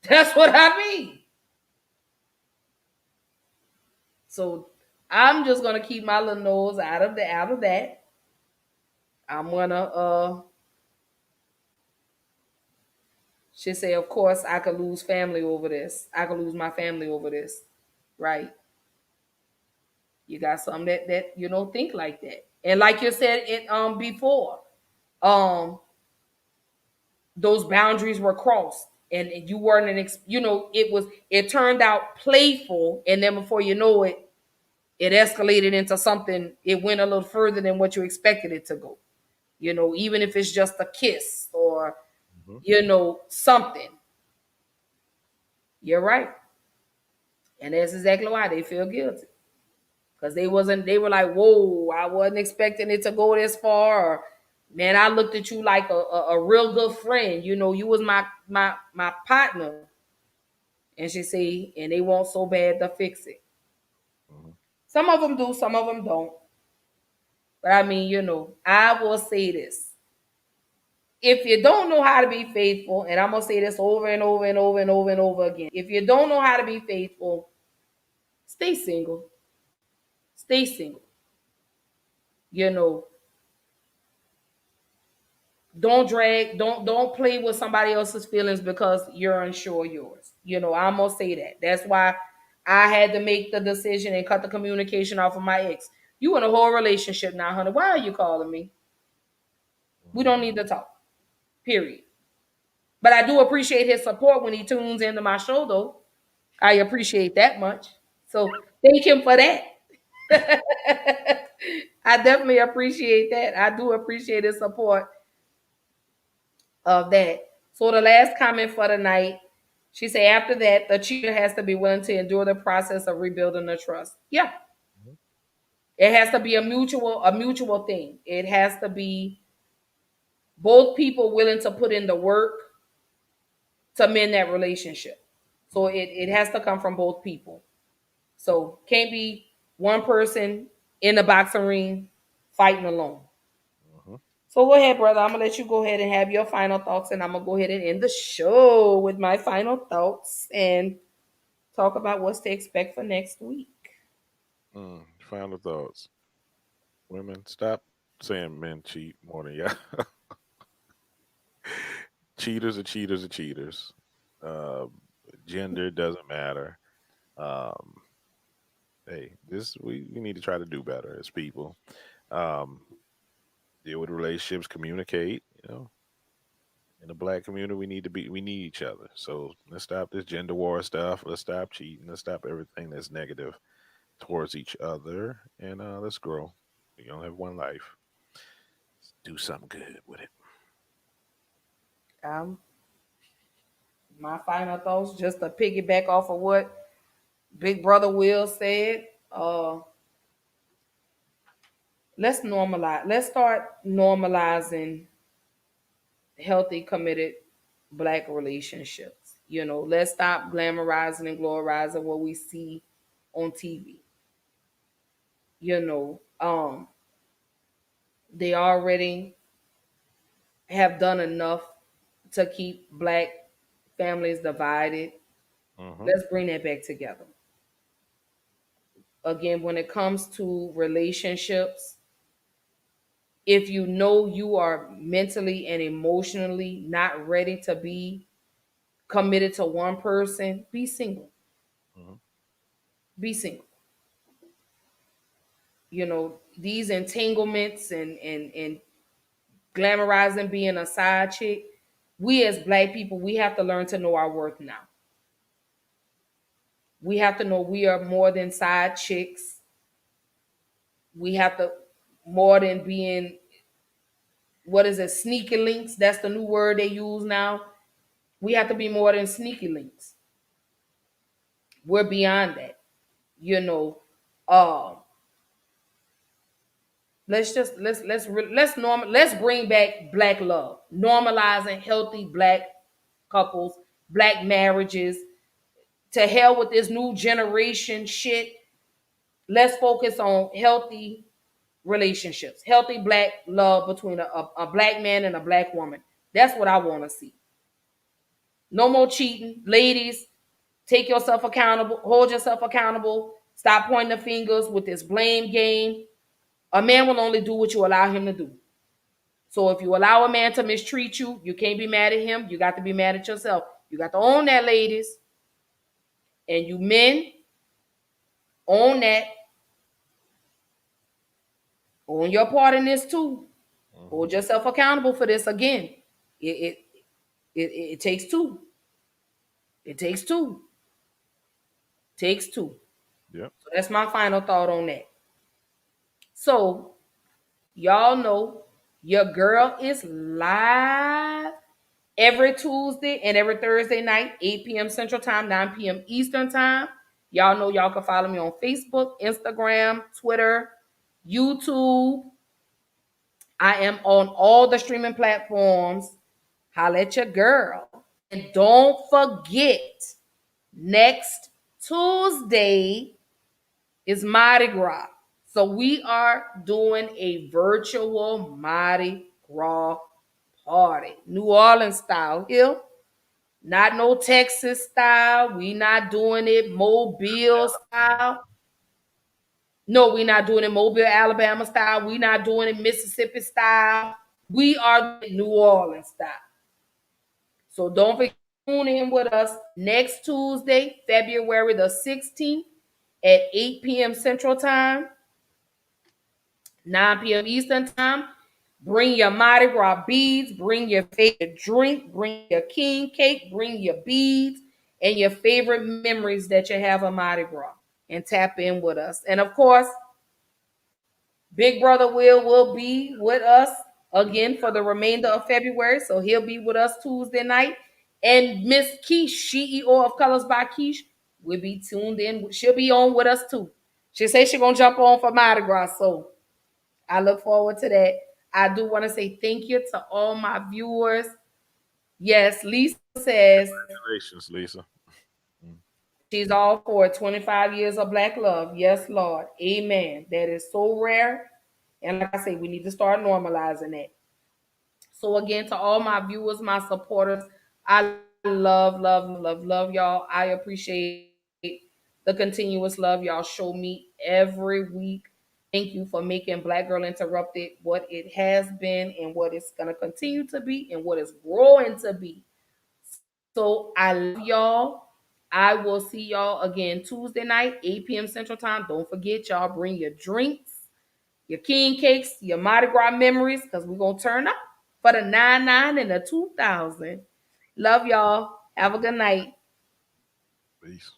that's what I mean. So I'm just gonna keep my little nose out of that. I'm gonna she say, of course I could lose family over this. I could lose my family over this. Right. You got some that think like that. And like you said it before, um those boundaries were crossed, and you weren't it turned out playful, and then before you know it, it escalated into something. It went a little further than what you expected it to go. Even if it's just a kiss or Mhm. something. You're right. And that's exactly why they feel guilty. Because they were like, whoa, I wasn't expecting it to go this far. Or, man, I looked at you like a real good friend. You was my partner. And she say, and they want so bad to fix it. Mhm. Some of them do, some of them don't. But I mean, I will say this. If you don't know how to be faithful, and I'm gonna say this over and over and over and over and over again, if you don't know how to be faithful, stay single. Stay single. You know, don't play with somebody else's feelings because you're unsure of yours. I'm gonna say that. That's why I had to make the decision and cut the communication off of my ex. You in a whole relationship now, honey. Why are you calling me? We don't need to talk. Period. But I do appreciate his support when he tunes into my show, though. I appreciate that much. So thank him for that. I definitely appreciate that. I do appreciate his support of that. So the last comment for the night, she said, after that, the cheater has to be willing to endure the process of rebuilding the trust. Yeah, Mhm. it has to be a mutual thing. It has to be both people willing to put in the work to mend that relationship. So it has to come from both people. So can't be one person in the boxing ring fighting alone. Mhm. So go ahead, brother. I'm gonna let you go ahead and have your final thoughts, and I'm gonna go ahead and end the show with my final thoughts and talk about what's to expect for next week. Final thoughts. Women, stop saying men cheat more than y'all. Cheaters are cheaters are cheaters. Uh, Gender doesn't matter. Um, hey, we need to try to do better as people. Um, Deal with relationships, communicate. In the black community, we need each other. So let's stop this gender war stuff. Let's stop cheating. Let's stop everything that's negative towards each other, and let's grow. We only have one life. Let's do something good with it. Um, my final thoughts, just to piggyback off of what Big Brother Will said. Let's normalize. Let's start normalizing healthy, committed black relationships. Let's stop glamorizing and glorizing what we see on TV. They already have done enough to keep black families divided. Hmm. Let's bring that back together. Again, when it comes to relationships, if you know you are mentally and emotionally not ready to be committed to one person, be single. Mhm. Be single. You know, these entanglements and glamorizing being a side chick, we as black people, we have to learn to know our worth now. We have to know we are more than side chicks. We have to more than being, what is it, sneaky links? That's the new word they use now. We have to be more than sneaky links. We're beyond that. You know, um, let's bring back black love, normalizing healthy black couples, black marriages. To hell with this new generation shit. Let's focus on healthy relationships, healthy black love between a black man and a black woman. That's what I want to see. No more cheating. Ladies, take yourself accountable, hold yourself accountable. Stop pointing the fingers with this blame game. A man will only do what you allow him to do. So if you allow a man to mistreat you, you can't be mad at him. You got to be mad at yourself. You got to own that, ladies. And you men, own that. Own your part in this too. Hold yourself accountable for this again. It it takes two. It takes two. Takes two. Yep. So that's my final thought on that. So y'all know your girl is live every Tuesday and every Thursday night, 8 p.m. Central Time, 9 p.m. Eastern Time. Y'all know y'all can follow me on Facebook, Instagram, Twitter, YouTube. I am on all the streaming platforms. Holla at your girl. And don't forget, next Tuesday is Mardi Gras. So we are doing a virtual Mardi Gras party. New Orleans style here. Not no Texas style. We not doing it Mobile style. No, we not doing it Mobile, Alabama style. We not doing it Mississippi style. We are New Orleans style. So don't forget to tune in with us next Tuesday, February the 16th at 8 p.m. Central Time, 9 p.m. Eastern Time. Bring your Mardi Gras beads, bring your favorite drink, bring your king cake, bring your beads, and your favorite memories that you have of Mardi Gras, and tap in with us. And of course, Big Brother will be with us again for the remainder of February. So he'll be with us Tuesday night. And Miss Keish, CEO of Colors by Keish, will be tuned in. She'll be on with us too. She says she's gonna jump on for Mardi Gras. So I look forward to that. I do want to say thank you to all my viewers. Yes, Lisa says Congratulations, Lisa. she's all for 25 years of black love. Yes, Lord. Amen. That is so rare. And like I say, we need to start normalizing that. So again, to all my viewers, my supporters, I love y'all. I appreciate the continuous love y'all show me every week. Thank you for making Black Girl Interrupted what it has been and what it's going to continue to be and what it's growing to be. So I love y'all. I will see y'all again Tuesday night, 8 p.m. Central Time. Don't forget, y'all, bring your drinks, your king cakes, your Mardi Gras memories, because we're going to turn up for the 99 and the 2000. Love y'all. Have a good night. Peace.